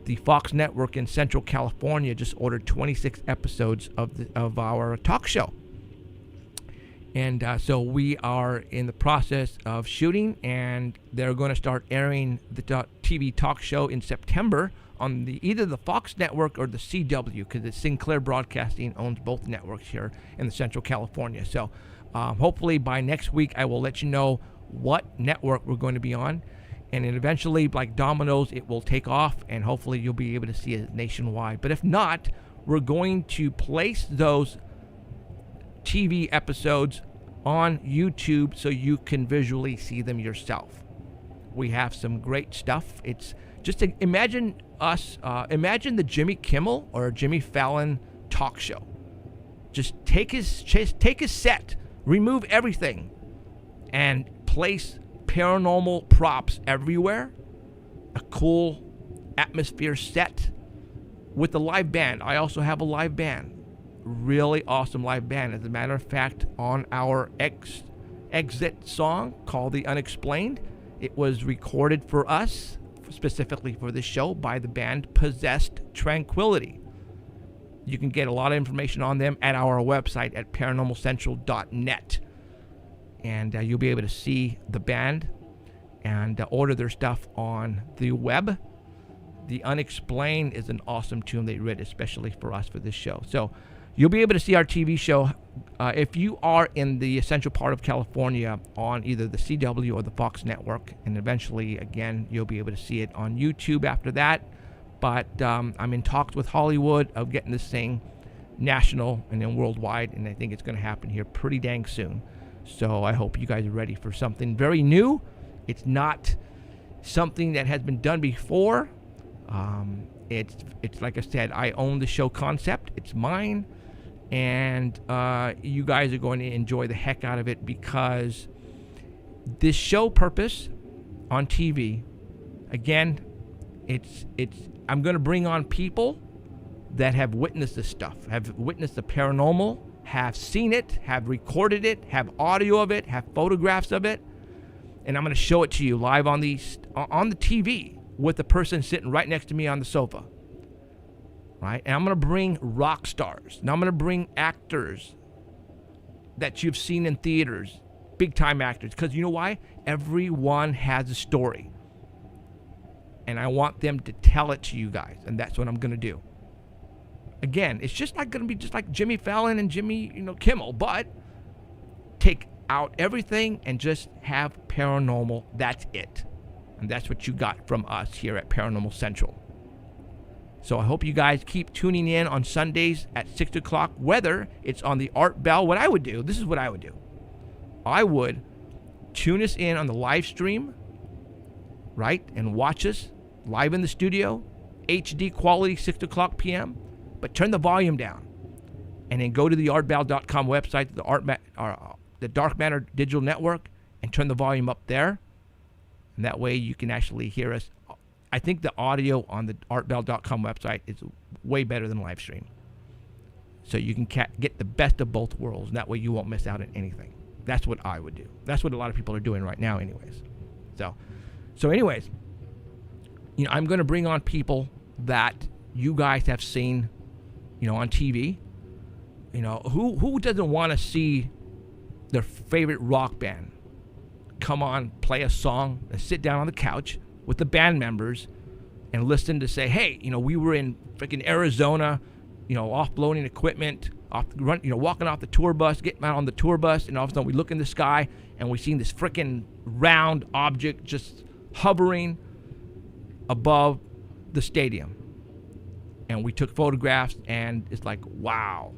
The Fox Network in Central California just ordered 26 episodes of our talk show. And so we are in the process of shooting, and they're going to start airing the TV talk show in September on either the Fox Network or the CW, because it's Sinclair Broadcasting owns both networks here in the Central California. So hopefully by next week I will let you know what network we're going to be on, and then eventually, like dominoes, it will take off, and hopefully you'll be able to see it nationwide. But if not, we're going to place those TV episodes on YouTube so you can visually see them yourself. We have some great stuff. It's just imagine the Jimmy Kimmel or Jimmy Fallon talk show. Just take his set, remove everything, and place paranormal props everywhere. A cool atmosphere set with a live band. I also have a live band. Really awesome live band. As a matter of fact, on our exit song called The Unexplained, it was recorded for us, specifically for this show, by the band Possessed Tranquility. You can get a lot of information on them at our website at paranormalcentral.net. And you'll be able to see the band and order their stuff on the web. The Unexplained is an awesome tune they wrote especially for us for this show. So you'll be able to see our TV show if you are in the central part of California on either the CW or the Fox Network. And eventually, again, you'll be able to see it on YouTube after that. But I'm in talks with Hollywood of getting this thing national and then worldwide. And I think it's going to happen here pretty dang soon. So I hope you guys are ready for something very new. It's not something that has been done before. It's like I said, I own the show concept. It's mine. And you guys are going to enjoy the heck out of it, because this show purpose on TV, again, I'm going to bring on people that have witnessed this stuff, have witnessed the paranormal, have seen it, have recorded it, have audio of it, have photographs of it, and I'm going to show it to you live on the TV with the person sitting right next to me on the sofa. Right? And I'm going to bring rock stars. Now I'm going to bring actors that you've seen in theaters, big time actors, because you know why? Everyone has a story. And I want them to tell it to you guys, and that's what I'm going to do. Again, it's just not going to be just like Jimmy Fallon and Jimmy, Kimmel, but take out everything and just have paranormal. That's it. And that's what you got from us here at Paranormal Central. So I hope you guys keep tuning in on Sundays at 6 o'clock, whether it's on the Art Bell. What I would do, this is what I would do. I would tune us in on the live stream, right, and watch us live in the studio, HD quality, 6 o'clock p.m., but turn the volume down. And then go to the artbell.com website, the Dark Matter Digital Network, and turn the volume up there. And that way you can actually hear us. I think the audio on the artbell.com website is way better than live stream. So you can get the best of both worlds. And that way you won't miss out on anything. That's what I would do. That's what a lot of people are doing right now anyways. So anyways, I'm going to bring on people that you guys have seen, on TV. Who doesn't want to see their favorite rock band come on, play a song, and sit down on the couch with the band members and listen to say, hey, we were in freaking Arizona, offloading equipment, walking off the tour bus, getting out on the tour bus, and all of a sudden we look in the sky and we see this freaking round object just hovering above the stadium. And we took photographs, and it's like, wow.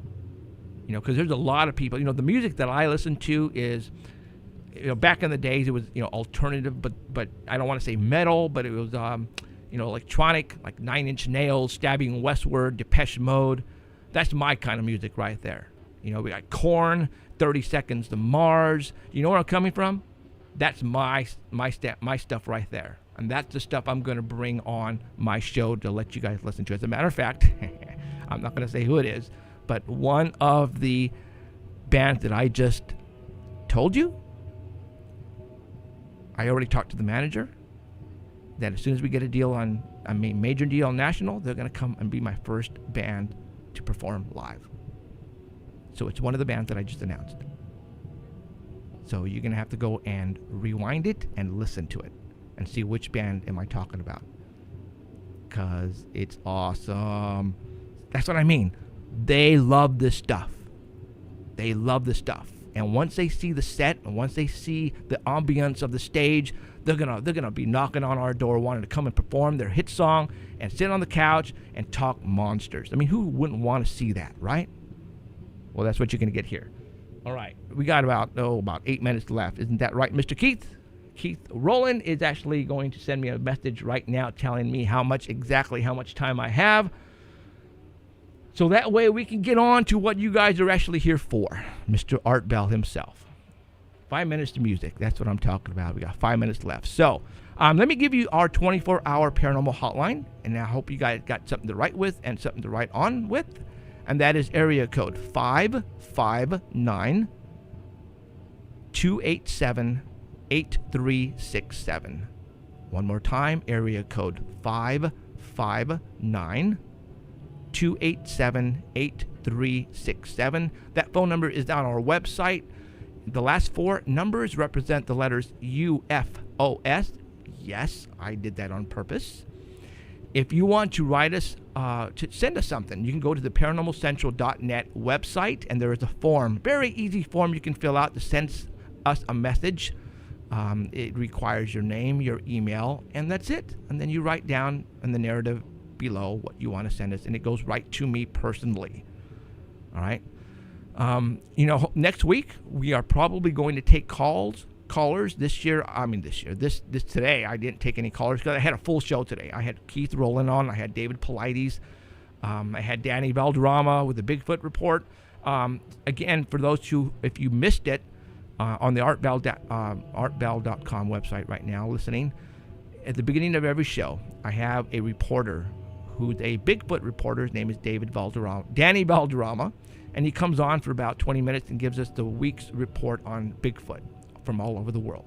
Because there's a lot of people, the music that I listen to is, back in the days it was, alternative, but I don't want to say metal, but it was, electronic, like Nine Inch Nails, Stabbing Westward, Depeche Mode. That's my kind of music right there. We got Korn, 30 Seconds to Mars. You know where I'm coming from? That's my stuff right there. And that's the stuff I'm going to bring on my show to let you guys listen to. As a matter of fact, I'm not going to say who it is, but one of the bands that I just told you, I already talked to the manager that as soon as we get a deal on, major deal on national, they're going to come and be my first band to perform live. So it's one of the bands that I just announced. So you're going to have to go and rewind it and listen to it and see which band am I talking about. Because it's awesome. That's what I mean. They love this stuff. They love this stuff. And once they see the set, and once they see the ambience of the stage, they're gonna be knocking on our door wanting to come and perform their hit song and sit on the couch and talk monsters. I mean, who wouldn't want to see that, right? Well, that's what you're gonna get here. All right, we got about 8 minutes left. Isn't that right, Mr. Keith? Keith Rowland is actually going to send me a message right now telling me exactly how much time I have. So that way we can get on to what you guys are actually here for. Mr. Art Bell himself. 5 minutes to music. That's what I'm talking about. We got 5 minutes left. So let me give you our 24-hour paranormal hotline. And I hope you guys got something to write with and something to write on with. And that is area code 559-287-8367. One more time, area code 559-287-8367. That phone number is on our website. The last 4 numbers represent the letters UFOS. Yes, I did that on purpose. If you want to write us, to send us something, you can go to the paranormalcentral.net website, and there is a form, very easy form you can fill out to send us a message. It requires your name, your email, and that's it. And then you write down in the narrative below what you want to send us, and it goes right to me personally. All right. Next week we are probably going to take callers. This today I didn't take any callers because I had a full show today. I had Keith Rowland on, I had David Paulides, I had Danny Valderrama with the Bigfoot report. Again, for those who, if you missed it, on the artbell.com website right now listening, at the beginning of every show I have a reporter who's a Bigfoot reporter. His name is Danny Valderrama, and he comes on for about 20 minutes and gives us the week's report on Bigfoot from all over the world.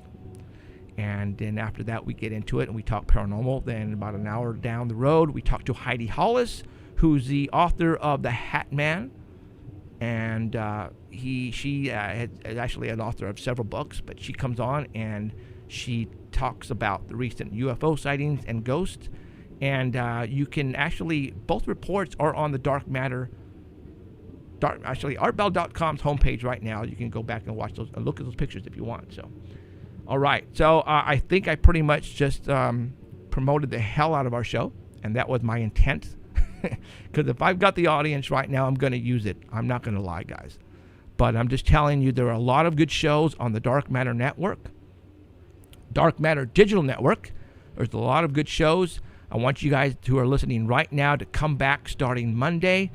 And then after that we get into it and we talk paranormal. Then about an hour down the road we talk to Heidi Hollis, who's the author of The Hat Man, and she is actually an author of several books, but she comes on and she talks about the recent UFO sightings and ghosts. And you can actually, both reports are on the Dark Matter, artbell.com's homepage right now. You can go back and watch those and look at those pictures if you want. So, all right. So I think I pretty much just promoted the hell out of our show, and that was my intent. Because if I've got the audience right now, I'm going to use it. I'm not going to lie, guys. But I'm just telling you, there are a lot of good shows on the Dark Matter Network, Dark Matter Digital Network. There's a lot of good shows. I want you guys who are listening right now to come back starting Monday,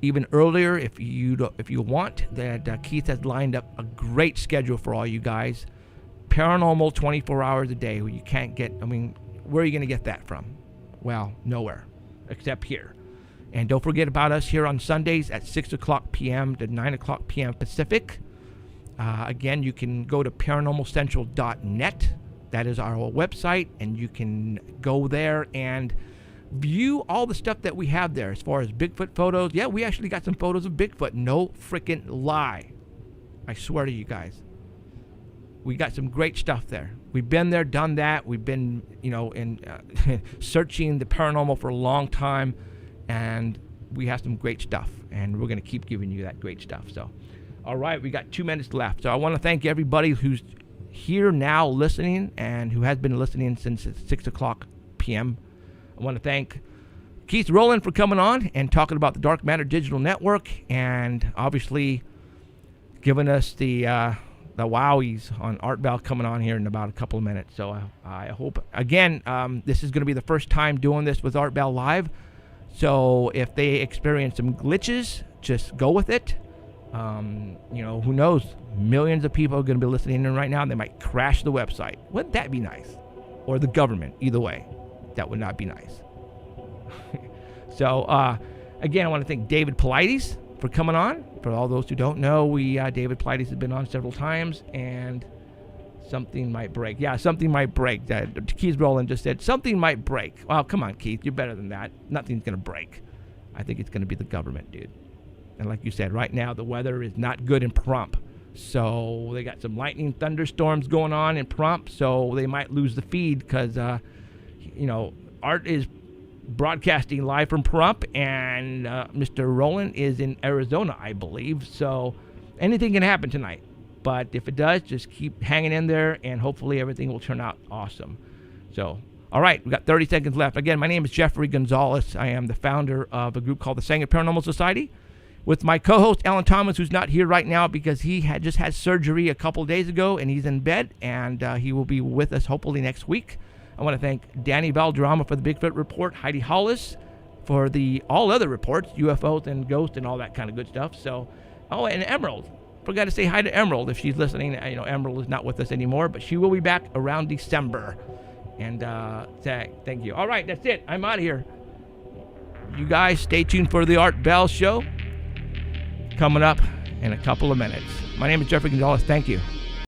even earlier if you want. That Keith has lined up a great schedule for all you guys. Paranormal 24 hours a day. Where you can't get. Where are you going to get that from? Well, nowhere except here. And don't forget about us here on Sundays at 6 o'clock p.m. to 9 o'clock p.m. Pacific. Again, you can go to paranormalcentral.net. That is our website, and you can go there and view all the stuff that we have there as far as Bigfoot photos. Yeah, we actually got some photos of Bigfoot. No freaking lie. I swear to you guys. We got some great stuff there. We've been there, done that. We've been, searching the paranormal for a long time, and we have some great stuff, and we're going to keep giving you that great stuff. So, all right, we got 2 minutes left. So I want to thank everybody who's here now listening and who has been listening since 6 o'clock p.m. I want to thank Keith Rowland for coming on and talking about the Dark Matter Digital Network, and obviously giving us the wowies on Art Bell coming on here in about a couple of minutes. So I hope, again, this is going to be the first time doing this with Art Bell Live. So if they experience some glitches, just go with it. Who knows? Millions of people are going to be listening in right now. And they might crash the website. Wouldn't that be nice? Or the government. Either way, that would not be nice. So, again, I want to thank David Paulides for coming on. For all those who don't know, David Paulides has been on several times, and something might break. Yeah, something might break. Keith Rowland just said something might break. Well, come on, Keith, you're better than that. Nothing's going to break. I think it's going to be the government, dude. And like you said, right now the weather is not good in Prump. So they got some lightning thunderstorms going on in Prump, so they might lose the feed because, Art is broadcasting live from Prump, and Mr. Rowland is in Arizona, I believe. So anything can happen tonight. But if it does, just keep hanging in there, and hopefully everything will turn out awesome. So, all right, we've got 30 seconds left. Again, my name is Jeffrey Gonzalez. I am the founder of a group called the Sanger Paranormal Society, with my co-host, Alan Thomas, who's not here right now because he just had surgery a couple days ago, and he's in bed, and he will be with us hopefully next week. I want to thank Danny Valderrama for the Bigfoot report, Heidi Hollis for all other reports, UFOs and ghosts and all that kind of good stuff. So, and Emerald. Forgot to say hi to Emerald if she's listening. Emerald is not with us anymore, but she will be back around December. And thank you. All right, that's it. I'm out of here. You guys stay tuned for the Art Bell Show coming up in a couple of minutes. My name is Jeffrey Gonzalez. Thank you.